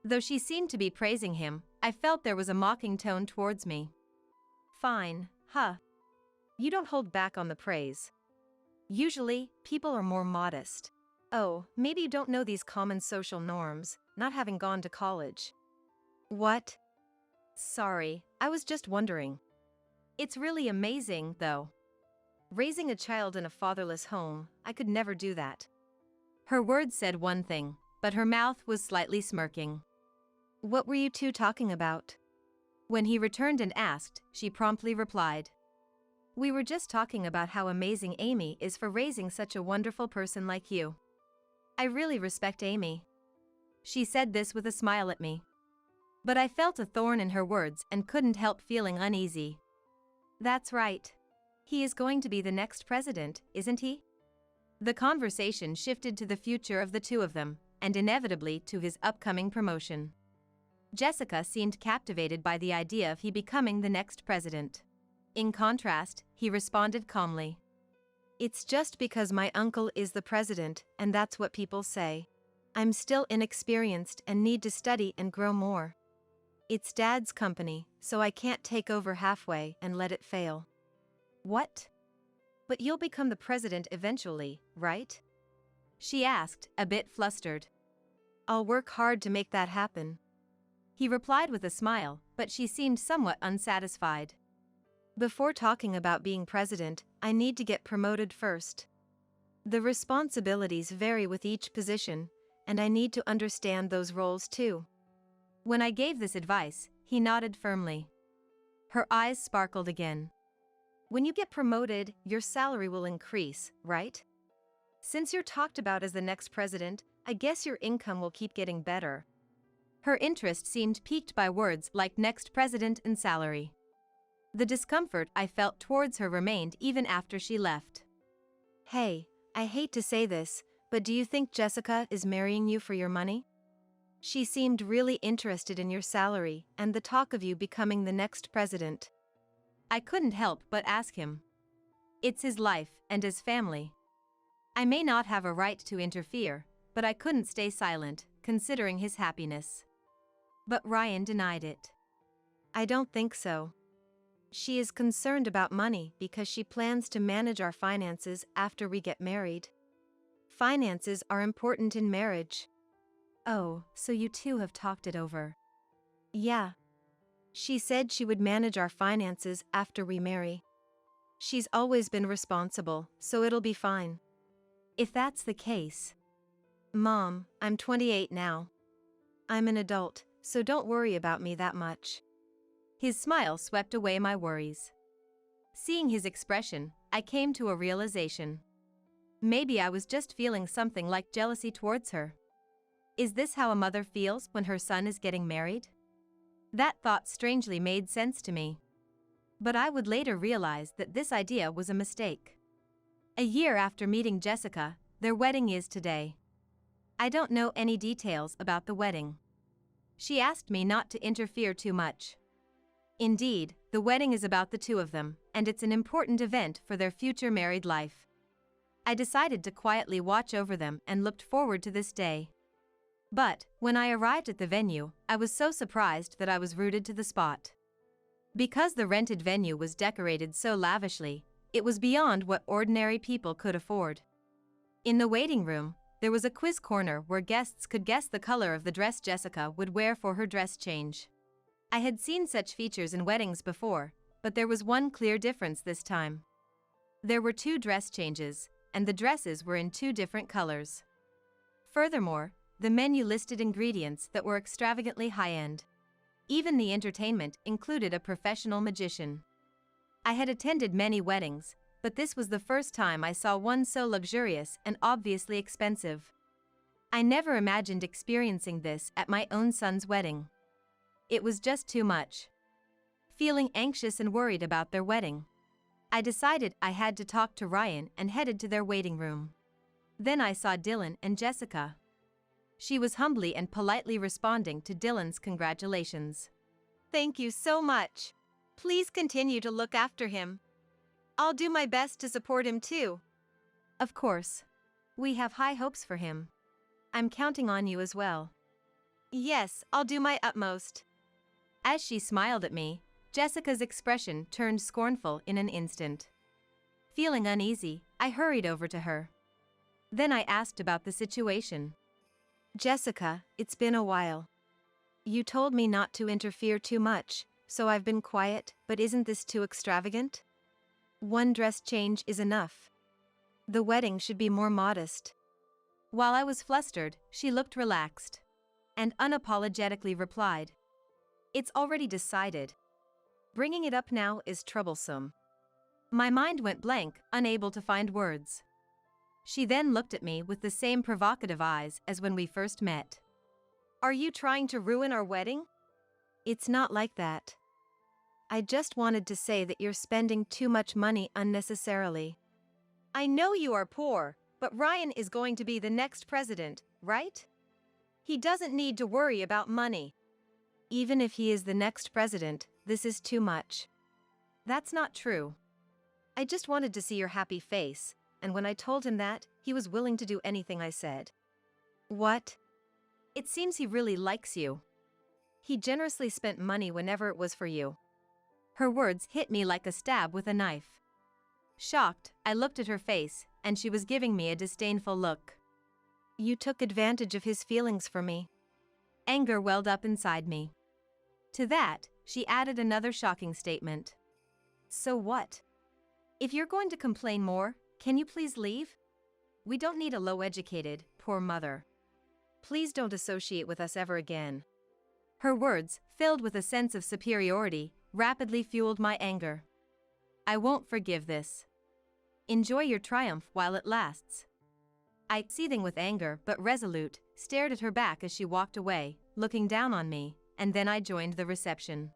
B: Though she seemed to be praising him, I felt there was a mocking tone towards me. Fine, huh? You don't hold back on the praise. Usually, people are more modest. Oh, maybe you don't know these common social norms, not having gone to college. What? Sorry, I was just wondering. It's really amazing, though. Raising a child in a fatherless home, I could never do that. Her words said one thing, but her mouth was slightly smirking. What were you two talking about? When he returned and asked, she promptly replied. We were just talking about how amazing Amy is for raising such a wonderful person like you. I really respect Amy. She said this with a smile at me. But I felt a thorn in her words and couldn't help feeling uneasy. That's right. He is going to be the next president, isn't he? The conversation shifted to the future of the two of them, and inevitably to his upcoming promotion. Jessica seemed captivated by the idea of he becoming the next president. In contrast, he responded calmly. It's just because my uncle is the president, and that's what people say. I'm still inexperienced and need to study and grow more. It's Dad's company, so I can't take over halfway and let it fail. What? But you'll become the president eventually, right? She asked, a bit flustered. I'll work hard to make that happen. He replied with a smile, but she seemed somewhat unsatisfied. Before talking about being president, I need to get promoted first. The responsibilities vary with each position, and I need to understand those roles too. When I gave this advice, he nodded firmly. Her eyes sparkled again. When you get promoted, your salary will increase, right? Since you're talked about as the next president, I guess your income will keep getting better. Her interest seemed piqued by words like next president and salary. The discomfort I felt towards her remained even after she left. Hey, I hate to say this, but do you think Jessica is marrying you for your money? She seemed really interested in your salary and the talk of you becoming the next president. I couldn't help but ask him. It's his life and his family. I may not have a right to interfere, but I couldn't stay silent, considering his happiness. But Ryan denied it. I don't think so. She is concerned about money because she plans to manage our finances after we get married. Finances are important in marriage. Oh, so you two have talked it over. Yeah. She said she would manage our finances after we marry. She's always been responsible, so it'll be fine. If that's the case. Mom, I'm 28 now. I'm an adult, so don't worry about me that much. His smile swept away my worries. Seeing his expression, I came to a realization. Maybe I was just feeling something like jealousy towards her. Is this how a mother feels when her son is getting married? That thought strangely made sense to me. But I would later realize that this idea was a mistake. A year after meeting Jessica, their wedding is today. I don't know any details about the wedding. She asked me not to interfere too much. Indeed, the wedding is about the two of them, and it's an important event for their future married life. I decided to quietly watch over them and looked forward to this day. But, when I arrived at the venue, I was so surprised that I was rooted to the spot. Because the rented venue was decorated so lavishly, it was beyond what ordinary people could afford. In the waiting room, there was a quiz corner where guests could guess the color of the dress Jessica would wear for her dress change. I had seen such features in weddings before, but there was one clear difference this time. There were 2 dress changes, and the dresses were in 2 different colors. Furthermore, the menu listed ingredients that were extravagantly high-end. Even the entertainment included a professional magician. I had attended many weddings, but this was the first time I saw one so luxurious and obviously expensive. I never imagined experiencing this at my own son's wedding. It was just too much. Feeling anxious and worried about their wedding, I decided I had to talk to Ryan and headed to their waiting room. Then I saw Dylan and Jessica. She was humbly and politely responding to Dylan's congratulations. Thank you so much. Please continue to look after him. I'll do my best to support him too.
A: Of course. We have high hopes for him. I'm counting on you as well.
B: Yes, I'll do my utmost.
A: As she smiled at me, Jessica's expression turned scornful in an instant. Feeling uneasy, I hurried over to her. Then I asked about the situation.
B: Jessica, it's been a while. You told me not to interfere too much, so I've been quiet, but isn't this too extravagant? One dress change is enough. The wedding should be more modest.
A: While I was flustered, she looked relaxed and unapologetically replied, "It's already decided. Bringing it up now is troublesome." My mind went blank, unable to find words. She then looked at me with the same provocative eyes as when we first met.
B: Are you trying to ruin our wedding? It's not like that. I just wanted to say that you're spending too much money unnecessarily. I know you are poor, but Ryan is going to be the next president, right? He doesn't need to worry about money. Even if he is the next president, this is too much.
A: That's not true.
B: I just wanted to see your happy face, and when I told him that, he was willing to do anything I said. What?
A: It seems he really likes you.
B: He generously spent money whenever it was for you.
A: Her words hit me like a stab with a knife. Shocked, I looked at her face, and she was giving me a disdainful look.
B: You took advantage of his feelings for me.
A: Anger welled up inside me. To that, she added another shocking statement.
B: So what?
A: If you're going to complain more, can you please leave? We don't need a low-educated, poor mother.
B: Please don't associate with us ever again.
A: Her words, filled with a sense of superiority, rapidly fueled my anger. I won't forgive this. Enjoy your triumph while it lasts. I, seething with anger but resolute, stared at her back as she walked away, looking down on me, and then I joined the reception.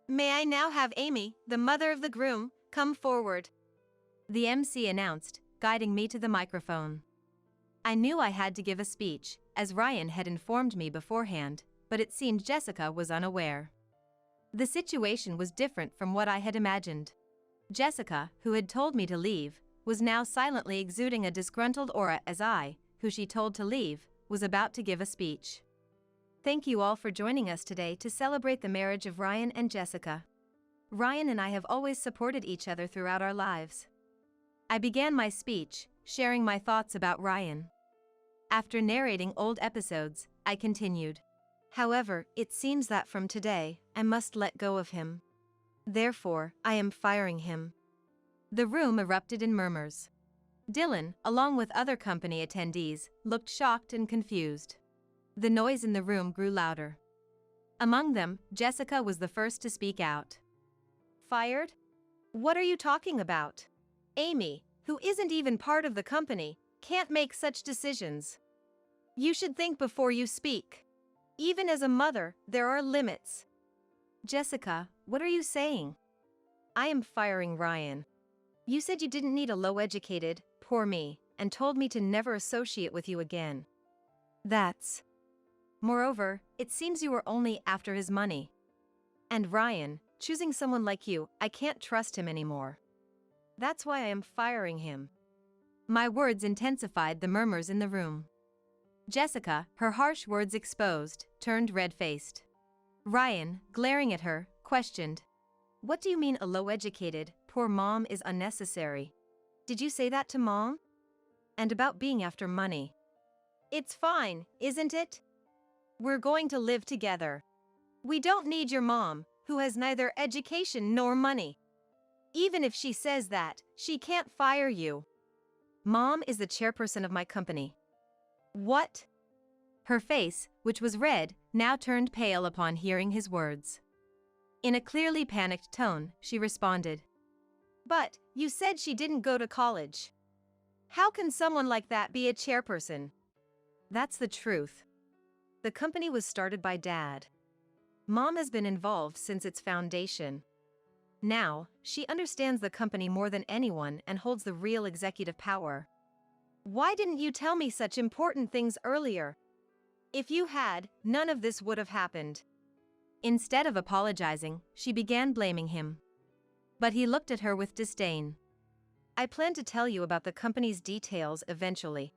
B: May I now have Amy, the mother of the groom, come forward?
A: The MC announced, guiding me to the microphone. I knew I had to give a speech, as Ryan had informed me beforehand, but it seemed Jessica was unaware. The situation was different from what I had imagined. Jessica, who had told me to leave, was now silently exuding a disgruntled aura as I, who she told to leave, was about to give a speech. Thank you all for joining us today to celebrate the marriage of Ryan and Jessica. Ryan and I have always supported each other throughout our lives. I began my speech, sharing my thoughts about Ryan. After narrating old episodes, I continued.
B: However, it seems that from today, I must let go of him. Therefore, I am firing him.
A: The room erupted in murmurs. Dylan, along with other company attendees, looked shocked and confused. The noise in the room grew louder. Among them, Jessica was the first to speak out.
B: Fired? What are you talking about? Amy, who isn't even part of the company, can't make such decisions. You should think before you speak. Even as a mother, there are limits.
A: Jessica, what are you saying?
B: I am firing Ryan. You said you didn't need a low-educated, poor me, and told me to never associate with you again. That's...
A: Moreover, it seems you were only after his money.
B: And Ryan, choosing someone like you, I can't trust him anymore. That's why I am firing him.
A: My words intensified the murmurs in the room. Jessica, her harsh words exposed, turned red-faced. Ryan, glaring at her, questioned.
B: What do you mean a low-educated, poor mom is unnecessary? Did you say that to Mom? And about being after money. It's fine, isn't it? We're going to live together. We don't need your mom, who has neither education nor money. Even if she says that, she can't fire you. Mom is the chairperson of my company. What?
A: Her face, which was red, now turned pale upon hearing his words. In a clearly panicked tone, she responded.
B: But, you said she didn't go to college. How can someone like that be a chairperson? That's the truth. The company was started by Dad. Mom has been involved since its foundation. Now, she understands the company more than anyone and holds the real executive power. Why didn't you tell me such important things earlier? If you had, none of this would have happened.
A: Instead of apologizing, she began blaming him. But he looked at her with disdain. I plan to tell you about the company's details eventually.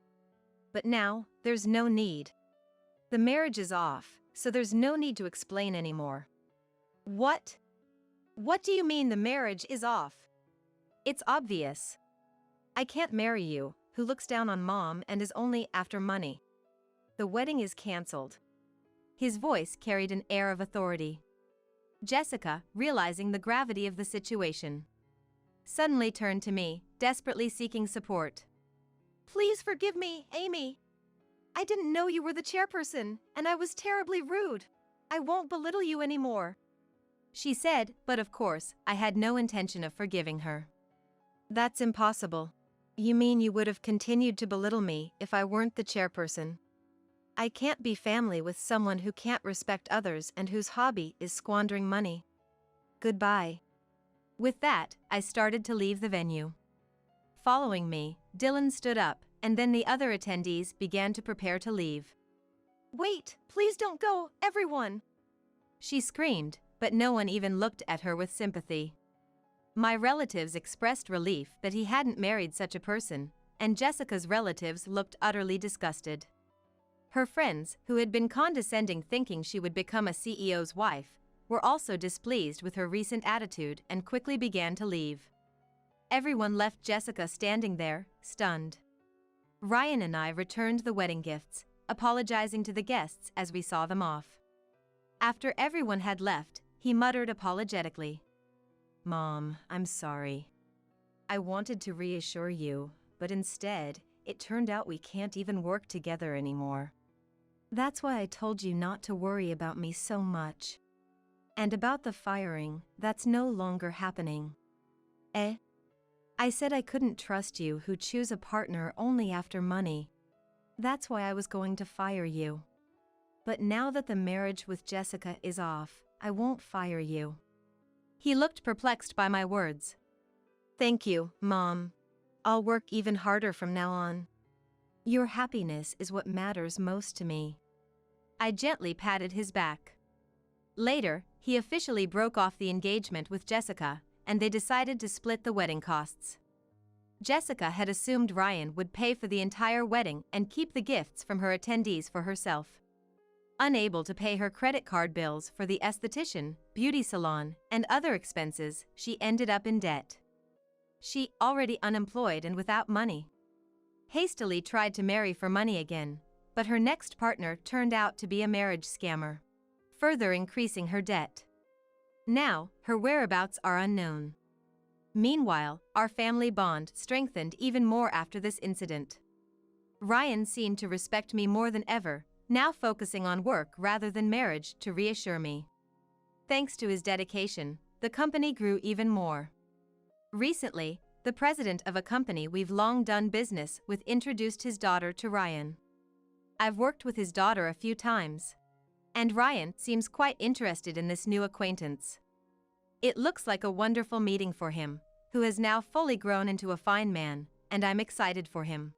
A: But now, there's no need. The marriage is off, so there's no need to explain anymore.
B: What? What do you mean the marriage is off?
A: It's obvious. I can't marry you, who looks down on mom and is only after money. The wedding is cancelled. His voice carried an air of authority. Jessica, realizing the gravity of the situation, suddenly turned to me, desperately seeking support.
B: Please forgive me, Amy. I didn't know you were the chairperson, and I was terribly rude. I won't belittle you anymore,
A: she said, but of course, I had no intention of forgiving her. That's impossible. You mean you would have continued to belittle me if I weren't the chairperson? I can't be family with someone who can't respect others and whose hobby is squandering money. Goodbye. With that, I started to leave the venue. Following me, Dylan stood up, and then the other attendees began to prepare to leave.
B: Wait, please don't go, everyone,
A: she screamed, but no one even looked at her with sympathy. My relatives expressed relief that he hadn't married such a person, and Jessica's relatives looked utterly disgusted. Her friends, who had been condescending thinking she would become a CEO's wife, were also displeased with her recent attitude and quickly began to leave. Everyone left Jessica standing there, stunned. Ryan and I returned the wedding gifts, apologizing to the guests as we saw them off. After everyone had left, he muttered apologetically, "Mom, I'm sorry. I wanted to reassure you, but instead, it turned out we can't even work together anymore. That's why I told you not to worry about me so much. And about the firing, that's no longer happening." I said I couldn't trust you who choose a partner only after money. That's why I was going to fire you. But now that the marriage with Jessica is off, I won't fire you. He looked perplexed by my words. Thank you, Mom. I'll work even harder from now on. Your happiness is what matters most to me. I gently patted his back. Later, he officially broke off the engagement with Jessica, and they decided to split the wedding costs. Jessica had assumed Ryan would pay for the entire wedding and keep the gifts from her attendees for herself. Unable to pay her credit card bills for the esthetician, beauty salon, and other expenses, she ended up in debt. She, already unemployed and without money, hastily tried to marry for money again, but her next partner turned out to be a marriage scammer, further increasing her debt. Now, her whereabouts are unknown. Meanwhile, our family bond strengthened even more after this incident. Ryan seemed to respect me more than ever, now focusing on work rather than marriage to reassure me. Thanks to his dedication, the company grew even more. Recently, the president of a company we've long done business with introduced his daughter to Ryan. I've worked with his daughter a few times, and Ryan seems quite interested in this new acquaintance. It looks like a wonderful meeting for him, who has now fully grown into a fine man, and I'm excited for him.